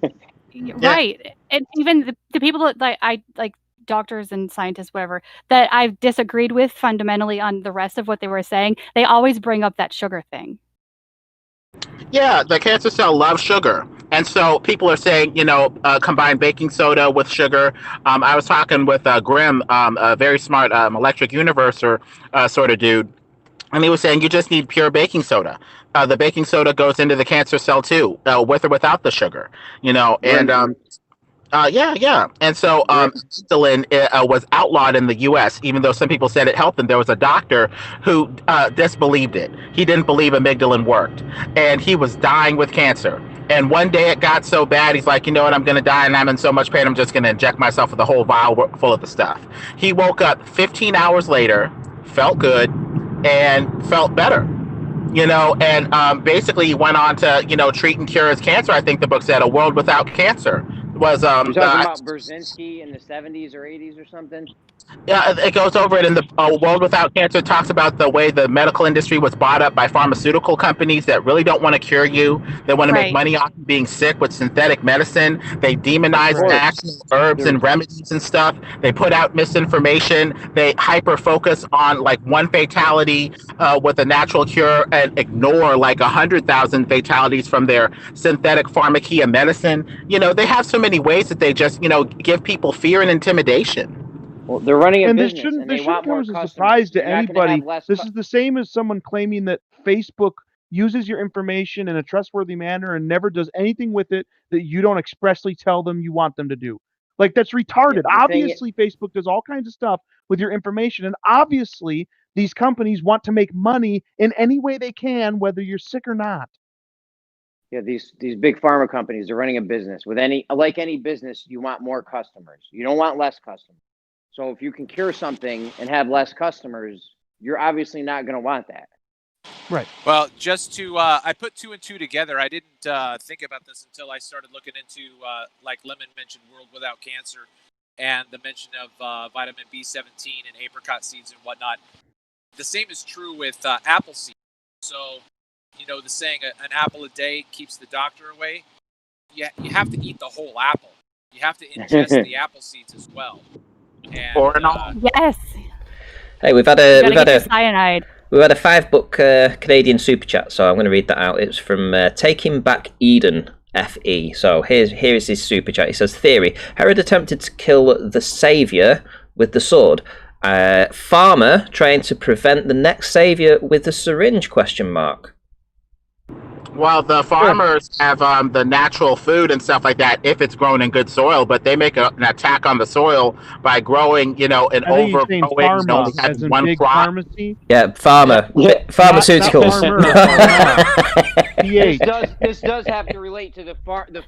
Right, and even the people that I like. Doctors and scientists, whatever, that I've disagreed with fundamentally on the rest of what they were saying, they always bring up that sugar thing. Yeah, the cancer cell loves sugar. And so people are saying, combine baking soda with sugar. I was talking with Grim, a very smart electric universer sort of dude, and he was saying you just need pure baking soda. The baking soda goes into the cancer cell too, with or without the sugar, and Yeah. And so insulin was outlawed in the U.S., even though some people said it helped them. There was a doctor who disbelieved it. He didn't believe amygdalin worked, and he was dying with cancer. And one day it got so bad, he's like, you know what, I'm going to die, and I'm in so much pain, I'm just going to inject myself with a whole vial full of the stuff. He woke up 15 hours later, felt good, and felt better. And basically he went on to, treat and cure his cancer. I think the book said A World Without Cancer. Was You're talking about Brzezinski in the 70s or 80s or something? Yeah, it goes over it in the World Without Cancer. It talks about the way the medical industry was bought up by pharmaceutical companies that really don't want to cure you. They want to make money off of being sick with synthetic medicine. They demonize actual herbs and remedies and stuff. They put out misinformation. They hyper-focus on like one fatality with a natural cure and ignore like 100,000 fatalities from their synthetic pharmacia medicine. They have so many ways that they just, give people fear and intimidation. Well, they're running a business, this shouldn't want come more as a customers. surprise to You're not gonna anybody. have less This is the same as someone claiming that Facebook uses your information in a trustworthy manner and never does anything with it that you don't expressly tell them you want them to do. Like, that's retarded. Obviously, Facebook does all kinds of stuff with your information, and obviously these companies want to make money in any way they can, whether you're sick or not. Yeah, these big pharma companies are running a business. With any business, you want more customers. You don't want less customers. So if you can cure something and have less customers, you're obviously not going to want that. Right. Well, just to, I put 2 and 2 together. I didn't think about this until I started looking into, like Lemon mentioned, World Without Cancer, and the mention of vitamin B17 and apricot seeds and whatnot. The same is true with apple seeds. So, the saying, an apple a day keeps the doctor away. You have to eat the whole apple. You have to ingest the apple seeds as well. And, yes. Hey, we've had a cyanide. We've had a $5 Canadian super chat, so I'm going to read that out. It's from Taking Back Eden FE. So here is his super chat. He says, "Theory: Herod attempted to kill the savior with the sword. Farmer trying to prevent the next savior with the syringe? ? Well, the farmers have the natural food and stuff like that if it's grown in good soil, but they make an attack on the soil by growing, an overgrowing, one crop. Pharmacy? Yeah, farmer. Pharmaceuticals. This does have to relate to the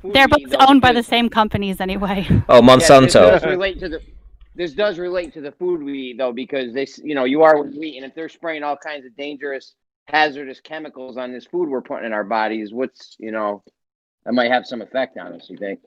food. They're both owned by the same companies anyway. Oh, Monsanto. Yeah, this does relate to the food we eat, though, because you are what you eat, and if they're spraying all kinds of dangerous, hazardous chemicals on this food we're putting in our bodies, that might have some effect on us, you think?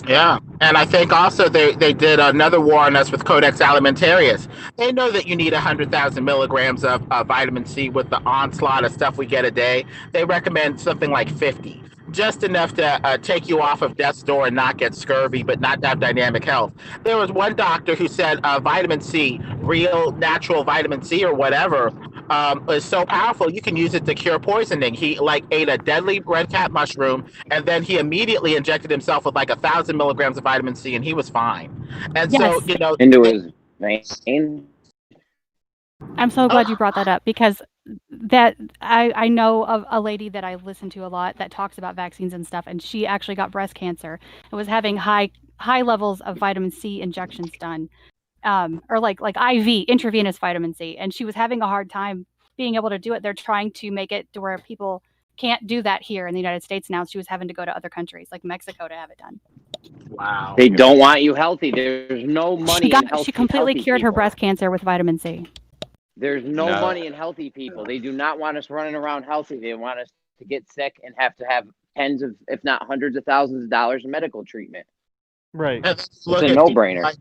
Yeah, and I think also they did another war on us with Codex Alimentarius. They know that you need 100,000 milligrams of vitamin C with the onslaught of stuff we get a day. They recommend something like 50. Just enough to take you off of death's door and not get scurvy, but not have dynamic health. There was one doctor who said vitamin C, real natural vitamin C or whatever, is so powerful you can use it to cure poisoning. He ate a deadly red cat mushroom, and then he immediately injected himself with 1,000 milligrams of vitamin C, and he was fine. And so into his vein. I'm so glad you brought that up, because that I know of a lady that I listen to a lot that talks about vaccines and stuff, and she actually got breast cancer and was having high levels of vitamin C injections done, or like IV intravenous vitamin C, and she was having a hard time being able to do it. They're trying to make it to where people can't do that here in the United States now. She was having to go to other countries like Mexico to have it done. Wow. They don't want you healthy. There's no money in healthy. She completely cured her people. breast cancer with vitamin C. There's no money in healthy people. They do not want us running around healthy. They want us to get sick and have to have tens of, if not hundreds of thousands of dollars in medical treatment. Right. It's a no-brainer.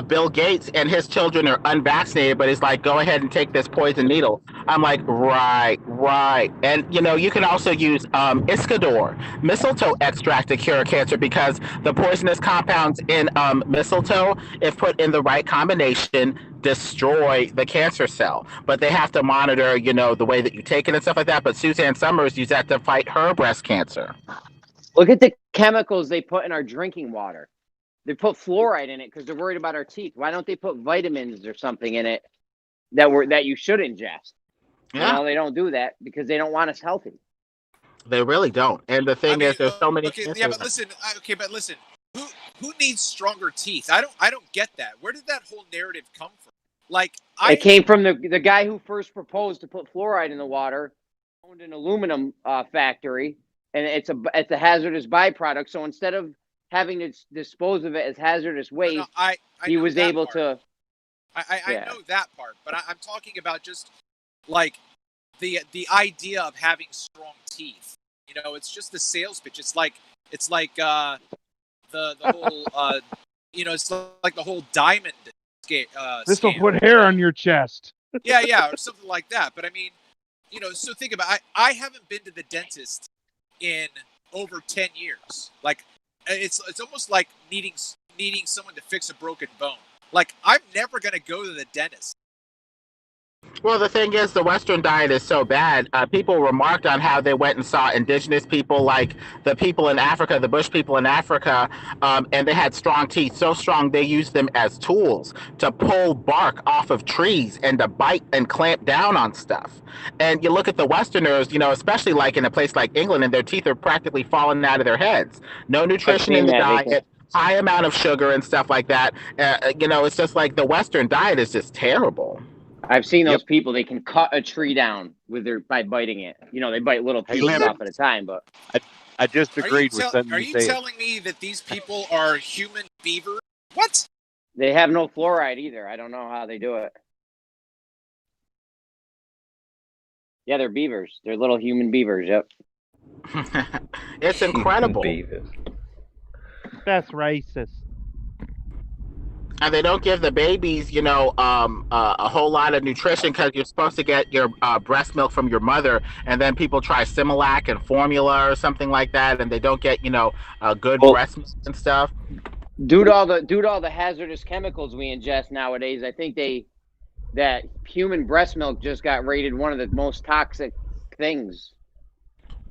Bill Gates and his children are unvaccinated, but it's like, go ahead and take this poison needle. I'm like, right. And, you can also use Iscador, mistletoe extract to cure cancer, because the poisonous compounds in mistletoe, if put in the right combination, destroy the cancer cell. But they have to monitor, the way that you take it and stuff like that. But Suzanne Summers used that to fight her breast cancer. Look at the chemicals they put in our drinking water. They put fluoride in it because they're worried about our teeth. Why don't they put vitamins or something in it that you should ingest? Yeah. They don't do that because they don't want us healthy. They really don't. And the thing is, there's so many. But listen. who needs stronger teeth? I don't get that. Where did that whole narrative come from? Like, It came from the guy who first proposed to put fluoride in the water, owned an aluminum factory, and it's a hazardous byproduct. So instead of having to dispose of it as hazardous waste, he was able to. I know that part, but I'm talking about just like the idea of having strong teeth. You know, it's just the sales pitch. It's like the whole it's like the whole diamond. This will put hair on your chest. yeah, or something like that. But I mean, so think about it. I haven't been to the dentist in over 10 years. Like, it's almost like needing someone to fix a broken bone. Like, I'm never gonna go to the dentist. Well, the thing is, the Western diet is so bad. People remarked on how they went and saw indigenous people, like the people in Africa, the bush people in Africa, and they had strong teeth, so strong they used them as tools to pull bark off of trees and to bite and clamp down on stuff. And you look at the Westerners, especially like in a place like England, and their teeth are practically falling out of their heads. No nutrition in the diet, high amount of sugar and stuff like that. It's just like the Western diet is just terrible. I've seen those people. They can cut a tree down by biting it. They bite little pieces off at a time. But I just agreed with something Are you you said. telling me that these people are human beavers? What? They have no fluoride either. I don't know how they do it. Yeah, they're beavers. They're little human beavers. Yep. It's incredible. That's racist. And they don't give the babies, a whole lot of nutrition because you're supposed to get your breast milk from your mother, and then people try Similac and formula or something like that, and they don't get, good breast milk and stuff. Due to all the hazardous chemicals we ingest nowadays, I think that human breast milk just got rated one of the most toxic things.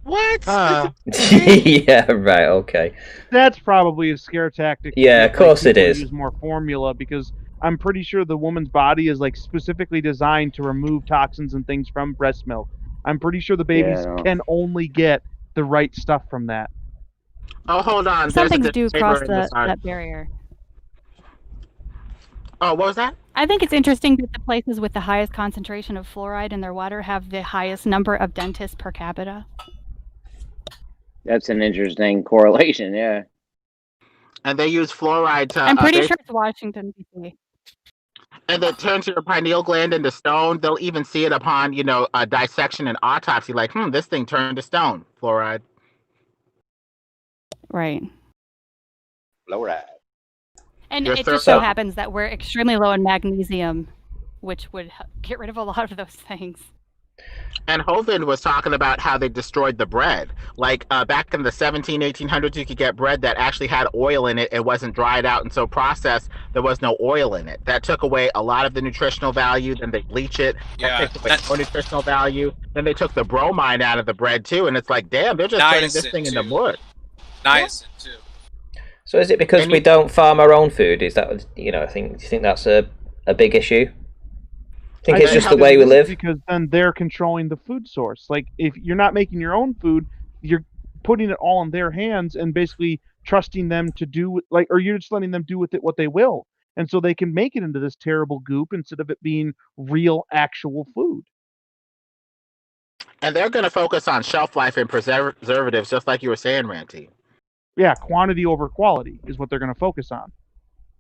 What? Yeah, right, okay. That's probably a scare tactic. Yeah, of course it is. Use more formula because I'm pretty sure the woman's body is like specifically designed to remove toxins and things from breast milk. I'm pretty sure the babies can only get the right stuff from that. Oh, hold on. Some things do cross that barrier. Oh, what was that? I think it's interesting that the places with the highest concentration of fluoride in their water have the highest number of dentists per capita. That's an interesting correlation, yeah. And they use fluoride to... I'm pretty sure it's Washington, D.C. And it turns your pineal gland into stone. They'll even see it upon, a dissection and autopsy. Like, this thing turned to stone. Fluoride. Right. Fluoride. And it just so happens that we're extremely low in magnesium, which would get rid of a lot of those things. And Hovind was talking about how they destroyed the bread. Like back in the 1800s, you could get bread that actually had oil in it. It wasn't dried out and so processed. There was no oil in it. That took away a lot of the nutritional value. Then they bleach it. That took away more nutritional value. Then they took the bromine out of the bread too. And it's like, damn, they're just turning this thing into mud. Niacin too. So is it because we don't farm our own food? Is that, do you think that's a big issue? I think it's just the way we live. Because then they're controlling the food source. Like, if you're not making your own food, you're putting it all in their hands and basically trusting them to do, or you're just letting them do with it what they will. And so they can make it into this terrible goop instead of it being real, actual food. And they're going to focus on shelf life and preservatives, just like you were saying, Ranty. Yeah, quantity over quality is what they're going to focus on.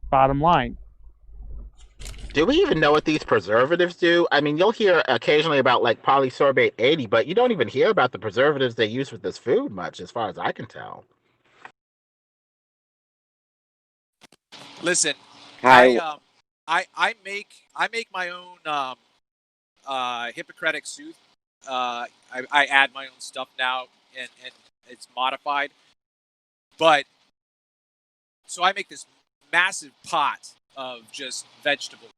Bottom line. Do we even know what these preservatives do? I mean, you'll hear occasionally about like polysorbate 80, but you don't even hear about the preservatives they use with this food much, as far as I can tell. Listen, I make my own Hippocratic Soothe. I add my own stuff now, and it's modified. But so I make this massive pot of just vegetables,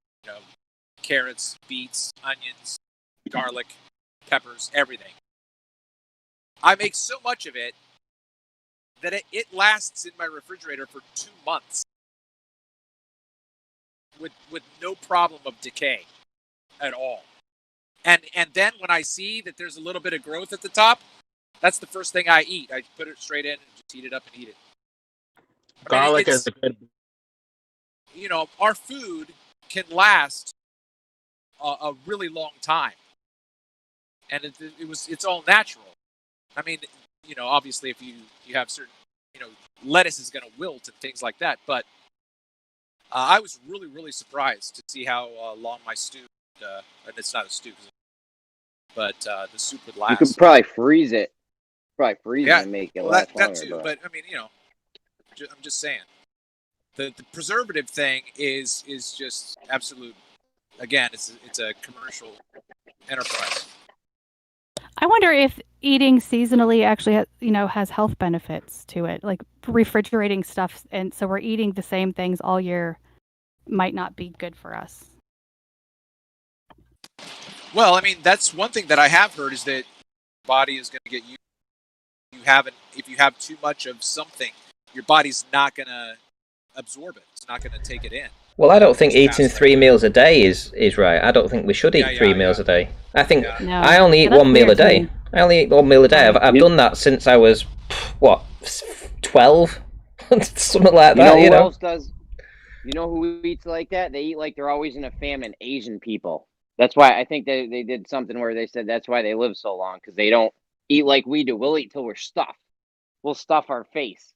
carrots, beets, onions, garlic, peppers, everything. I make so much of it that it lasts in my refrigerator for 2 months with no problem of decay at all. And then when I see that there's a little bit of growth at the top, that's the first thing I eat. I put it straight in and just heat it up and eat it. Garlic is a good. Our food can last a really long time, and it's all natural. I mean, obviously, if you have certain, lettuce is going to wilt and things like that. But I was really, really surprised to see how long my stew, and it's not a stew, but the soup would last. You could probably freeze it. And make it last that longer. too. But I mean, I'm just saying, the preservative thing is just absolute. Again, it's a commercial enterprise. I wonder if eating seasonally actually, has health benefits to it, like refrigerating stuff, and so we're eating the same things all year might not be good for us. Well, I mean, that's one thing that I have heard is that your body is going to get used. If you have too much of something, your body's not going to absorb it. It's not going to take it in. Well, I don't think eating 3 meals a day is right. I don't think we should eat 3 meals a day. I think I only eat 1 meal a day. I only eat 1 meal a day. I've done that since I was 12, something like that. Who else does? You know who eats like that? They eat like they're always in a famine. Asian people. That's why I think they did something where they said that's why they live so long, because they don't eat like we do. We'll eat till we're stuffed. We'll stuff our face.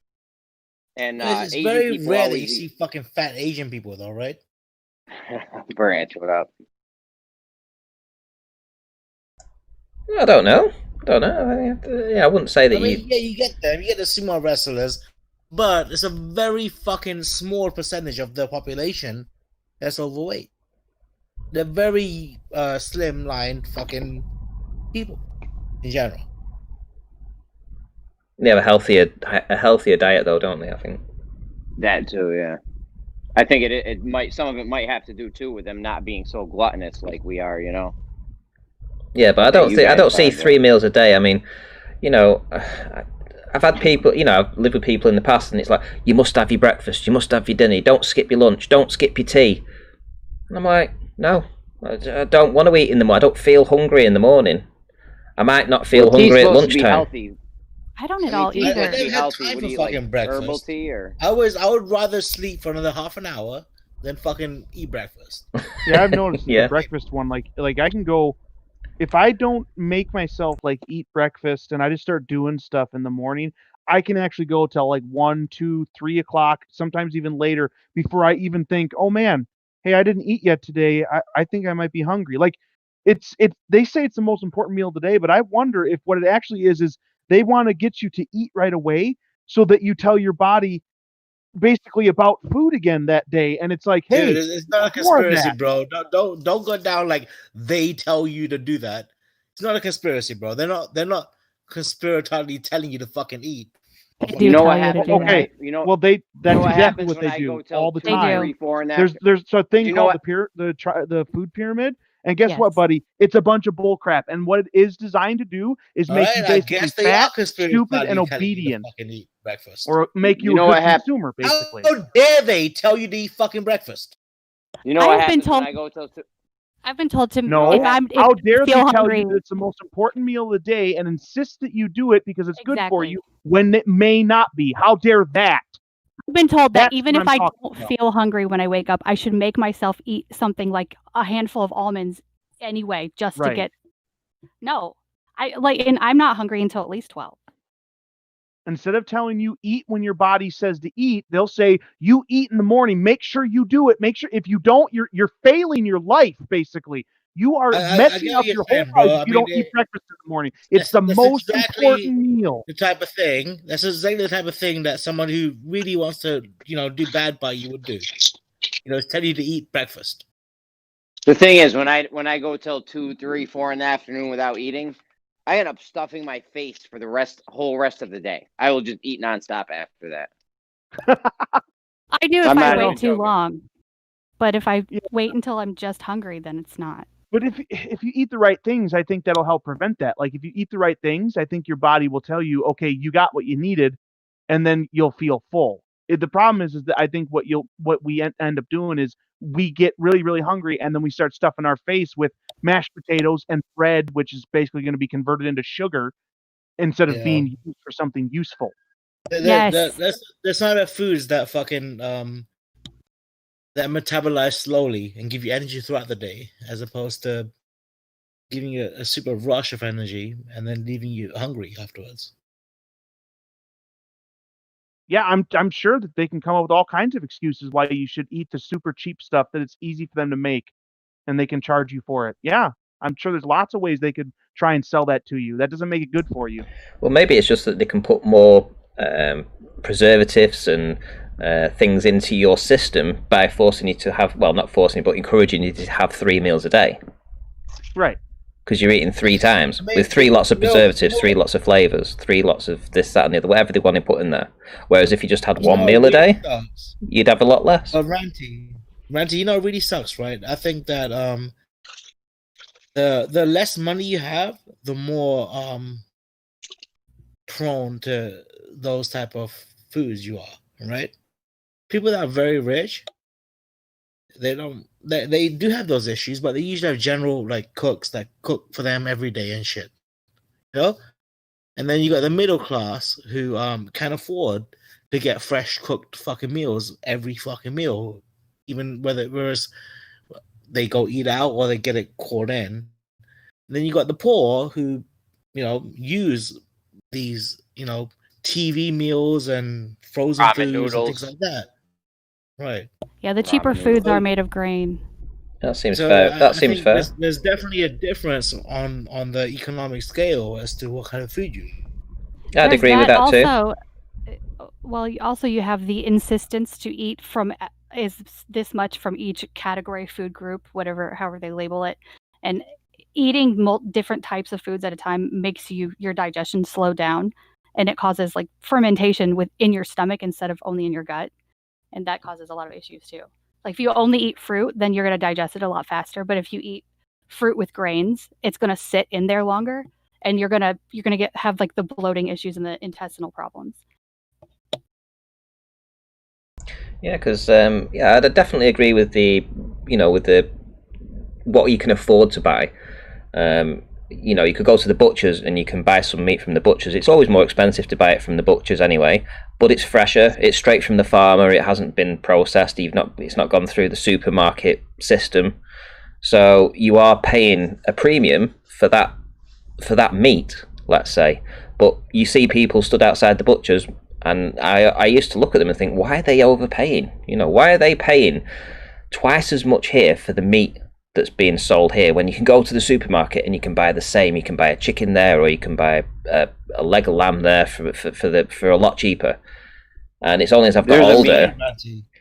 And it's Asian very people rare that always you see fucking fat Asian people, though, right? Branch, what up? I don't know. I wouldn't say that you get them. You get the sumo wrestlers, but it's a very fucking small percentage of the population that's overweight. They're very slim-lined fucking people in general. They have a healthier diet, though, don't they? I think that too. Yeah, I think it might. Some of it might have to do too with them not being so gluttonous like we are. Yeah, but I don't see 3 meals a day. I mean, I've had people. I've lived with people in the past, and it's like, you must have your breakfast, you must have your dinner, don't skip your lunch, don't skip your tea. And I'm like, no, I don't want to eat in the morning. I don't feel hungry in the morning. I might not feel hungry at lunchtime. I don't at all either. I don't have time for fucking breakfast. Herbal tea or I would rather sleep for another half an hour than fucking eat breakfast. Yeah, I've noticed the breakfast one. Like I can go, if I don't make myself eat breakfast and I just start doing stuff in the morning, I can actually go till 1, 2, 3 o'clock, sometimes even later, before I even think, oh man, hey, I didn't eat yet today. I think I might be hungry. They say it's the most important meal of the day, but I wonder if what it actually is they want to get you to eat right away so that you tell your body basically about food again that day. And it's like, hey, dude, it's not a conspiracy, bro. Don't go down like they tell you to do that. It's not a conspiracy, bro. They're not conspiratorially telling you to fucking eat. You know what happens? Okay, that's exactly what they do all the time. There's a thing called the food pyramid. And guess what, buddy? It's a bunch of bull crap. And what it is designed to do is make you basically fat, stupid, and obedient. Eat breakfast. Or make you a good consumer, basically. How dare they tell you to eat fucking breakfast? You know what happens when I go to... I've been told to. No, how dare they tell you that it's the most important meal of the day and insist that you do it because it's good for you when it may not be? How dare that? I've been told that even if I don't feel hungry when I wake up, I should make myself eat something like a handful of almonds anyway, just to get. No, and I'm not hungry until at least 12. Instead of telling you eat when your body says to eat, they'll say you eat in the morning. Make sure you do it. Make sure if you don't, you're failing your life. Basically, you are messing up your whole life if you don't eat breakfast in the morning. It's the most important meal. The type of thing. That's exactly the type of thing that someone who really wants to, do bad by you would do. Tell you to eat breakfast. The thing is, when I go till 2, 3, 4 in the afternoon without eating, I end up stuffing my face for the whole rest of the day. I will just eat nonstop after that. I do if I wait too long. But if I wait until I'm just hungry, then it's not. But if you eat the right things, I think that'll help prevent that. Like if you eat the right things, I think your body will tell you, okay, you got what you needed, and then you'll feel full. The problem is that I think what we end up doing is we get really, really hungry, and then we start stuffing our face with mashed potatoes and bread, which is basically going to be converted into sugar instead of being used for something useful. Yes. There's not enough foods that fucking that metabolize slowly and give you energy throughout the day, as opposed to giving you a super rush of energy and then leaving you hungry afterwards. Yeah, I'm sure that they can come up with all kinds of excuses why you should eat the super cheap stuff that it's easy for them to make, and they can charge you for it. Yeah, I'm sure there's lots of ways they could try and sell that to you. That doesn't make it good for you. Well, maybe it's just that they can put more preservatives and things into your system by forcing you to have, well, not forcing you, but encouraging you to have 3 meals a day. Right. Because you're eating 3 times with 3 lots of preservatives, 3 lots of flavors, 3 lots of this, that, and the other, whatever they want to put in there. Whereas if you just had 1 meal a day, you'd have a lot less. But Ranty, you know, it really sucks, right? I think that the less money you have, the more prone to those type of foods you are, right? People that are very rich, they do have those issues, but they usually have general like cooks that cook for them every day and shit, you know. And then you got the middle class who can afford to get fresh cooked fucking meals every fucking meal, even whereas they go eat out or they get it called in. And then you got the poor who, you know, use these, you know, TV meals and frozen Ramen foods noodles. and things like that. Right. Yeah, the cheaper foods are made of grain. That seems fair. That seems fair. There's definitely a difference on the economic scale as to what kind of food you eat. I'd agree with that too. Well, also you have the insistence to eat from is this much from each category, food group, whatever, however they label it, and eating different types of foods at a time makes your digestion slow down, and it causes like fermentation within your stomach instead of only in your gut, and that causes a lot of issues too. Like if you only eat fruit, then you're going to digest it a lot faster. But if you eat fruit with grains, it's going to sit in there longer, and you're gonna have like the bloating issues and the intestinal problems. Yeah, because I'd definitely agree with the what you can afford to buy. You know, you could go to the butchers and you can buy some meat from the butchers. It's always more expensive to buy it from the butchers anyway, but it's fresher. It's straight from the farmer. It hasn't been processed. It's not gone through the supermarket system. So you are paying a premium for that meat, let's say. But you see people stood outside the butchers, and I used to look at them and think, why are they overpaying? You know, why are they paying twice as much here for the meat that's being sold here when you can go to the supermarket and you can buy the same? You can buy a chicken there, or you can buy a leg of lamb there for a lot cheaper. And it's only as I've got older.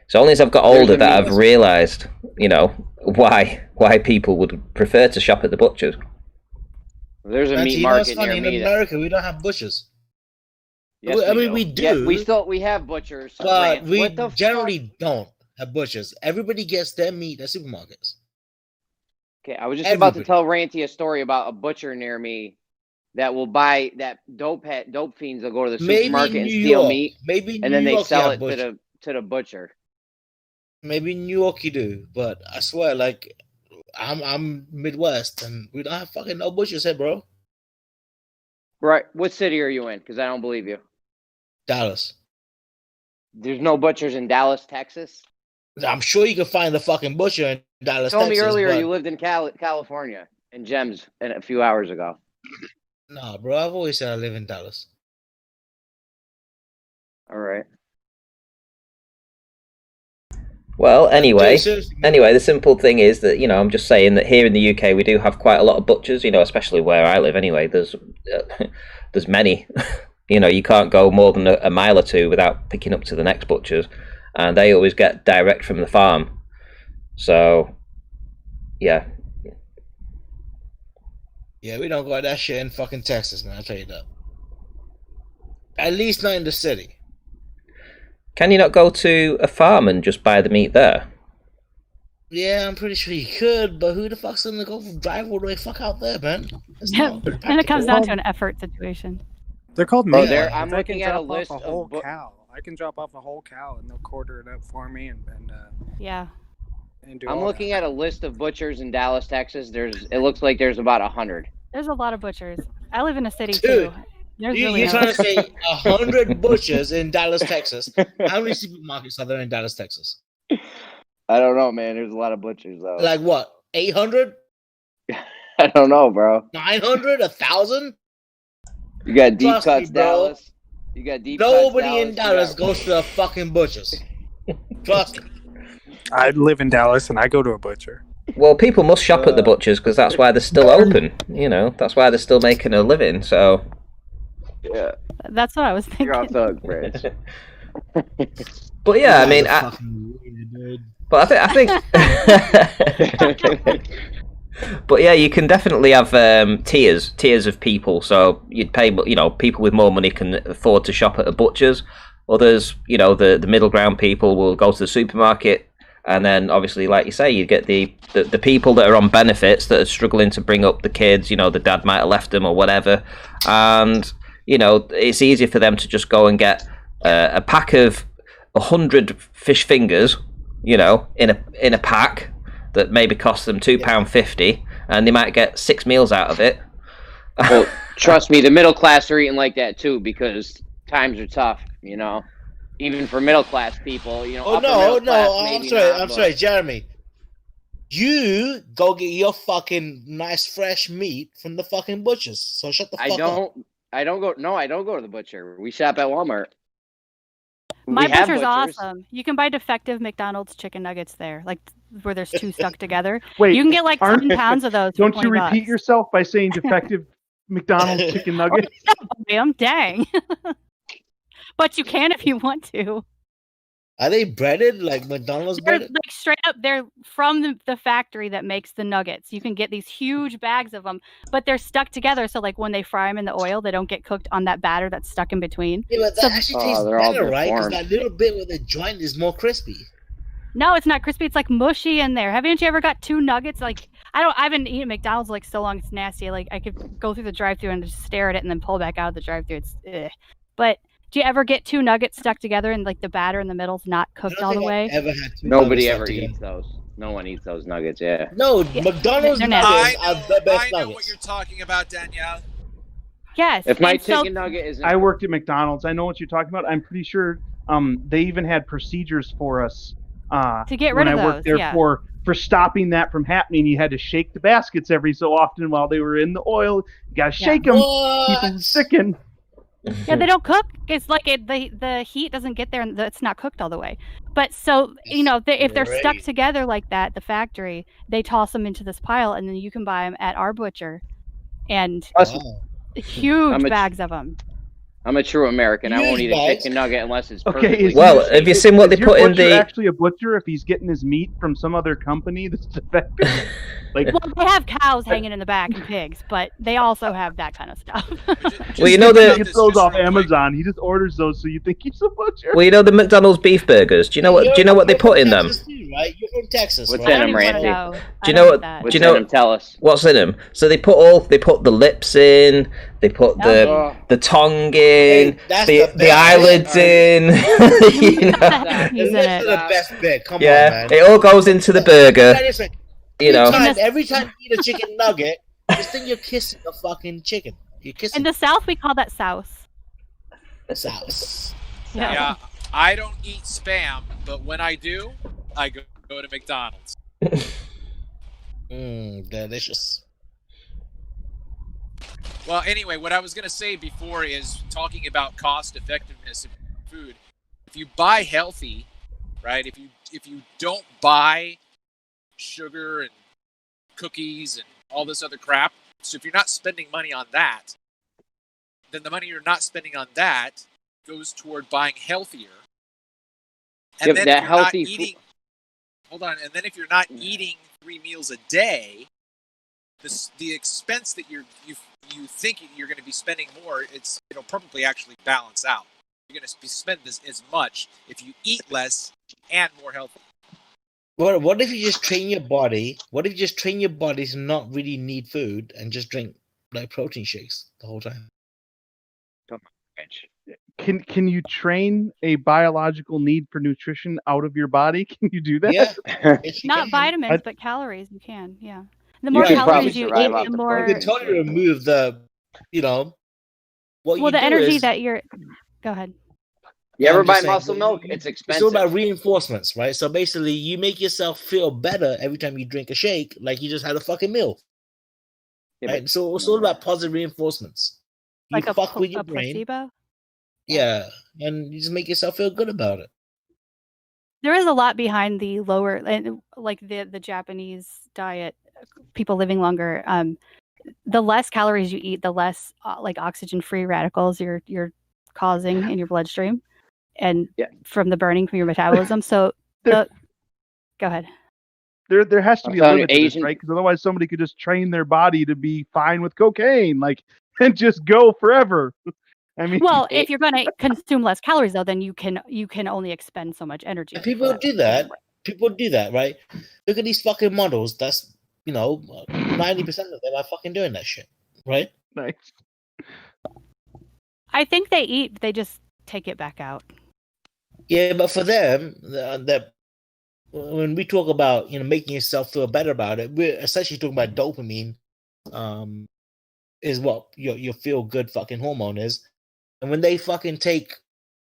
It's only as I've got older that I've realised, you know, why people would prefer to shop at the butchers. There's a meat market near me. In America, we don't have butchers. Yes, I mean, we do. Yeah, we have butchers, but we generally don't have butchers. Everybody gets their meat at supermarkets. Okay, I was just about to tell Ranty a story about a butcher near me that will buy that dope fiends. They'll go to the supermarket and steal meat, and then they sell it to the butcher. Maybe New York you do, but I swear, like, I'm Midwest and we don't have fucking no butchers here, bro. Right. What city are you in? Because I don't believe you. Dallas. There's no butchers in Dallas, Texas? I'm sure you can find the fucking butcher in Dallas, Texas. You told me earlier but... you lived in California, in Gems, a few hours ago. Nah, bro, I've always said I live in Dallas. All right. Well, anyway, the simple thing is that, you know, I'm just saying that here in the UK we do have quite a lot of butchers, you know, especially where I live anyway. There's many. You know, you can't go more than a mile or two without picking up to the next butcher's, and they always get direct from the farm. So, yeah. Yeah, we don't got that shit in fucking Texas, man, I'll tell you that. At least not in the city. Can you not go to a farm and just buy the meat there? Yeah, I'm pretty sure you could, but who the fuck's gonna go drive all the way fuck out there, man? And it comes down to an effort situation. They're called meat. I'm looking at a list of a whole cow. I can drop off a whole cow and they'll quarter it up for me and yeah. And do I'm looking at a list of butchers in Dallas, Texas. It looks like there's about 100. There's a lot of butchers. I live in a city too. There's You, really you're no. trying to say 100 butchers in Dallas, Texas. How many supermarkets are there in Dallas, Texas? I don't know, man. There's a lot of butchers though. Like what? 800? I don't know, bro. 900? 1,000? You got deep Trust me, cuts, bro. Dallas. You got deep cuts, Nobody in Dallas. Dallas goes to the fucking butchers. Trust me. I live in Dallas and I go to a butcher. Well, people must shop at the butchers because that's why they're still open. You know, that's why they're still making a living. So, yeah, That's what I was thinking. you're off the hook, Rich. But yeah, I mean, but I think. But yeah, you can definitely have tiers of people. So you'd pay, you know, people with more money can afford to shop at a butcher's. Others, you know, the middle ground people will go to the supermarket, and then obviously, like you say, you get the people that are on benefits that are struggling to bring up the kids. You know, the dad might have left them or whatever, and you know, it's easier for them to just go and get a pack of 100 fish fingers, you know, in a pack that maybe costs them £2.50, and they might get 6 meals out of it. Well, trust me, the middle class are eating like that too because times are tough. You know, even for middle class people. You know. Oh upper no, middle no! class, I'm maybe sorry, not, I'm but- sorry, Jeremy. You go get your fucking nice fresh meat from the fucking butchers. So shut the fuck up. I don't go. No, I don't go to the butcher. We shop at Walmart. My We have butcher's butchers. awesome. You can buy defective McDonald's chicken nuggets there, like where there's 2 stuck together. Wait, You can get like 10 pounds of those. For Don't you 20 repeat bucks. yourself by saying defective McDonald's chicken nuggets? William, dang. But you can if you want to. Are they breaded like McDonald's They're breaded? like straight up. They're from the factory that makes the nuggets. You can get these huge bags of them, but they're stuck together. So like when they fry them in the oil, they don't get cooked on that batter that's stuck in between. Yeah, but that So- actually tastes they're all better, right? Because deformed. that little bit where the joint is more crispy. No, it's not crispy. It's like mushy in there. Haven't you ever got 2 nuggets? Like I haven't eaten McDonald's like so long. It's nasty. Like I could go through the drive-thru and just stare at it and then pull back out of the drive-thru. It's But do you ever get 2 nuggets stuck together and like the batter in the middle's not cooked all the way? Ever had two Nobody nuggets ever stuck eats those. No one eats those nuggets. Yeah. No, McDonald's they're nuggets nasty. are the best I know nuggets. what you're talking about, Danielle. Yes. If my and so- chicken nugget isn't, I worked at McDonald's. I know what you're talking about. I'm pretty sure they even had procedures for us to get when rid of I worked those, there yeah. for stopping that from happening. You had to shake the baskets every so often while they were in the oil. You gotta shake them, keep them sticking. Yeah, they don't cook. It's like the heat doesn't get there, and it's not cooked all the way. But so you know, if they're stuck great. together like that, the factory they toss them into this pile, and then you can buy them at our butcher, and huge I'm a- bags of them. I'm a true American. I won't Huge eat a bags. chicken nugget unless it's Okay, perfectly is Well, crispy. have you seen what they Is your put in butcher the? actually a butcher if he's getting his meat from some other company that's defective? Like, Well, they have cows hanging in the back and pigs, but they also have that kind of stuff. Well, you know he the. gets those off Amazon. He just orders those, so you think he's a butcher. Well, you know the McDonald's beef burgers. Do you know what? Do you know what they put in them? Texas too, right? You're from Texas, What's right? in them, I don't Ranty? know. Do I you don't know eat what? that. What's Do you in know them? Tell us. what's in them? So they put the lips in. They put Oh. the tongue in. That's The the best eyelids in. You know? He's in This it. is the best bit. Come on, Yeah, man. it all goes into the burger. Try this, like, You know. every time you eat a chicken nugget, just think you're kissing a fucking chicken. You're kissing In the South, we call that souse. sauce. Yeah, I don't eat spam, but when I do, I go to McDonald's. Delicious. Well, anyway, what I was going to say before is talking about cost effectiveness of food. If you buy healthy, right? If you don't buy sugar and cookies and all this other crap, so if you're not spending money on that, then the money you're not spending on that goes toward buying healthier. And Yep, then that if you're not healthy eating, hold on, and then if you're not eating 3 meals a day, the expense that you think you're going to be spending more, it'll probably actually balance out. You're going to be spending as much if you eat less and more healthy. What if you just train your body? What if you just train your body to not really need food and just drink like protein shakes the whole time? Can you train a biological need for nutrition out of your body? Can you do that? Yeah. Not vitamins, but calories. You can, yeah. The more could probably calories you survive eat, off the the more. You can totally remove the, What Well, you the do energy is, that you're. Go ahead. You ever I'm buy just saying, muscle milk? It's it's all expensive. about reinforcements, right? So basically, you make yourself feel better every time you drink a shake, like you just had a fucking meal. Yeah, Right? So it's all about positive reinforcements. You Like fuck with your a brain. placebo. Yeah, and you just make yourself feel good about it. There is a lot behind the lower, like the Japanese diet, people living longer. The less calories you eat, the less like oxygen-free radicals you're causing in your bloodstream, and from the burning from your metabolism. So, go ahead. There has to I'm be a telling you, limit to this, Asian- right? Because otherwise, somebody could just train their body to be fine with cocaine, like, and just go forever. I mean, Well, if you're going to consume less calories, though, then you can only expend so much energy. And people do that. People do that, right? Look at these fucking models. That's 90% of them are fucking doing that shit, right? Nice. I think they eat. They just take it back out. Yeah, but for them, that when we talk about making yourself feel better about it, we're essentially talking about dopamine. Is what your feel good fucking hormone is, and when they fucking take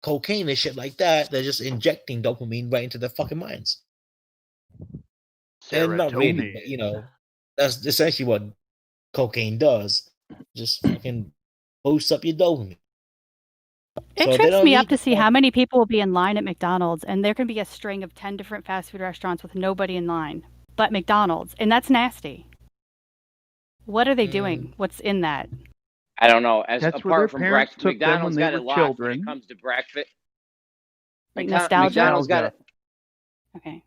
cocaine and shit like that, they're just injecting dopamine right into their fucking minds. And not really, but that's essentially what cocaine does. Just fucking boosts up your dopamine. It trips me up to see how many people will be in line at McDonald's, and there can be a string of 10 different fast food restaurants with nobody in line but McDonald's, and that's nasty. What are they doing? What's in that? I don't know. That's where their Apart from parents breakfast, took them when McDonald's they got were it locked when children. it comes to breakfast. Like nostalgia? McDonald's got it. Okay.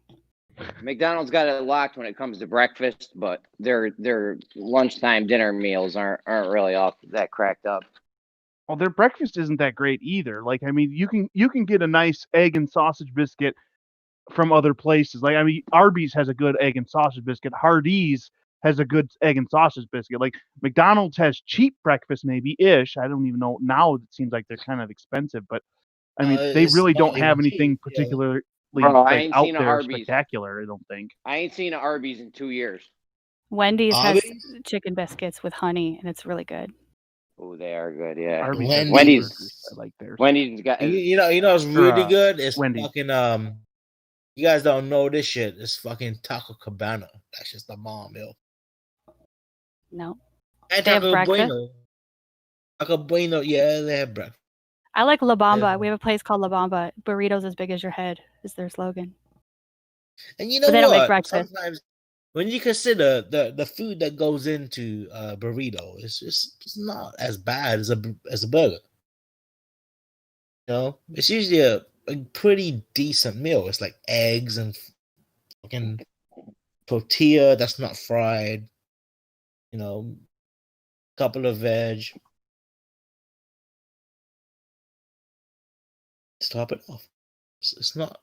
McDonald's got it locked when it comes to breakfast, but their lunchtime dinner meals aren't really all that cracked up. Well, their breakfast isn't that great either. Like, I mean, you can get a nice egg and sausage biscuit from other places. Like, I mean, Arby's has a good egg and sausage biscuit. Hardee's has a good egg and sausage biscuit. Like, McDonald's has cheap breakfast, maybe-ish. I don't even know. Now it seems like they're kind of expensive, but I mean, they really don't have anything particularly Bro, I like, ain't out seen a there Arby's. spectacular, I don't think. I ain't seen an Arby's in 2 years. Wendy's has chicken biscuits with honey, and it's really good. Oh, they are good, yeah. Arby's Wendy's, I like theirs. Wendy's got. You know what's really good? It's Wendy's. fucking you guys don't know this shit. It's fucking Taco Cabana. That's just the bomb, yo. No. And They have Taco breakfast? Bueno. Taco Bueno, yeah, they have breakfast. I like La Bamba. We have a place called La Bamba. Burritos as big as your head is their slogan. And you know But they what? don't make breakfast. Sometimes when you consider the food that goes into a burrito, it's not as bad as a burger. It's usually a pretty decent meal. It's like eggs and fucking tortilla that's not fried. Couple of veg. Top it off. It's not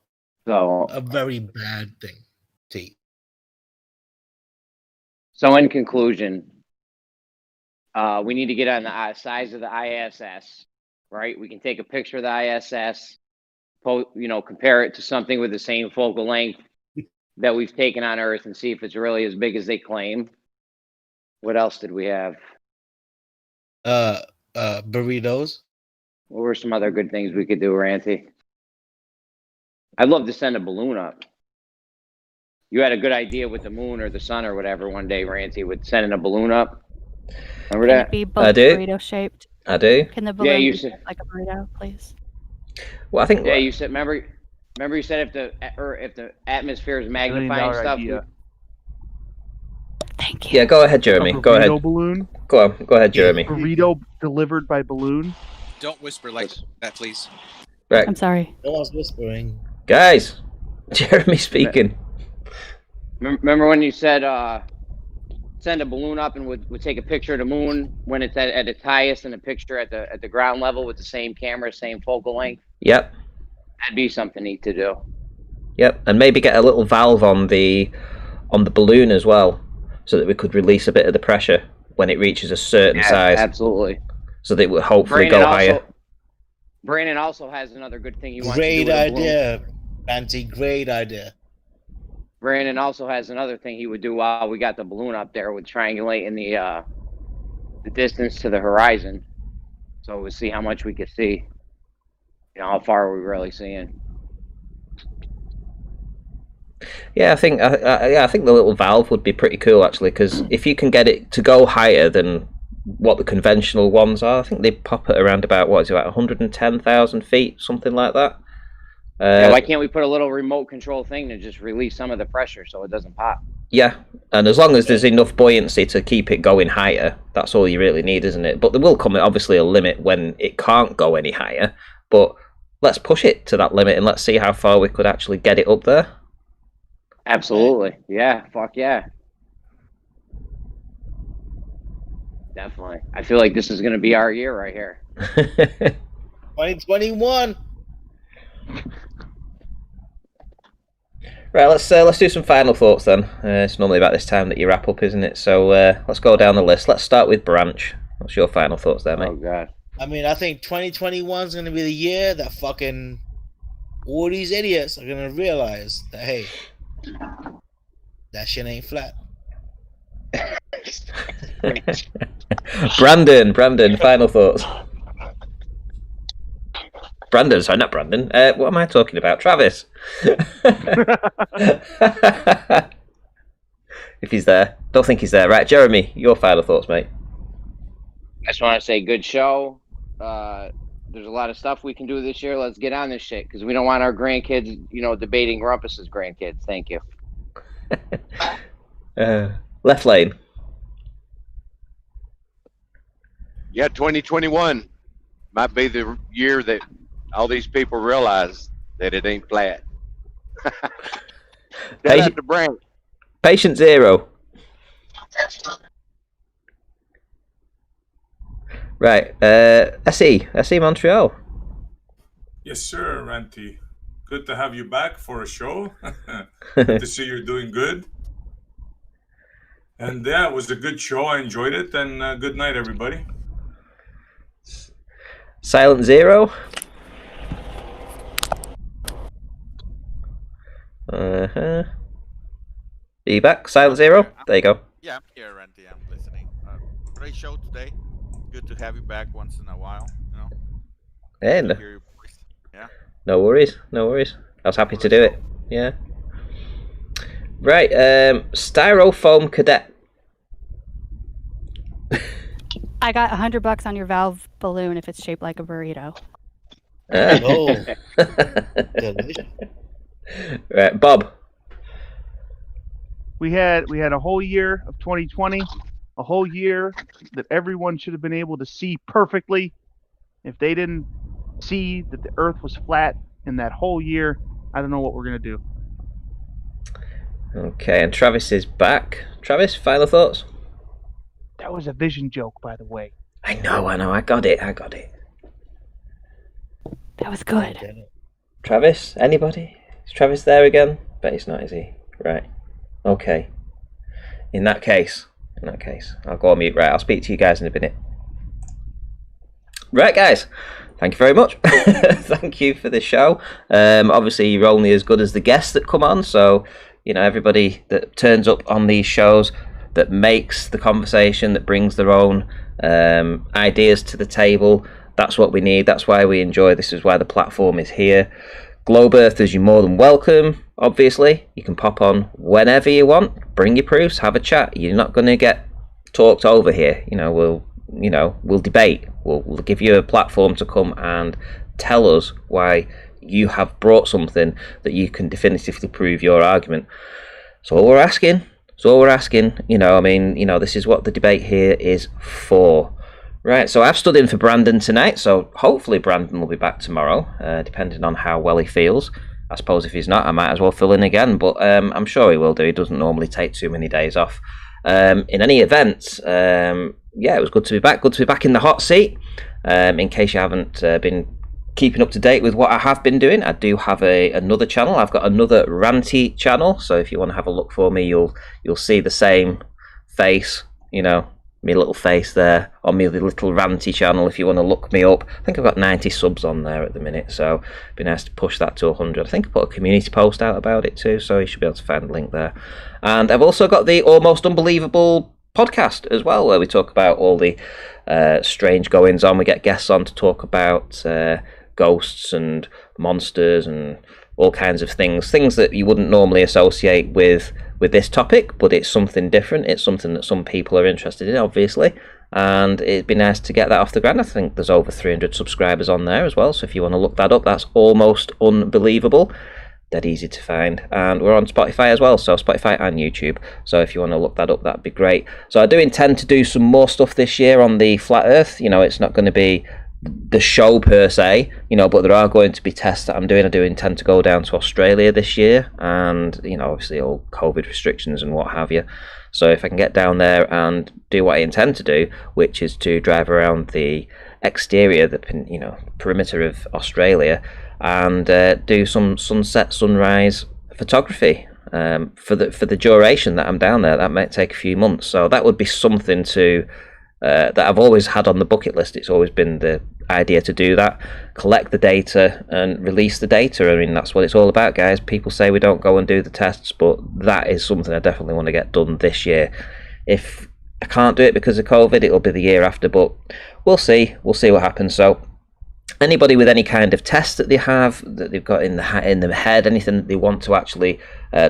a very bad thing to eat. So in conclusion, we need to get on the size of the ISS, right? We can take a picture of the ISS, compare it to something with the same focal length that we've taken on Earth and see if it's really as big as they claim. What else did we have? Burritos. What were some other good things we could do, Ranty? I'd love to send a balloon up. You had a good idea with the moon or the sun or whatever one day, Ranty, with sending a balloon up. Remember Can that? it be both burrito shaped? I do. Can the balloon you be said, like a burrito, please? Well, I think. Yeah, you said. Remember you said if the atmosphere is magnifying stuff. Idea. Thank you. Yeah, go ahead, Jeremy. A Go ahead. burrito balloon? Go on. Go ahead, Jeremy. Burrito delivered by balloon? Don't whisper like that, please. Right. I'm sorry. No one's whispering. Guys, Jeremy speaking. Remember when you said send a balloon up and would take a picture of the moon when it's at its highest and a picture at the ground level with the same camera, same focal length? Yep. That'd be something neat to do. Yep, and maybe get a little valve on the balloon as well, so that we could release a bit of the pressure when it reaches a certain size. Absolutely. So that it would hopefully go higher. Brandon also has another good thing he wants Great to do with idea, Ranty. Great idea. Brandon also has another thing he would do while we got the balloon up there, would triangulate in the distance to the horizon. So we'll see how much we can see. You know, how far are we really seeing? Yeah, I think I think the little valve would be pretty cool actually, because if you can get it to go higher than what the conventional ones are, I think they pop it around about, what is it, about 110,000 feet, something like that. Yeah, why can't we put a little remote control thing to just release some of the pressure so it doesn't pop? Yeah, and as long as there's enough buoyancy to keep it going higher, that's all you really need, isn't it? But there will come obviously a limit when it can't go any higher, but let's push it to that limit and let's see how far we could actually get it up there. Absolutely. Yeah, fuck yeah. Definitely. I feel like this is going to be our year right here. 2021. Right, let's do some final thoughts then. It's normally about this time that you wrap up, isn't it? So let's go down the list. Let's start with Branch. What's your final thoughts there, mate? Oh god. I mean, I think 2021 is going to be the year that fucking all these idiots are going to realize that, hey, that shit ain't flat. Brandon, final thoughts. Brandon, sorry, not Brandon. What am I talking about? Travis. If he's there. Don't think he's there. Right, Jeremy, your final thoughts, mate. I just want to say good show. There's a lot of stuff we can do this year. Let's get on this shit because we don't want our grandkids, you know, debating Rumpus's grandkids. Thank you. Left lane. Yeah, 2021 might be the year that all these people realize that it ain't flat. Patient, the brand. Patient Zero. Right, SE Montreal. Yes, sir, Ranty. Good to have you back for a show. Good to see you're doing good. And yeah, it was a good show. I enjoyed it. And good night, everybody. Silent Zero. Are you back? Silent Zero? There you go. Yeah, I'm here, Ranty. I'm listening. Great show today. Good to have you back once in a while. You know. Yeah, Good to hear your voice. Yeah. No worries. No worries. I was happy to do it. Yeah. Right. Styrofoam Cadet. I got $100 on your valve balloon if it's shaped like a burrito. Oh. Right, Bob. We had a whole year of 2020, a whole year that everyone should have been able to see perfectly. If they didn't see that the Earth was flat in that whole year, I don't know what we're gonna do. Okay, and Travis is back. Travis, final thoughts? That was a vision joke, by the way. I know. I got it. That was good. Travis, anybody? Is Travis there again? Bet he's not, is he? Right. Okay. In that case, I'll go on mute. Right, I'll speak to you guys in a minute. Right, guys. Thank you very much. Thank you for the show. Obviously, you're only as good as the guests that come on. So, you know, everybody that turns up on these shows, that makes the conversation, that brings their own ideas to the table, that's what we need. That's why we enjoy this. Is why the platform is here. Globe Earthers, you're more than welcome. Obviously, you can pop on whenever you want. Bring your proofs, have a chat. You're not going to get talked over here. We'll debate. We'll give you a platform to come and tell us why you have brought something that you can definitively prove your argument. So all we're asking. This is what the debate here is for. Right, so I've stood in for Brandon tonight, so hopefully Brandon will be back tomorrow, depending on how well he feels. I suppose if he's not, I might as well fill in again, but I'm sure he will do. He doesn't normally take too many days off. In any event, it was good to be back. Good to be back in the hot seat. In case you haven't been keeping up to date with what I have been doing, I do have another channel. I've got another Ranty channel, so if you want to have a look for me, you'll see the same face, my little face there on my little Ranty channel. If you want to look me up, I think I've got 90 subs on there at the minute, so it'd be nice to push that to 100. I think I put a community post out about it too, so you should be able to find the link there. And I've also got the almost unbelievable podcast as well, where we talk about all the strange goings on. We get guests on to talk about ghosts and monsters and all kinds of things that you wouldn't normally associate with this topic, but it's something different. It's something that some people are interested in, obviously, and it'd be nice to get that off the ground. I think there's over 300 subscribers on there as well, so if you want to look that up, that's Almost Unbelievable. Dead easy to find, and we're on Spotify as well, so Spotify and YouTube, so if you want to look that up, that'd be great. So I do intend to do some more stuff this year on the flat earth. You know, it's not going to be the show per se, you know, but there are going to be tests that I'm doing. I do intend to go down to Australia this year, and, you know, obviously all COVID restrictions and what have you. So if I can get down there and do what I intend to do, which is to drive around the exterior, the perimeter of Australia, and do some sunset, sunrise photography for the duration that I'm down there. That might take a few months, so that would be something to that I've always had on the bucket list. It's always been the idea to do that, collect the data and release the data. I mean, that's what it's all about, guys. People say we don't go and do the tests, but that is something I definitely want to get done this year. If I can't do it because of COVID, it'll be the year after, but we'll see what happens. So anybody with any kind of test that they have, that they've got in the head, anything that they want to actually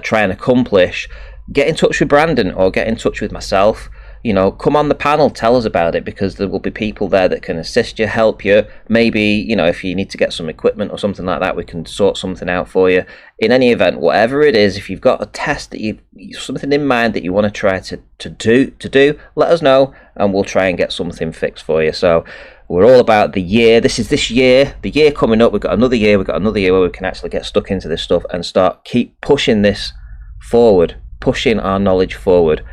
try and accomplish, get in touch with Brandon or get in touch with myself. You know, come on the panel, tell us about it, because there will be people there that can assist you, help you. Maybe, you know, if you need to get some equipment or something like that, we can sort something out for you. In any event, whatever it is, if you've got a test that you something in mind that you want to try to do, let us know, and we'll try and get something fixed for you. So we're all about the year. This year, the year coming up. We've got another year where we can actually get stuck into this stuff and keep pushing this forward, pushing our knowledge forward.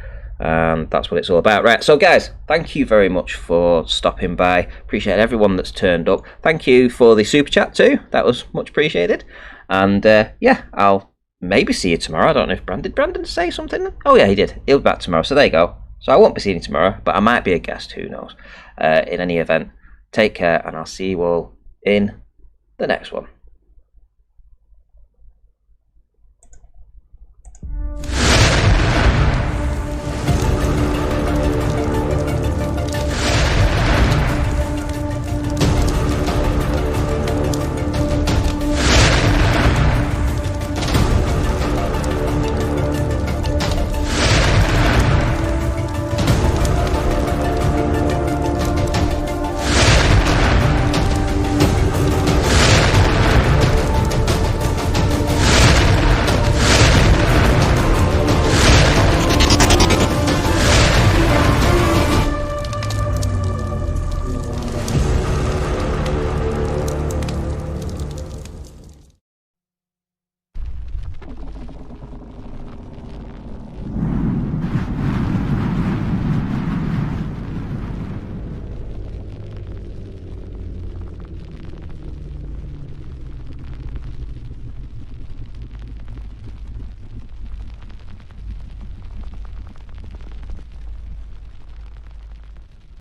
And that's what it's all about. Right, so guys, thank you very much for stopping by. Appreciate everyone that's turned up. Thank you for the super chat too. That was much appreciated. And yeah, I'll maybe see you tomorrow. I don't know if Brandon say something? Oh yeah, he did. He'll be back tomorrow, so there you go. So I won't be seeing you tomorrow, but I might be a guest, who knows. In any event, take care, and I'll see you all in the next one.